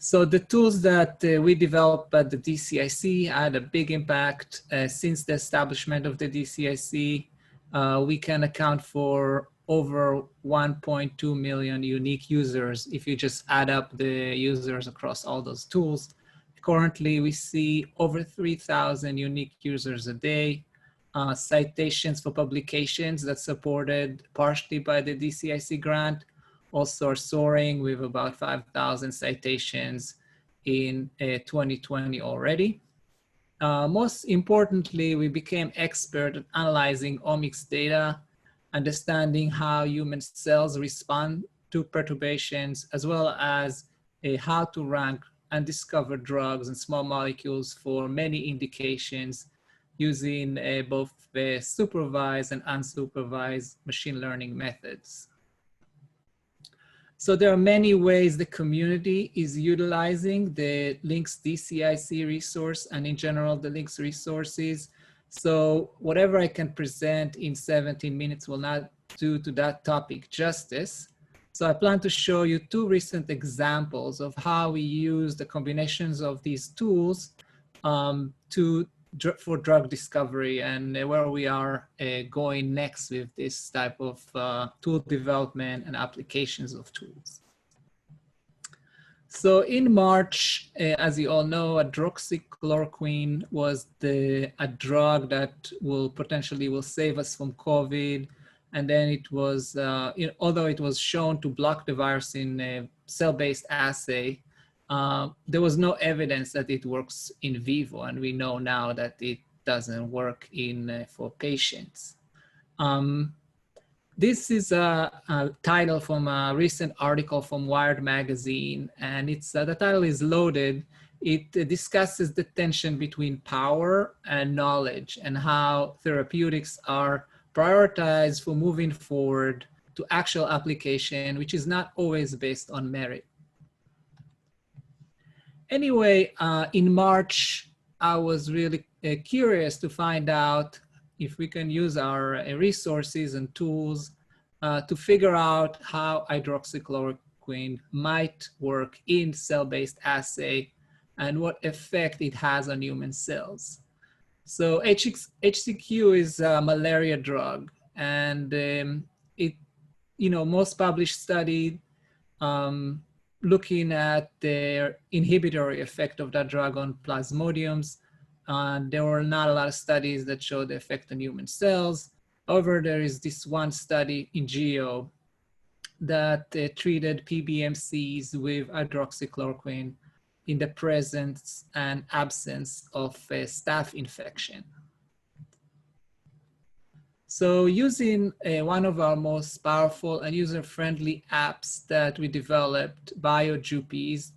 So the tools that we developed at the DCIC had a big impact. Since the establishment of the DCIC, we can account for over 1.2 million unique users if you just add up the users across all those tools. Currently, we see over 3,000 unique users a day, citations for publications that's supported partially by the DCIC grant, also are soaring with about 5,000 citations in 2020 already. Most importantly, we became expert at analyzing omics data, understanding how human cells respond to perturbations, as well as how to rank and discover drugs and small molecules for many indications using both supervised and unsupervised machine learning methods. So there are many ways the community is utilizing the LINCS DCIC resource and in general the LINCS resources. So whatever I can present in 17 minutes will not do to that topic justice. So I plan to show you two recent examples of how we use the combinations of these tools for drug discovery and where we are going next with this type of tool development and applications of tools. So in March, as you all know, hydroxychloroquine was a drug that will potentially save us from COVID. And then it was, although it was shown to block the virus in a cell-based assay, there was no evidence that it works in vivo, and we know now that it doesn't work for patients. This is a title from a recent article from Wired magazine, and the title is loaded. It discusses the tension between power and knowledge and how therapeutics are prioritize for moving forward to actual application, which is not always based on merit. Anyway, in March, I was really curious to find out if we can use our resources and tools to figure out how hydroxychloroquine might work in cell-based assay and what effect it has on human cells. So HCQ is a malaria drug, and most published study looking at the inhibitory effect of that drug on plasmodiums. There were not a lot of studies that show the effect on human cells. However, there is this one study in GEO that treated PBMCs with hydroxychloroquine in the presence and absence of a staph infection. So using one of our most powerful and user-friendly apps that we developed, BioJuppies,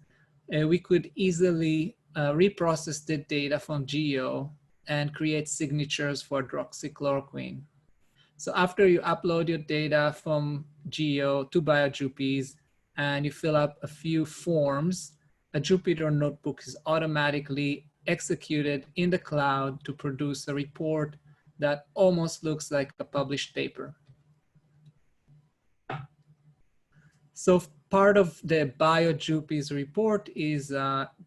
we could easily reprocess the data from GEO and create signatures for hydroxychloroquine. So after you upload your data from GEO to BioJuppies and you fill up a few forms, a Jupyter notebook is automatically executed in the cloud to produce a report that almost looks like a published paper. So part of the BioJuppies report is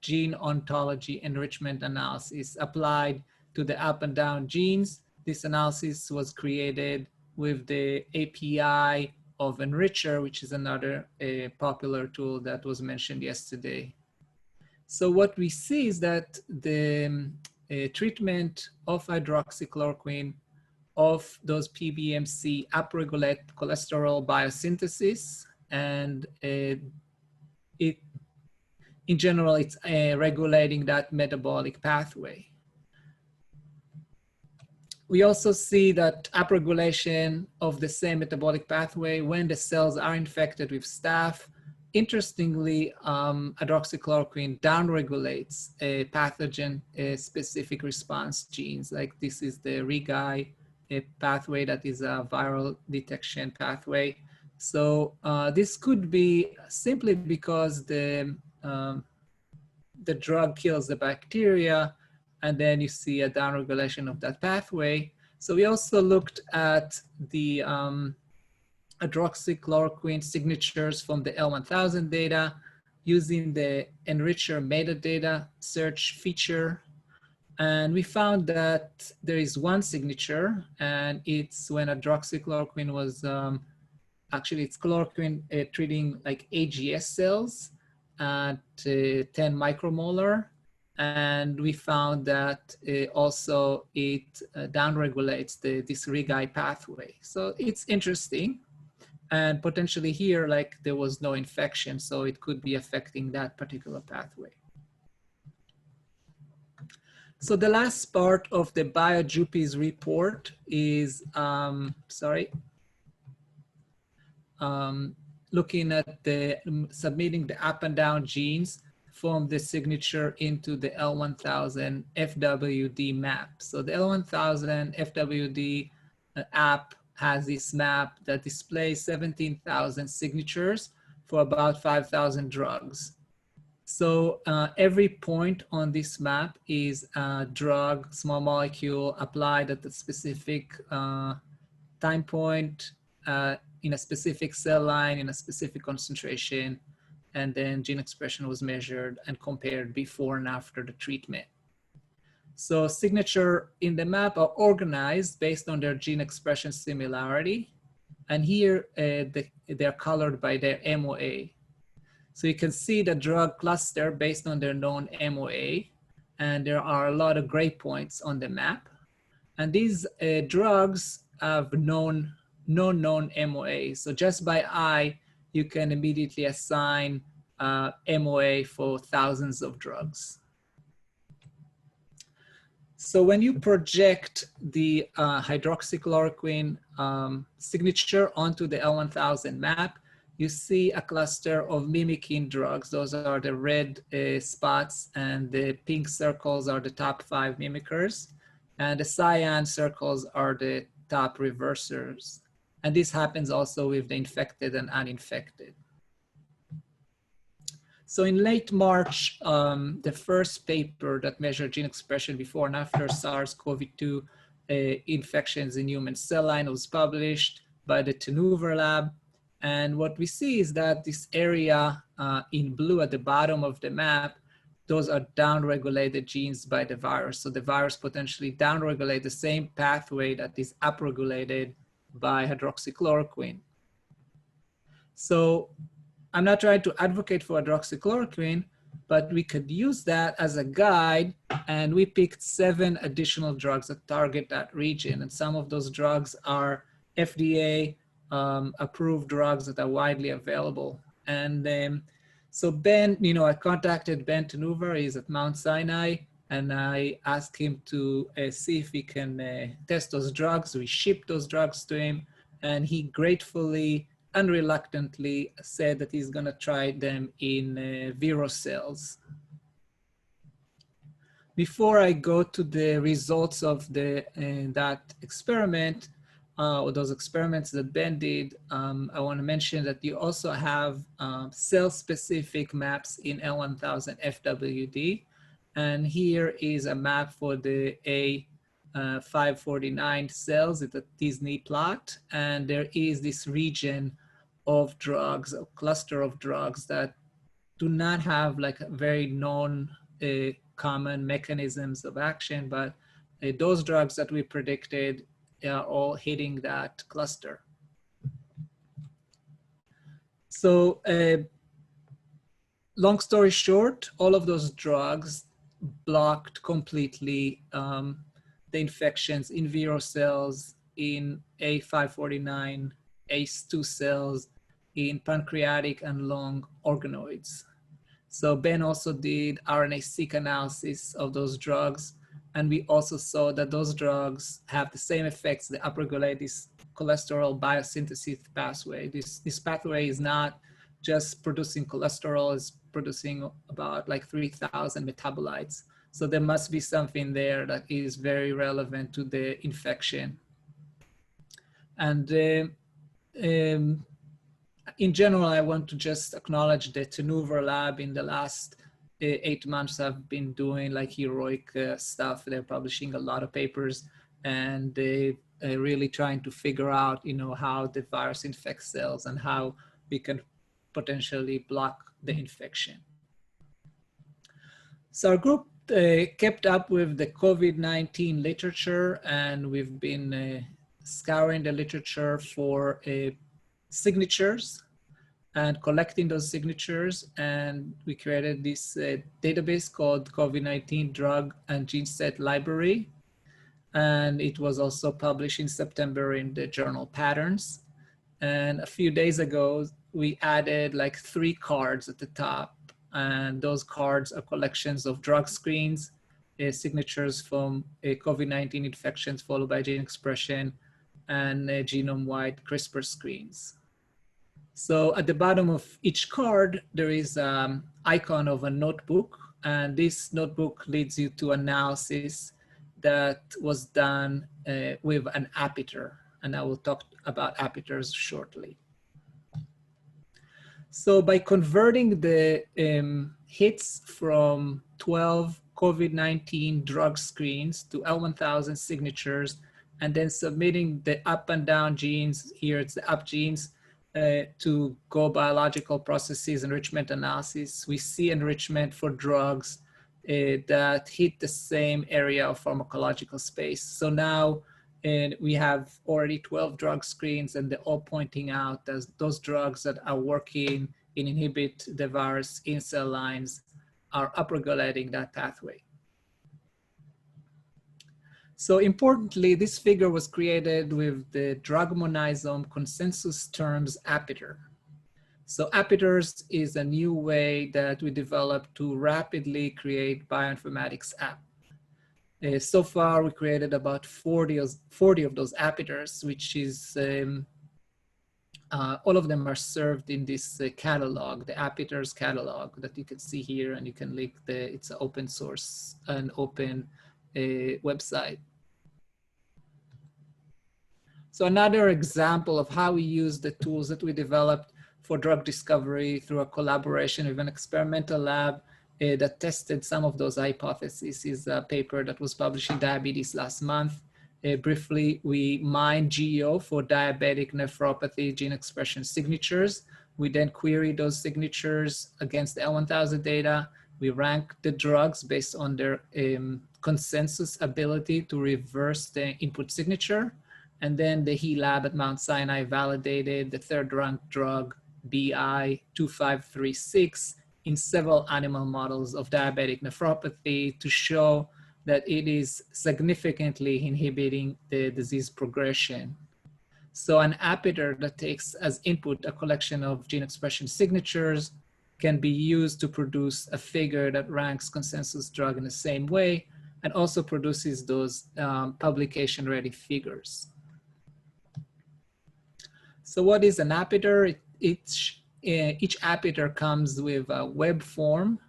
gene ontology enrichment analysis applied to the up and down genes. This analysis was created with the API of Enricher, which is another popular tool that was mentioned yesterday. So what we see is that the treatment of hydroxychloroquine of those PBMC upregulate cholesterol biosynthesis, and in general, it's regulating that metabolic pathway. We also see that upregulation of the same metabolic pathway when the cells are infected with staph. Interestingly, hydroxychloroquine downregulates a pathogen-specific response genes, like this is the RIGI pathway that is a viral detection pathway. So this could be simply because the drug kills the bacteria, and then you see a downregulation of that pathway. So we also looked at the hydroxychloroquine signatures from the L1000 data using the Enricher metadata search feature. And we found that there is one signature, and it's when hydroxychloroquine was, actually it's chloroquine treating like AGS cells at 10 micromolar. And we found that also it downregulates this RIGI pathway. So it's interesting. And potentially here, like there was no infection, so it could be affecting that particular pathway. So the last part of the BioJuppies report is, looking at submitting the up and down genes from the signature into the L1000 FWD map. So the L1000 FWD app has this map that displays 17,000 signatures for about 5,000 drugs. So every point on this map is a drug, small molecule applied at a specific time point in a specific cell line, in a specific concentration, and then gene expression was measured and compared before and after the treatment. So signature in the map are organized based on their gene expression similarity. And here they're colored by their MOA. So you can see the drug cluster based on their known MOA. And there are a lot of gray points on the map. And these drugs have known MOA. So just by eye, you can immediately assign MOA for thousands of drugs. So when you project the hydroxychloroquine signature onto the L1000 map, you see a cluster of mimicking drugs. Those are the red spots, and the pink circles are the top 5 mimickers. And the cyan circles are the top reversers. And this happens also with the infected and uninfected. So in late March, the first paper that measured gene expression before and after SARS-CoV-2 infections in human cell line was published by the Tenuver lab. And what we see is that this area in blue at the bottom of the map, those are downregulated genes by the virus. So the virus potentially downregulates the same pathway that is upregulated by hydroxychloroquine. So I'm not trying to advocate for hydroxychloroquine, but we could use that as a guide, and we picked 7 additional drugs that target that region. And some of those drugs are FDA approved drugs that are widely available. And so Ben, I contacted Ben Tenuver, he's at Mt.Sinai, and I asked him to see if he can test those drugs. We shipped those drugs to him, and he gratefully and reluctantly said that he's gonna try them in Vero cells. Before I go to the results of that experiment, or those experiments that Ben did, I want to mention that you also have cell-specific maps in L1000 FWD. And here is a map for the A549 cells. It's a Disney plot. And there is this region of drugs, a cluster of drugs that do not have like very known common mechanisms of action, but those drugs that we predicted are all hitting that cluster. So long story short, all of those drugs blocked completely the infections in Vero cells, in A549, ACE2 cells, in pancreatic and lung organoids. So Ben also did RNA-seq analysis of those drugs. And we also saw that those drugs have the same effects that upregulate this cholesterol biosynthesis pathway. This pathway is not just producing cholesterol, it's producing about like 3,000 metabolites. So there must be something there that is very relevant to the infection. And in general, I want to just acknowledge the Tenuver lab in the last 8 months have been doing like heroic stuff. They're publishing a lot of papers, and they are really trying to figure out, how the virus infects cells and how we can potentially block the infection. So our group kept up with the COVID-19 literature, and we've been scouring the literature for signatures and collecting those signatures. And we created this database called COVID-19 Drug and Gene Set Library. And it was also published in September in the journal Patterns. And a few days ago, we added like 3 cards at the top. And those cards are collections of drug screens, signatures from COVID-19 infections followed by gene expression, and genome-wide CRISPR screens. So at the bottom of each card, there is an icon of a notebook, and this notebook leads you to analysis that was done with an apiter, and I will talk about apiters shortly. So by converting the hits from 12 COVID-19 drug screens to L1000 signatures, and then submitting the up and down genes, here it's the up genes, to go biological processes, enrichment analysis, we see enrichment for drugs that hit the same area of pharmacological space. So now we have already 12 drug screens, and they're all pointing out as those drugs that are working and inhibit the virus in cell lines are upregulating that pathway. So importantly, this figure was created with the drug monosome consensus terms apiter. So apiters is a new way that we developed to rapidly create bioinformatics app. So far, we created about 40 of those apiters, which is, all of them are served in this catalog, the apiters catalog that you can see here, and you can link it's an open source and open website. So another example of how we use the tools that we developed for drug discovery through a collaboration with an experimental lab that tested some of those hypotheses is a paper that was published in Diabetes last month. Briefly, we mined GEO for diabetic nephropathy gene expression signatures. We then queried those signatures against the L1000 data. We ranked the drugs based on their consensus ability to reverse the input signature. And then the He lab at Mt.Sinai validated the third ranked drug BI 2536 in several animal models of diabetic nephropathy to show that it is significantly inhibiting the disease progression. So an appeter that takes as input a collection of gene expression signatures can be used to produce a figure that ranks consensus drug in the same way and also produces those publication-ready figures. So what is an appeter? Each appeter comes with a web form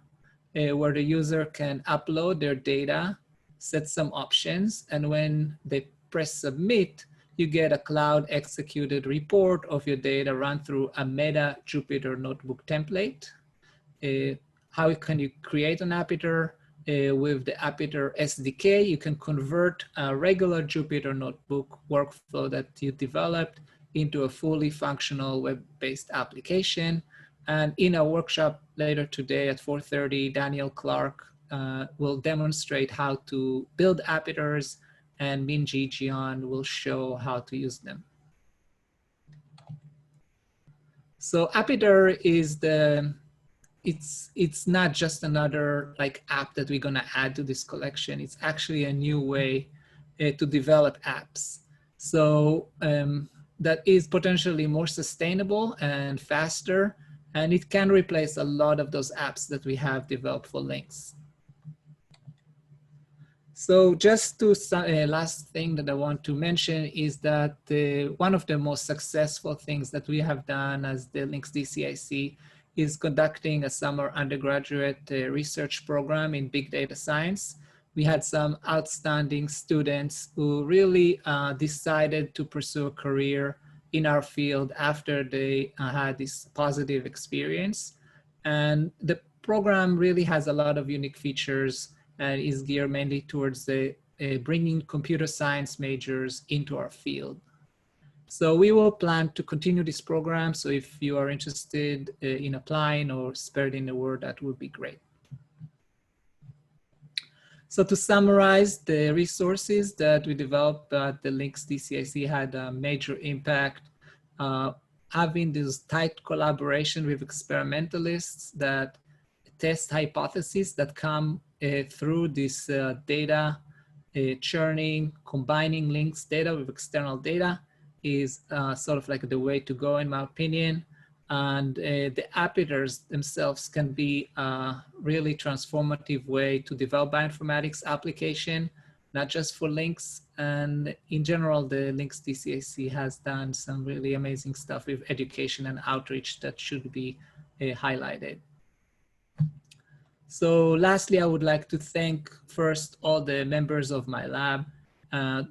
where the user can upload their data, set some options, and when they press submit, you get a cloud executed report of your data run through a Meta Jupyter Notebook template. How can you create an appeter? With the appeter SDK, you can convert a regular Jupyter Notebook workflow that you developed into a fully functional web-based application. And in a workshop later today at 4:30, Daniel Clark will demonstrate how to build appeters, and Minji Jian will show how to use them. So appeter is it's not just another like app that we're gonna add to this collection. It's actually a new way to develop apps. So that is potentially more sustainable and faster, and it can replace a lot of those apps that we have developed for links. So just to last thing that I want to mention is that one of the most successful things that we have done as the Links DCIC is conducting a summer undergraduate research program in big data science. We had some outstanding students who really decided to pursue a career in our field after they had this positive experience. And the program really has a lot of unique features and is geared mainly towards bringing computer science majors into our field. So we will plan to continue this program. So if you are interested in applying or spreading the word, that would be great. So to summarize, the resources that we developed at the Links DCIC had a major impact, having this tight collaboration with experimentalists that test hypotheses that come through this data churning, combining links data with external data is sort of like the way to go, in my opinion. And the appeters themselves can be a really transformative way to develop bioinformatics application, not just for links. And in general, the Links DCIC has done some really amazing stuff with education and outreach that should be highlighted. So lastly, I would like to thank first all the members of my lab,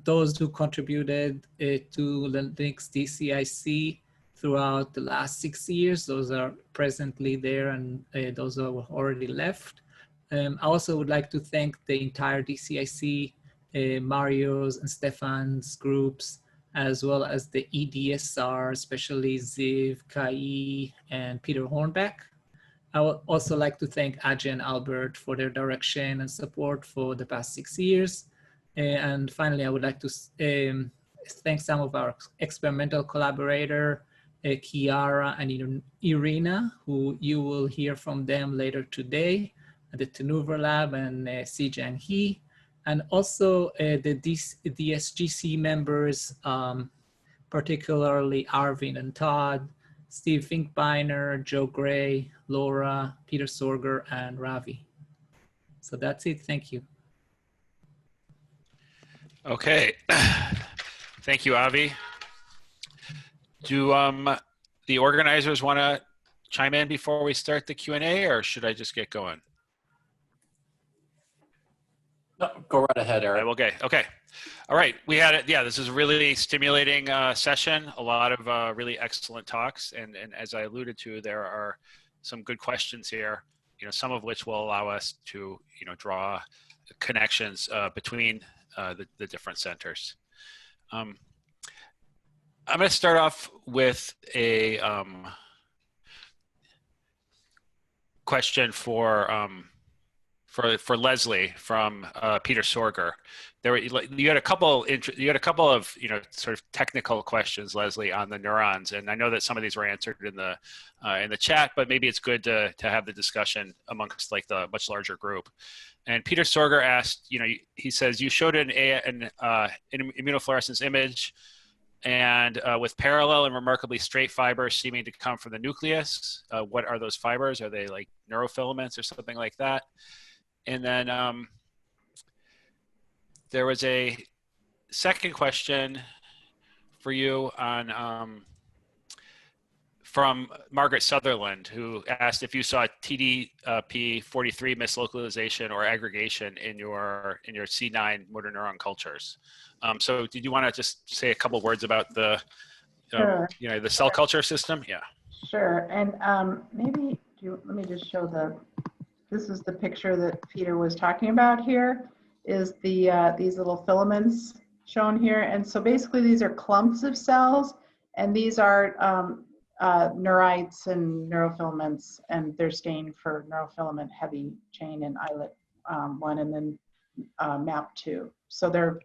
those who contributed to the Links DCIC throughout the last 6 years. Those are presently there, and those are already left. I also would like to thank the entire DCIC, Mario's and Stefan's groups, as well as the EDSR, especially Ziv, Kai, and Peter Hornbeck. I would also like to thank Ajay and Albert for their direction and support for the past 6 years. And finally, I would like to thank some of our experimental collaborators, Kiara and Irina, who you will hear from them later today at the Tenuver Lab, and Sijang He, and also the DSGC members, particularly Arvin and Todd, Steve Finkbeiner, Joe Gray, Laura, Peter Sorger, and Ravi. So that's it. Thank you. Okay. Thank you, Avi. Do the organizers want to chime in before we start the Q&A, or should I just get going? No, go right ahead, Eric. Okay. Okay. All right. We had it. Yeah, this is a really stimulating session. A lot of really excellent talks, and as I alluded to, there are some good questions here. Some of which will allow us to draw connections between the different centers. I'm going to start off with a question for Leslie from Peter Sorger. You had a couple of sort of technical questions, Leslie, on the neurons, and I know that some of these were answered in the chat, but maybe it's good to have the discussion amongst like the much larger group. And Peter Sorger asked, he says you showed an immunofluorescence image, and with parallel and remarkably straight fibers seeming to come from the nucleus. What are those fibers? Are they like neurofilaments or something like that? And then there was a second question for you on from Margaret Sutherland, who asked if you saw TDP43 mislocalization or aggregation in your C9 motor neuron cultures. So did you want to just say a couple words about the Sure. The cell culture system? Yeah. Sure. And maybe let me just show this is the picture that Peter was talking about here, is these little filaments shown here. And so basically these are clumps of cells, and these are neurites and neurofilaments, and they're stained for neurofilament heavy chain and islet 1 and then MAP2. So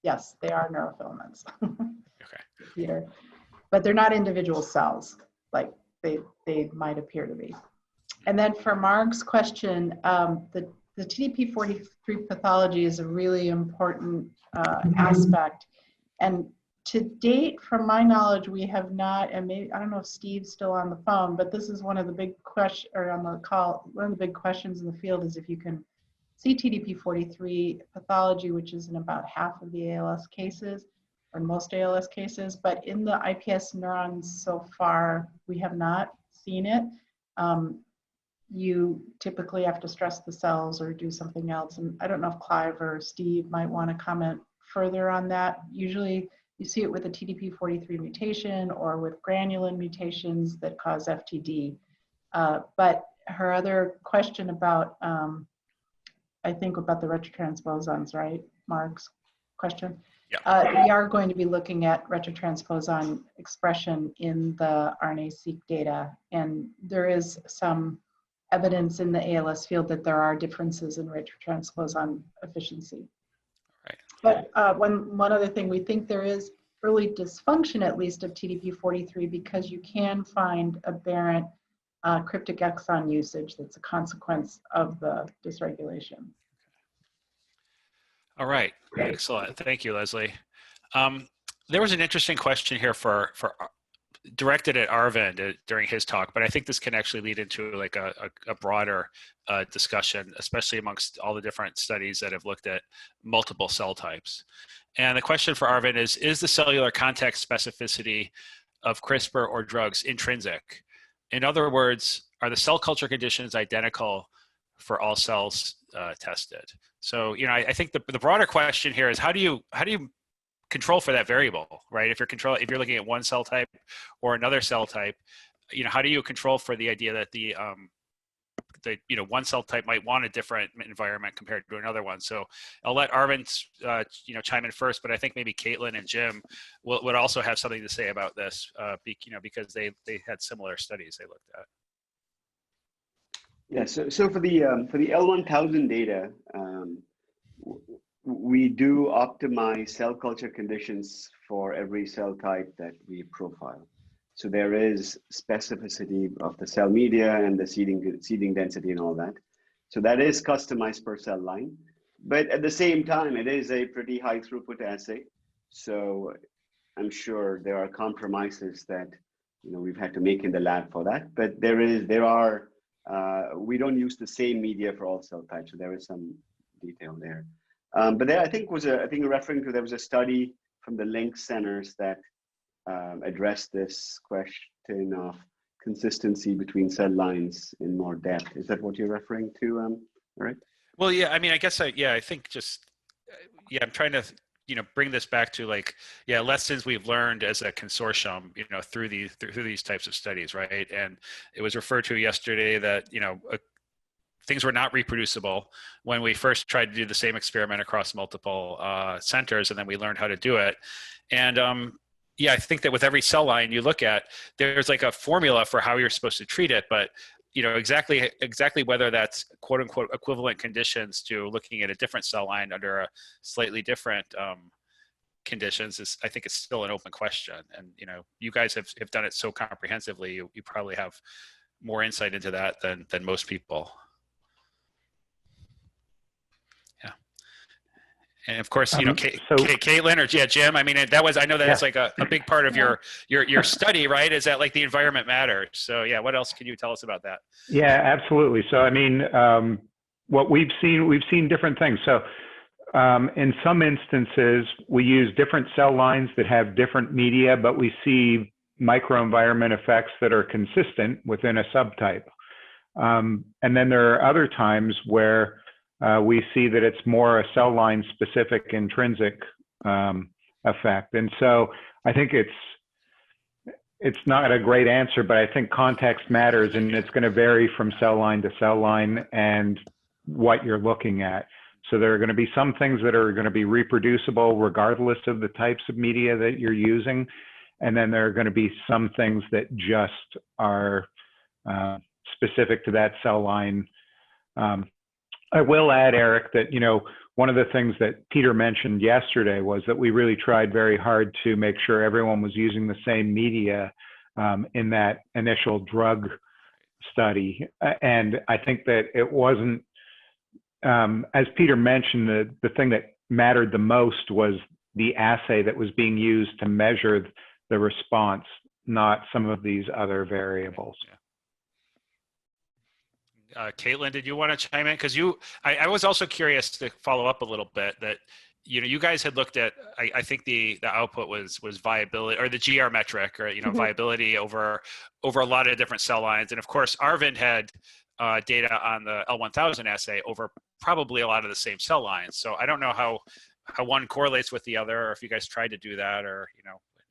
yes, they are neurofilaments. Okay. Peter, but they're not individual cells like they might appear to be. And then for Marg's question, the TDP43 pathology is a really important aspect. And to date, from my knowledge, we have not, and maybe, I don't know if Steve's still on the phone, but this is one of the big questions, or on the call, one of the big questions in the field is if you can see TDP43 pathology, which is in about half of the ALS cases, or most ALS cases, but in the iPS neurons so far, we have not seen it. You typically have to stress the cells or do something else. And I don't know if Clive or Steve might want to comment further on that. Usually you see it with a TDP43 mutation or with granulin mutations that cause FTD. But her other question about, I think about the retrotransposons, right? Mark's question. Yeah. We are going to be looking at retrotransposon expression in the RNA-seq data, and there is some evidence in the ALS field that there are differences in retrotransposon efficiency. Right. But one other thing, we think there is early dysfunction, at least, of TDP43 because you can find aberrant cryptic exon usage that's a consequence of the dysregulation. All right. Excellent. Thank you, Leslie. There was an interesting question here for directed at Arvind during his talk, but I think this can actually lead into like a broader discussion, especially amongst all the different studies that have looked at multiple cell types. And the question for Arvind is the cellular context specificity of CRISPR or drugs intrinsic? In other words, are the cell culture conditions identical for all cells tested? So, I think the broader question here is how do you control for that variable, right? If you're looking at one cell type or another cell type, how do you control for the idea that the one cell type might want a different environment compared to another one? So I'll let Arvind chime in first, but I think maybe Caitlin and Jim would also have something to say about this, because they had similar studies they looked at. Yeah, so for the L1000 data, we do optimize cell culture conditions for every cell type that we profile. So there is specificity of the cell media and the seeding density and all that. So that is customized per cell line. But at the same time, it is a pretty high throughput assay. So I'm sure there are compromises that we've had to make in the lab for that. But we don't use the same media for all cell types. So there is some detail there. But there, I think you're referring to, there was a study from the Link centers that addressed this question of consistency between cell lines in more depth. Is that what you're referring to, Eric? Well, yeah, I mean, I guess I think just, yeah, I'm trying to, bring this back to like, yeah, lessons we've learned as a consortium, through these types of studies, right? And it was referred to yesterday that, things were not reproducible when we first tried to do the same experiment across multiple centers, and then we learned how to do it. And yeah, I think that with every cell line you look at, there's like a formula for how you're supposed to treat it, but exactly whether that's quote unquote equivalent conditions to looking at a different cell line under a slightly different conditions is, I think it's still an open question. And, you guys have done it so comprehensively, you probably have more insight into that than most people. Yeah. And of course, Caitlin or Jim, I mean, I know that's like a big part of your study, right? Is that like the environment matters? So yeah, what else can you tell us about that? Yeah, absolutely. So, I mean, what we've seen different things. So in some instances, we use different cell lines that have different media, but we see microenvironment effects that are consistent within a subtype. And then there are other times where we see that it's more a cell line specific intrinsic effect. And so I think it's not a great answer, but I think context matters, and it's going to vary from cell line to cell line and what you're looking at. So there are going to be some things that are going to be reproducible regardless of the types of media that you're using. And then there are going to be some things that just are specific to that cell line. I will add, Eric, that, one of the things that Peter mentioned yesterday was that we really tried very hard to make sure everyone was using the same media in that initial drug study. And I think that it wasn't, as Peter mentioned, the thing that mattered the most was the assay that was being used to measure the response, not some of these other variables. Yeah. Caitlin, did you want to chime in? Because I was also curious to follow up a little bit that, you guys had looked at, I think the output was viability, or the GR metric, or, viability over a lot of different cell lines. And of course, Arvind had data on the L1000 assay over probably a lot of the same cell lines. So I don't know how one correlates with the other, or if you guys tried to do that, or,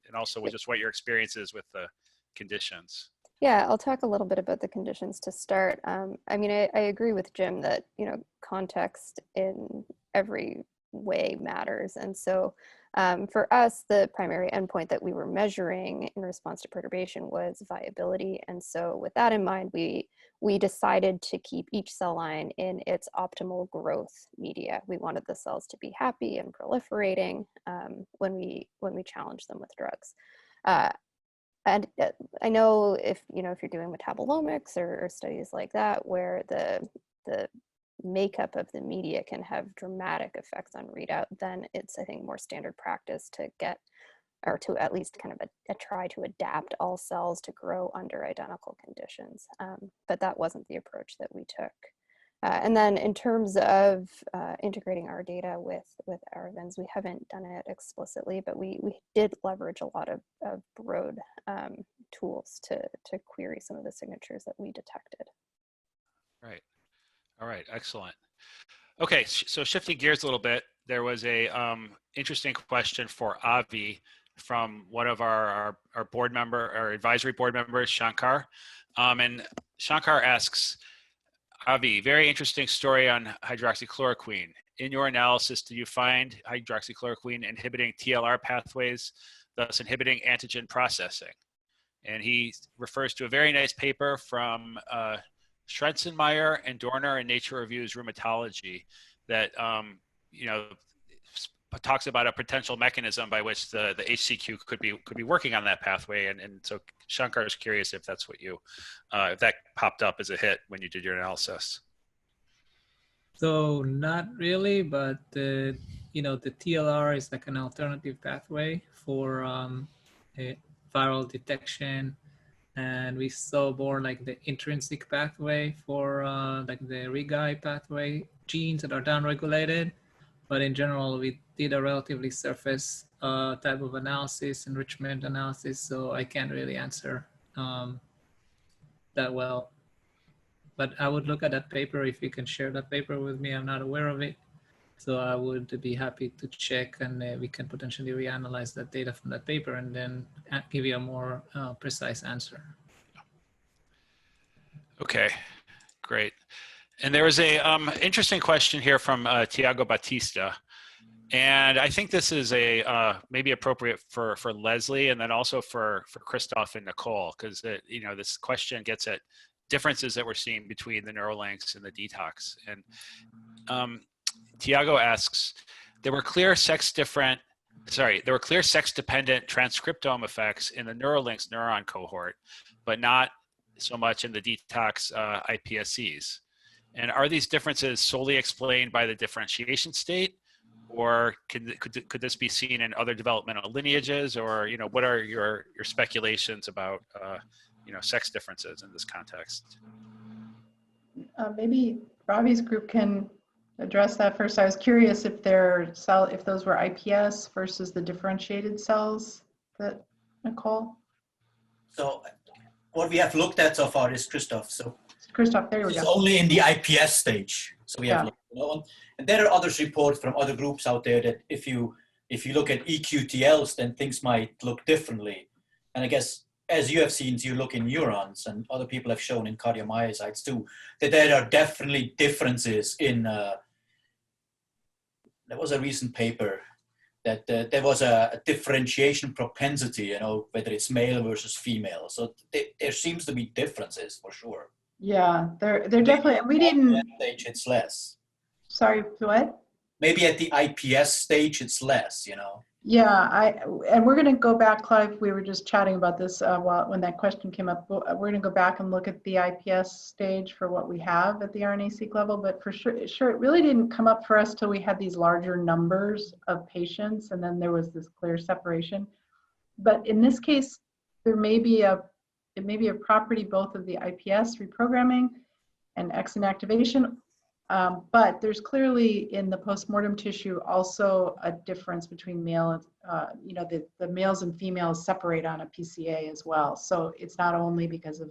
and also just what your experience is with the conditions. Yeah, I'll talk a little bit about the conditions to start. I mean, I agree with Jim that, context in every way matters. And so for us, the primary endpoint that we were measuring in response to perturbation was viability. And so with that in mind, we decided to keep each cell line in its optimal growth media. We wanted the cells to be happy and proliferating when we challenged them with drugs. And I know if you're doing metabolomics or studies like that, where the makeup of the media can have dramatic effects on readout, then it's, I think, more standard practice to get, or to at least kind of try to adapt all cells to grow under identical conditions. But that wasn't the approach that we took. And then in terms of integrating our data with Arvind's, we haven't done it explicitly, but we did leverage a lot of Broad tools to query some of the signatures that we detected. Right. All right. Excellent. Okay. So shifting gears a little bit, there was a interesting question for Avi from one of our board member, our advisory board members, Shankar. And Shankar asks, Avi, very interesting story on hydroxychloroquine. In your analysis, did you find hydroxychloroquine inhibiting TLR pathways, thus inhibiting antigen processing? And he refers to a very nice paper from Schrenzenmeyer and Dorner in Nature Reviews Rheumatology that talks about a potential mechanism by which the HCQ could be working on that pathway. And so Shankar is curious if that's what if that popped up as a hit when you did your analysis. So not really, but the TLR is like an alternative pathway for viral detection. And we saw more like the intrinsic pathway for like the RIG-I pathway genes that are downregulated. But in general, we did a relatively surface type of analysis, enrichment analysis, so I can't really answer that well. but I would look at that paper if you can share that paper with me. I'm not aware of it. So I would be happy to check, and we can potentially reanalyze that data from that paper and then give you a more precise answer. Okay, great. And there was a interesting question here from Tiago Batista. And I think this is a maybe appropriate for Leslie, and then also for Christoph and Nicole, because you know, this question gets at differences that we're seeing between the Neuralinks and the DTox. And Tiago asks, there were clear sex-dependent transcriptome effects in the Neuralinks neuron cohort, but not so much in the DTox iPSCs. And are these differences solely explained by the differentiation state, or could this be seen in other developmental lineages, or, you know, what are your speculations about you know, sex differences in this context? Maybe Ravi's group can address that first. I was curious if if those were IPS versus the differentiated cells that Nicole. So what we have looked at so far is Christoph. So Christoph, there we it's go. only in the IPS stage. So we have looked at that one. And there are others reports from other groups out there that if you look at EQTLs, then things might look differently. And I guess, as you have seen, you look in neurons, and other people have shown in cardiomyocytes too, that there are definitely differences in, there was a recent paper that there was a differentiation propensity, you know, whether it's male versus female. So there seems to be differences for sure. Yeah, they're definitely, we didn't. At that stage, it's less. Sorry, what? Maybe at the IPS stage, it's less, you know. Yeah, and we're going to go back, Clive. We were just chatting about this when that question came up. We're going to go back and look at the IPS stage for what we have at the RNA-seq level. But for sure, it really didn't come up for us till we had these larger numbers of patients, and then there was this clear separation. But in this case, it may be a property both of the IPS reprogramming and exon activation. But there's clearly in the postmortem tissue also a difference between male and, you know, the males and females separate on a PCA as well. So it's not only because of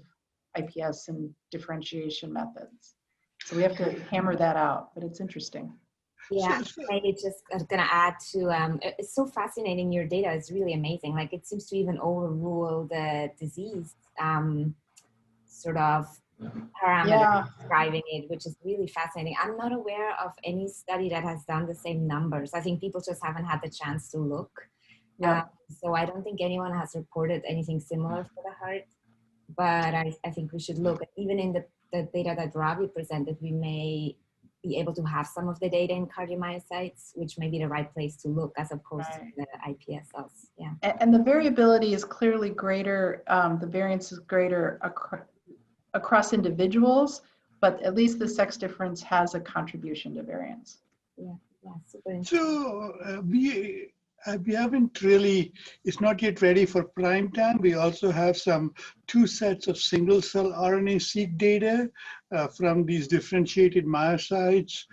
IPS and differentiation methods. So we have to hammer that out, but it's interesting. Yeah, I just gonna add to, it's so fascinating. Your data is really amazing. Like, it seems to even overrule the disease sort of parameter describing it, which is really fascinating. I'm not aware of any study that has done the same numbers. I think people just haven't had the chance to look. So I don't think anyone has reported anything similar for the heart, but I think we should look. Even in the data that Ravi presented, we may be able to have some of the data in cardiomyocytes, which may be the right place to look as opposed to the IPS cells. Yeah. And the variability is clearly greater. The variance is greater across individuals, but at least the sex difference has a contribution to variance. Yeah, super interesting. So we haven't really, it's not yet ready for prime time. We also have two sets of single cell RNA-seq data from these differentiated myocytes.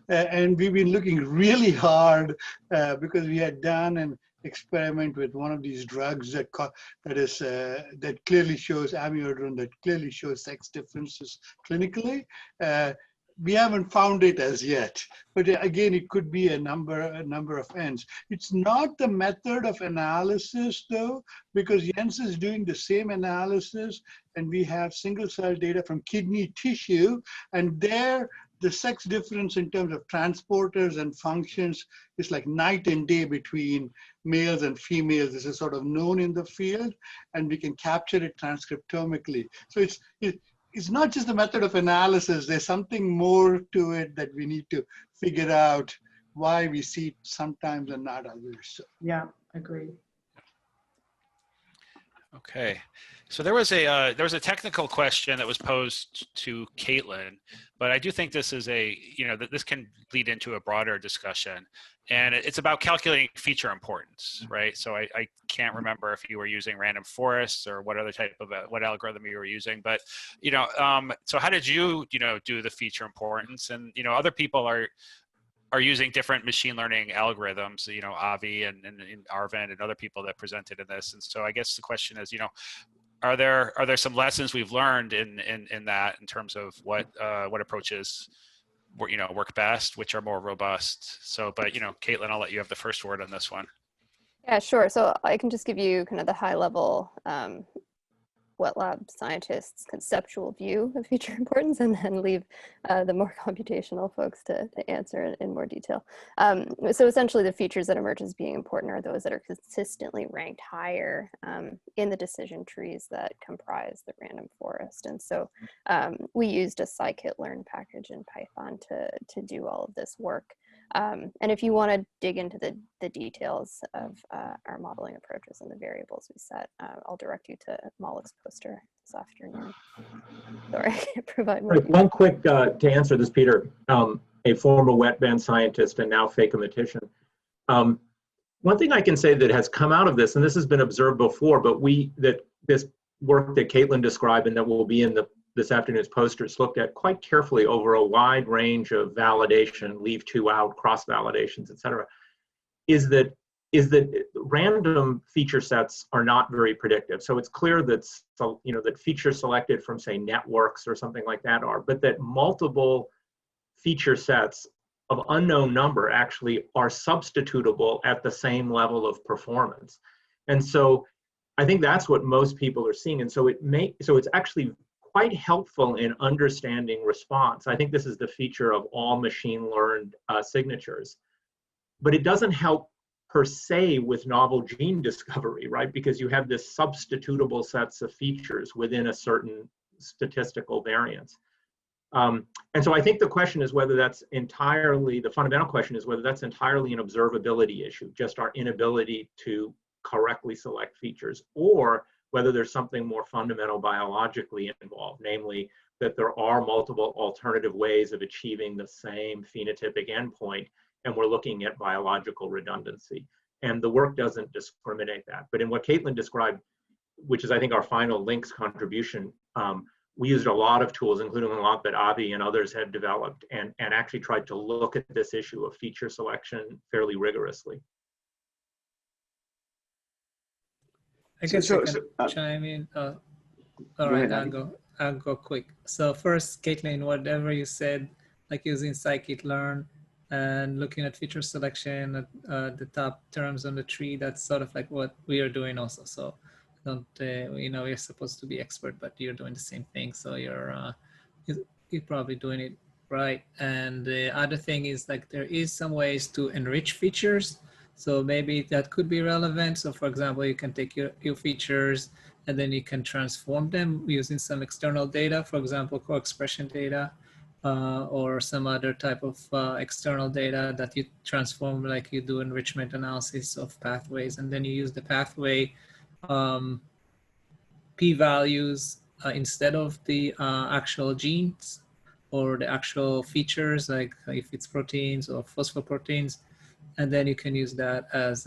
And we've been looking really hard because we had done an experiment with one of these drugs that clearly shows amiodarone, that clearly shows sex differences clinically. We haven't found it as yet, but again, it could be a number of ends. It's not the method of analysis though, because Jens is doing the same analysis, and we have single cell data from kidney tissue, and there the sex difference in terms of transporters and functions is like night and day between males and females. This is sort of known in the field, and we can capture it transcriptomically. So it's not just the method of analysis. There's something more to it that we need to figure out why we see it sometimes and not others. Yeah, agreed. Okay, so there was a technical question that was posed to Caitlin, but I do think this is this can lead into a broader discussion, and it's about calculating feature importance, right? So I can't remember if you were using random forests or what other type of what algorithm you were using, but so how did you do the feature importance? And other people are using different machine learning algorithms, Avi and Arvind and other people that presented in this. And so I guess the question is, are there some lessons we've learned in that in terms of what approaches work best, which are more robust? So, but Caitlin, I'll let you have the first word on this one. Yeah, sure. So I can just give you kind of the high level wet lab scientists' conceptual view of feature importance, and then leave the more computational folks to answer in more detail. So essentially the features that emerge as being important are those that are consistently ranked higher in the decision trees that comprise the random forest. And so we used a scikit-learn package in Python to do all of this work. And if you want to dig into the details of our modeling approaches and the variables we set, I'll direct you to Malik's poster this afternoon. Sorry, I can't provide more. One quick, to answer this, Peter, a former wet band scientist and now phacomatician. One thing I can say that has come out of this, and this has been observed before, but this work that Caitlin described and that will be in this afternoon's posters looked at quite carefully over a wide range of validation, leave two out, cross validations, et cetera, is that random feature sets are not very predictive. So it's clear that, that features selected from, say, networks or something like that are, but that multiple feature sets of unknown number actually are substitutable at the same level of performance. And so I think that's what most people are seeing. And so it's actually quite helpful in understanding response. I think this is the feature of all machine learned signatures, but it doesn't help per se with novel gene discovery, right? Because you have this substitutable sets of features within a certain statistical variance. And so I think the question is whether that's the fundamental question is whether that's entirely an observability issue, just our inability to correctly select features, or whether there's something more fundamental biologically involved, namely that there are multiple alternative ways of achieving the same phenotypic endpoint, and we're looking at biological redundancy. And the work doesn't discriminate that. But in what Caitlin described, which is I think our final links contribution, we used a lot of tools, including a lot that Avi and others had developed, and actually tried to look at this issue of feature selection fairly rigorously. I guess I can chime in. All right, I'll go quick. So first, Caitlin, whatever you said, like using scikit-learn and looking at feature selection at the top terms on the tree, that's sort of like what we are doing also. So don't, you're supposed to be expert, but you're doing the same thing. So you're probably doing it right. And the other thing is like there is some ways to enrich features. So maybe that could be relevant. So for example, you can take your features and then you can transform them using some external data, for example, co-expression data, or some other type of external data that you transform, like you do enrichment analysis of pathways. And then you use the pathway p-values instead of the actual genes or the actual features, like if it's proteins or phosphoproteins. And then you can use that as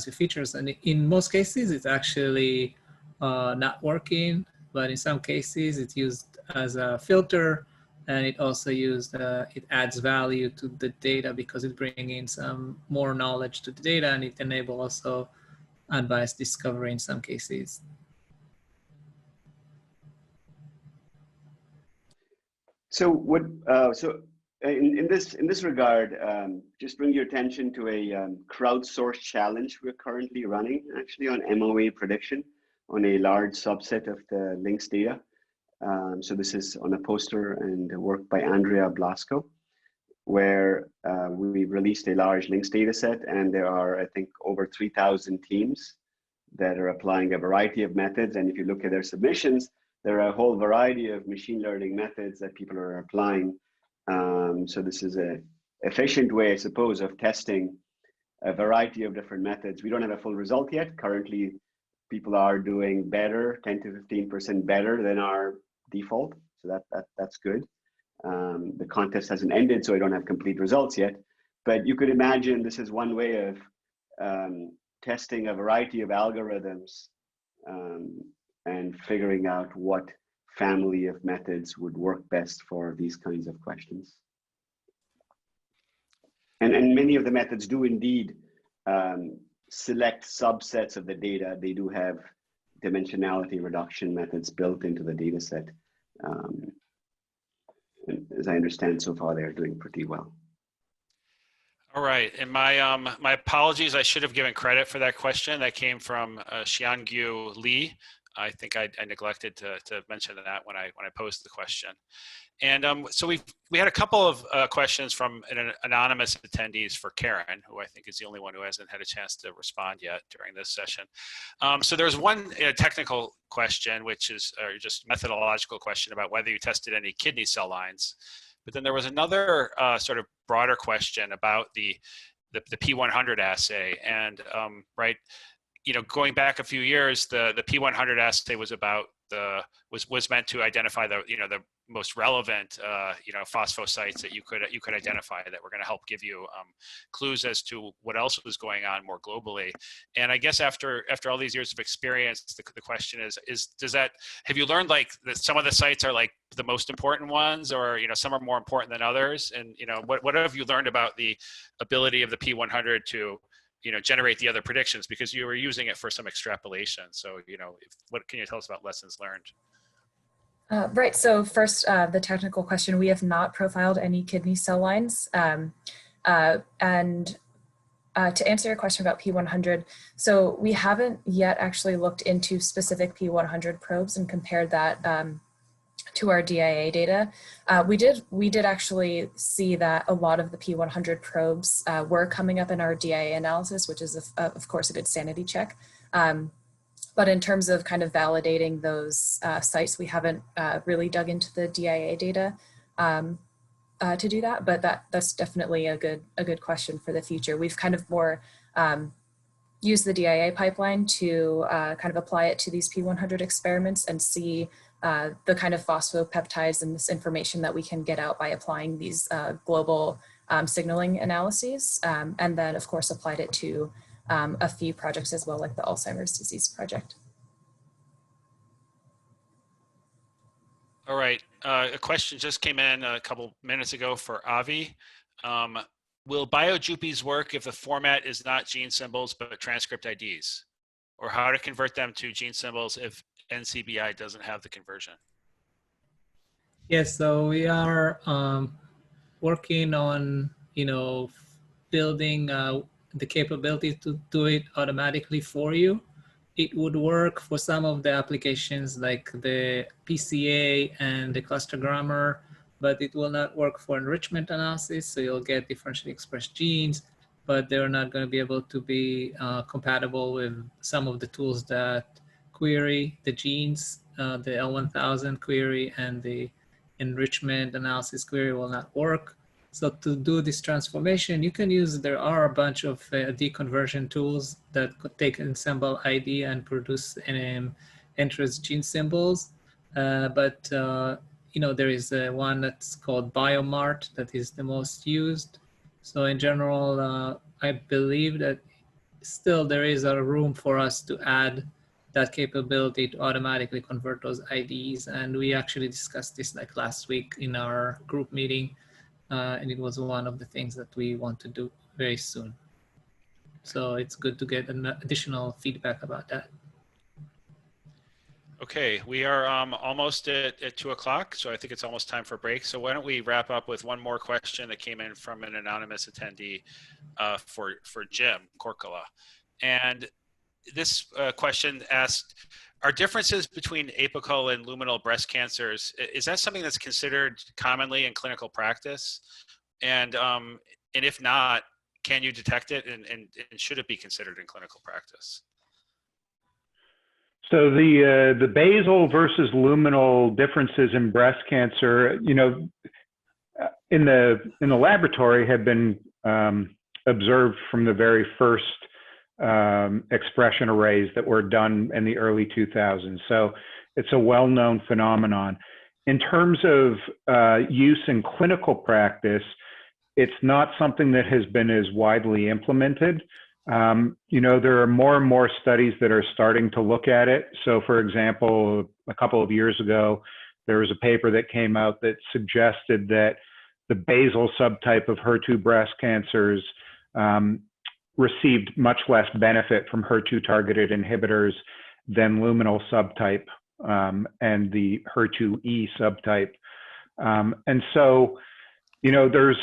your features. And in most cases, it's actually not working, but in some cases, it's used as a filter, and it also it adds value to the data because it brings in some more knowledge to the data, and it enables also unbiased discovery in some cases. So in this regard, just bring your attention to a crowdsourced challenge we're currently running, actually, on MOA prediction on a large subset of the links data. So this is on a poster and work by Andrea Blasco, where we released a large links data set, and there are, I think, over 3,000 teams that are applying a variety of methods. And if you look at their submissions, there are a whole variety of machine learning methods that people are applying. So this is an efficient way, I suppose, of testing a variety of different methods. We don't have a full result yet. Currently, people are doing better, 10 to 15% better than our default. So that's good. The contest hasn't ended, so I don't have complete results yet. But you could imagine this is one way of testing a variety of algorithms and figuring out what family of methods would work best for these kinds of questions. And many of the methods do indeed select subsets of the data. They do have dimensionality reduction methods built into the data set. And as I understand, so far they're doing pretty well. All right, and my apologies. I should have given credit for that question. That came from Xiangyu Li. I think I neglected to mention that when I posed the question. And so we had a couple of questions from anonymous attendees for Karen, who I think is the only one who hasn't had a chance to respond yet during this session. So there's one technical question, which is just methodological question about whether you tested any kidney cell lines. But then there was another sort of broader question about the P100 assay. And right, you know, going back a few years, the P100 assay was about was meant to identify the most relevant phosphosites that you could identify that were going to help give you clues as to what else was going on more globally. And I guess after all these years of experience, the question is have you learned like that some of the sites are like the most important ones, or some are more important than others? And what have you learned about the ability of the P100 to generate the other predictions, because you were using it for some extrapolation? So, what can you tell us about lessons learned? Right, so first, the technical question, we have not profiled any kidney cell lines. And to answer your question about P100, so we haven't yet actually looked into specific P100 probes and compared that to our DIA data. We did actually see that a lot of the P100 probes were coming up in our DIA analysis, which is of course a good sanity check. But in terms of kind of validating those sites, we haven't really dug into the DIA data to do that. But that's definitely a good question for the future. We've kind of more used the DIA pipeline to kind of apply it to these P100 experiments and see the kind of phosphopeptides and this information that we can get out by applying these global signaling analyses. And then of course applied it to a few projects as well, like the Alzheimer's disease project. All right, a question just came in a couple minutes ago for Avi. Will BioJupies work if the format is not gene symbols but transcript IDs? Or how to convert them to gene symbols if NCBI doesn't have the conversion? Yes, so we are working on, building the capability to do it automatically for you. It would work for some of the applications like the PCA and the cluster grammar, but it will not work for enrichment analysis. So you'll get differentially expressed genes, but they're not going to be able to be compatible with some of the tools that query the genes. The L1000 query and the enrichment analysis query will not work. So to do this transformation, you can use, there are a bunch of deconversion tools that could take ensemble ID and produce interest gene symbols. But there is one that's called BioMart that is the most used. So in general, I believe that still there is a room for us to add that capability to automatically convert those IDs. And we actually discussed this like last week in our group meeting. And it was one of the things that we want to do very soon. So it's good to get an additional feedback about that. Okay, we are almost at 2 o'clock, so I think it's almost time for break. So why don't we wrap up with one more question that came in from an anonymous attendee for Jim Korkala. And this question asked, are differences between apical and luminal breast cancers, is that something that's considered commonly in clinical practice? And if not, can you detect it, and should it be considered in clinical practice? So the basal versus luminal differences in breast cancer, in the laboratory have been observed from the very first expression arrays that were done in the early 2000s. So it's a well-known phenomenon. In terms of use in clinical practice, it's not something that has been as widely implemented. There are more and more studies that are starting to look at it. So for example, a couple of years ago, there was a paper that came out that suggested that the basal subtype of HER2 breast cancers received much less benefit from HER2 targeted inhibitors than luminal subtype and the HER2E subtype. And so, you know, there's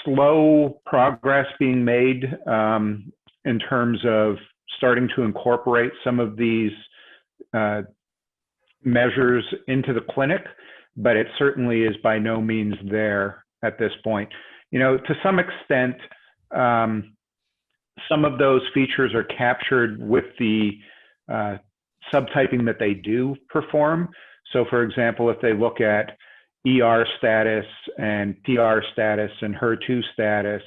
slow progress being made in terms of starting to incorporate some of these measures into the clinic, but it certainly is by no means there at this point. You know, to some extent, some of those features are captured with the subtyping that they do perform. So for example, if they look at ER status and PR status and HER2 status,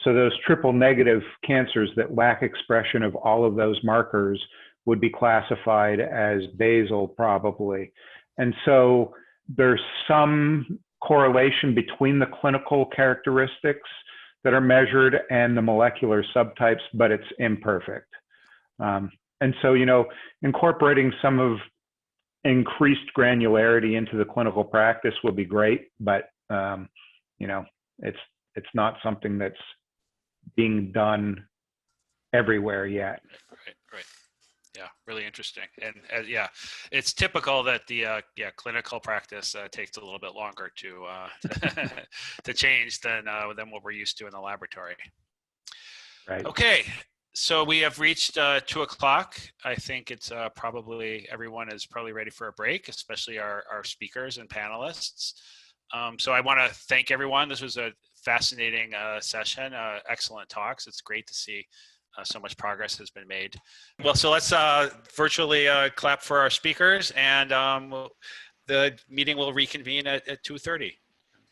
so those triple negative cancers that lack expression of all of those markers would be classified as basal probably. And so there's some correlation between the clinical characteristics that are measured and the molecular subtypes, but it's imperfect. And so, you know, incorporating some of increased granularity into the clinical practice will be great, but, you know, it's not something that's being done everywhere yet. Right. Yeah, really interesting. And yeah, it's typical that the clinical practice takes a little bit longer to to change than what we're used to in the laboratory. Right. Okay, so we have reached 2 o'clock. I think it's probably everyone is probably ready for a break, especially our speakers and panelists. So I want to thank everyone. This was a fascinating session, excellent talks. It's great to see so much progress has been made. Well, so let's virtually clap for our speakers, and the meeting will reconvene at 2:30.